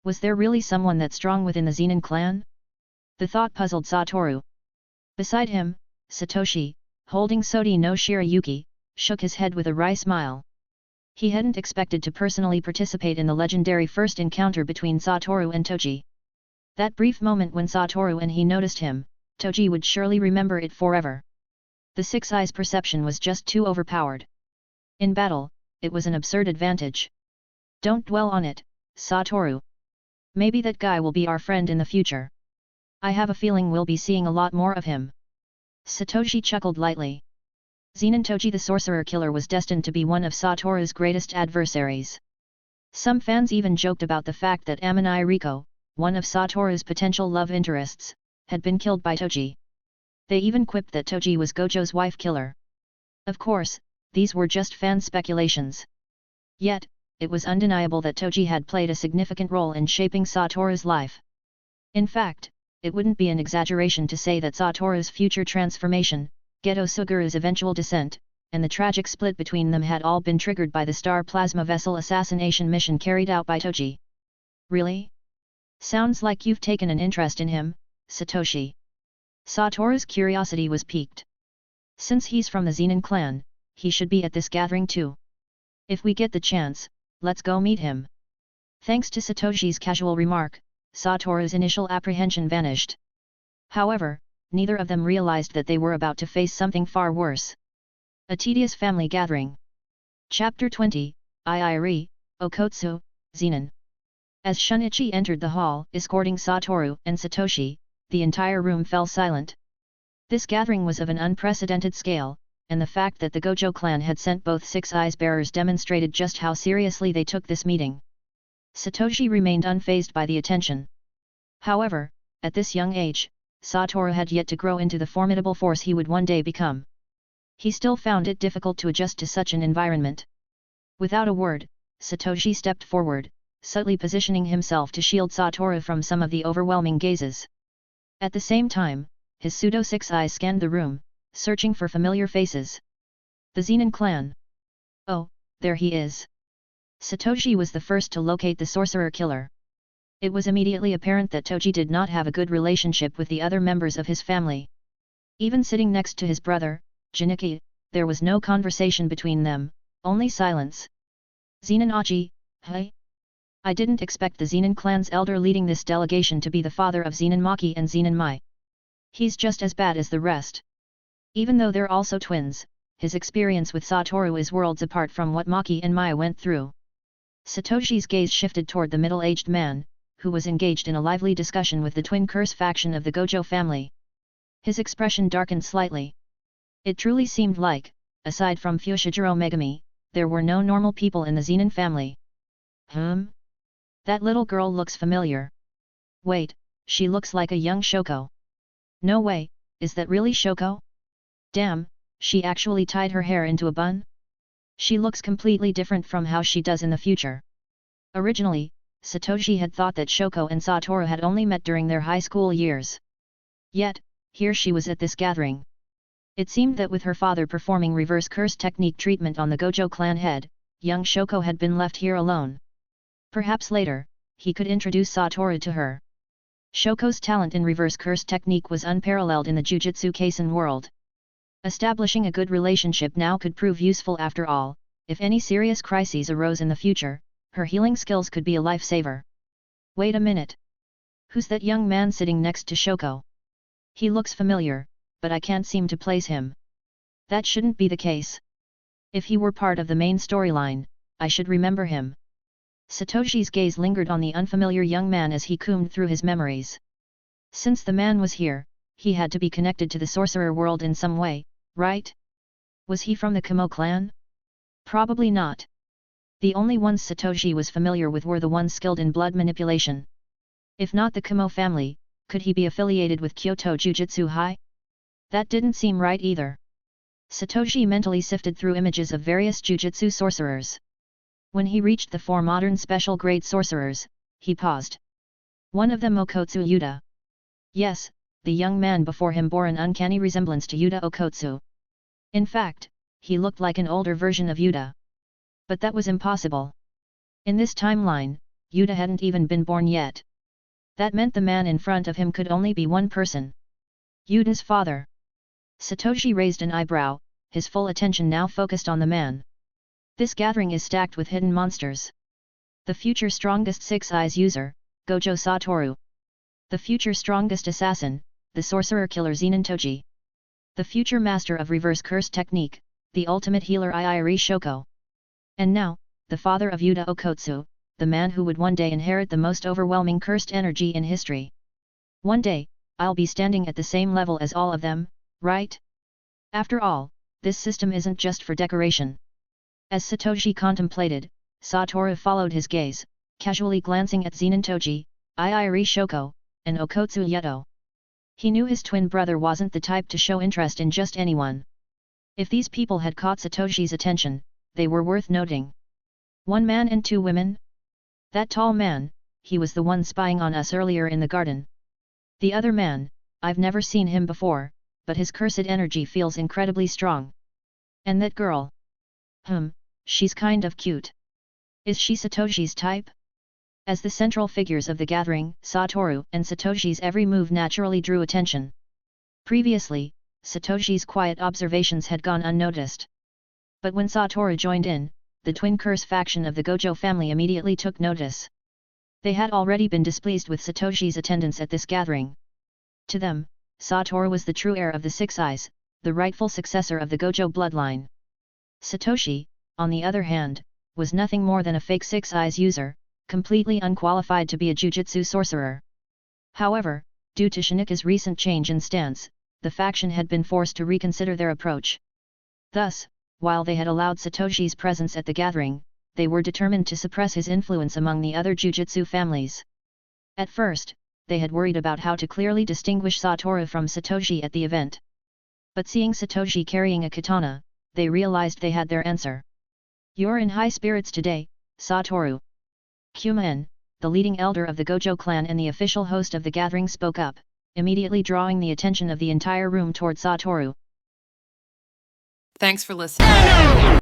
S2: Was there really someone that strong within the Zenin clan? The thought puzzled Satoru. Beside him, Satoshi, holding Sodi no Shirayuki, shook his head with a wry smile. He hadn't expected to personally participate in the legendary first encounter between Satoru and Toji. That brief moment when Satoru and he noticed him, Toji would surely remember it forever. The Six Eyes' perception was just too overpowered. In battle, it was an absurd advantage. Don't dwell on it, Satoru. Maybe that guy will be our friend in the future. I have a feeling we'll be seeing a lot more of him. Satoshi chuckled lightly. Zenin Toji the sorcerer killer was destined to be one of Satoru's greatest adversaries. Some fans even joked about the fact that Amanai Riko, one of Satoru's potential love interests, had been killed by Toji. They even quipped that Toji was Gojo's wife killer. Of course, these were just fan speculations. Yet, it was undeniable that Toji had played a significant role in shaping Satoru's life. In fact, it wouldn't be an exaggeration to say that Satoru's future transformation, Geto Suguru's eventual descent, and the tragic split between them had all been triggered by the star plasma vessel assassination mission carried out by Toji. Really? Sounds like you've taken an interest in him, Satoshi. Satoru's curiosity was piqued. Since he's from the Zenin clan, he should be at this gathering too. If we get the chance, let's go meet him. Thanks to Satoshi's casual remark, Satoru's initial apprehension vanished. However, neither of them realized that they were about to face something far worse. A tedious family gathering. Chapter 20, Iiri, Okotsu, Zenin. As Shanichi entered the hall, escorting Satoru and Satoshi, the entire room fell silent. This gathering was of an unprecedented scale, and the fact that the Gojo clan had sent both Six Eyes bearers demonstrated just how seriously they took this meeting. Satoshi remained unfazed by the attention. However, at this young age, Satoru had yet to grow into the formidable force he would one day become. He still found it difficult to adjust to such an environment. Without a word, Satoshi stepped forward, subtly positioning himself to shield Satoru from some of the overwhelming gazes. At the same time, his pseudo six eyes scanned the room, searching for familiar faces. The Zenin clan. Oh, there he is. Satoshi was the first to locate the sorcerer killer. It was immediately apparent that Toji did not have a good relationship with the other members of his family. Even sitting next to his brother, Shanichi, there was no conversation between them, only silence. Zenin Aji, hey? I didn't expect the Zenin clan's elder leading this delegation to be the father of Zenin Maki and Zenin Mai. He's just as bad as the rest. Even though they're also twins, his experience with Satoru is worlds apart from what Maki and Mai went through. Satoshi's gaze shifted toward the middle-aged man, who was engaged in a lively discussion with the twin curse faction of the Gojo family. His expression darkened slightly. It truly seemed like, aside from Fushiguro Megami, there were no normal people in the Zenin family. That little girl looks familiar. Wait, she looks like a young Shoko. No way, is that really Shoko? Damn, she actually tied her hair into a bun? She looks completely different from how she does in the future. Originally, Satoshi had thought that Shoko and Satoru had only met during their high school years. Yet, here she was at this gathering. It seemed that with her father performing reverse curse technique treatment on the Gojo clan head, young Shoko had been left here alone. Perhaps later, he could introduce Satoru to her. Shoko's talent in reverse curse technique was unparalleled in the Jujutsu Kaisen world. Establishing a good relationship now could prove useful after all. If any serious crises arose in the future, her healing skills could be a lifesaver. Wait a minute. Who's that young man sitting next to Shoko? He looks familiar, but I can't seem to place him. That shouldn't be the case. If he were part of the main storyline, I should remember him. Satoshi's gaze lingered on the unfamiliar young man as he combed through his memories. Since the man was here, he had to be connected to the sorcerer world in some way, right? Was he from the Kamo clan? Probably not. The only ones Satoshi was familiar with were the ones skilled in blood manipulation. If not the Kamo family, could he be affiliated with Kyoto Jujutsu High? That didn't seem right either. Satoshi mentally sifted through images of various Jujutsu sorcerers. When he reached the 4 modern special grade sorcerers, he paused. One of them Okotsu Yuta. Yes, the young man before him bore an uncanny resemblance to Yuta Okotsu. In fact, he looked like an older version of Yuta. But that was impossible. In this timeline, Yuta hadn't even been born yet. That meant the man in front of him could only be one person. Yuta's father. Satoshi raised an eyebrow, his full attention now focused on the man. This gathering is stacked with hidden monsters. The future strongest Six Eyes user, Gojo Satoru. The future strongest assassin, the sorcerer killer Zenin Toji. The future master of reverse curse technique, the ultimate healer Iiri Shoko. And now, the father of Yuta Okotsu, the man who would one day inherit the most overwhelming cursed energy in history. One day, I'll be standing at the same level as all of them, right? After all, this system isn't just for decoration. As Satoshi contemplated, Satoru followed his gaze, casually glancing at Zenin Toji, Iiri Shoko, and Okotsu Yuto. He knew his twin brother wasn't the type to show interest in just anyone. If these people had caught Satoshi's attention, they were worth noting. 1 man and 2 women? That tall man, he was the one spying on us earlier in the garden. The other man, I've never seen him before, but his cursed energy feels incredibly strong. And that girl? She's kind of cute. Is she Satoshi's type? As the central figures of the gathering, Satoru and Satoshi's every move naturally drew attention. Previously, Satoshi's quiet observations had gone unnoticed. But when Satoru joined in, the twin curse faction of the Gojo family immediately took notice. They had already been displeased with Satoshi's attendance at this gathering. To them, Satoru was the true heir of the Six Eyes, the rightful successor of the Gojo bloodline. Satoshi, on the other hand, was nothing more than a fake Six Eyes user, completely unqualified to be a Jujutsu sorcerer. However, due to Shanichi's recent change in stance, the faction had been forced to reconsider their approach. Thus, while they had allowed Satoshi's presence at the gathering, they were determined to suppress his influence among the other Jujutsu families. At first, they had worried about how to clearly distinguish Satoru from Satoshi at the event. But seeing Satoshi carrying a katana, they realized they had their answer. You're in high spirits today, Satoru. Kuma-en, the leading elder of the Gojo clan and the official host of the gathering spoke up, immediately drawing the attention of the entire room toward Satoru.
S3: Thanks for listening.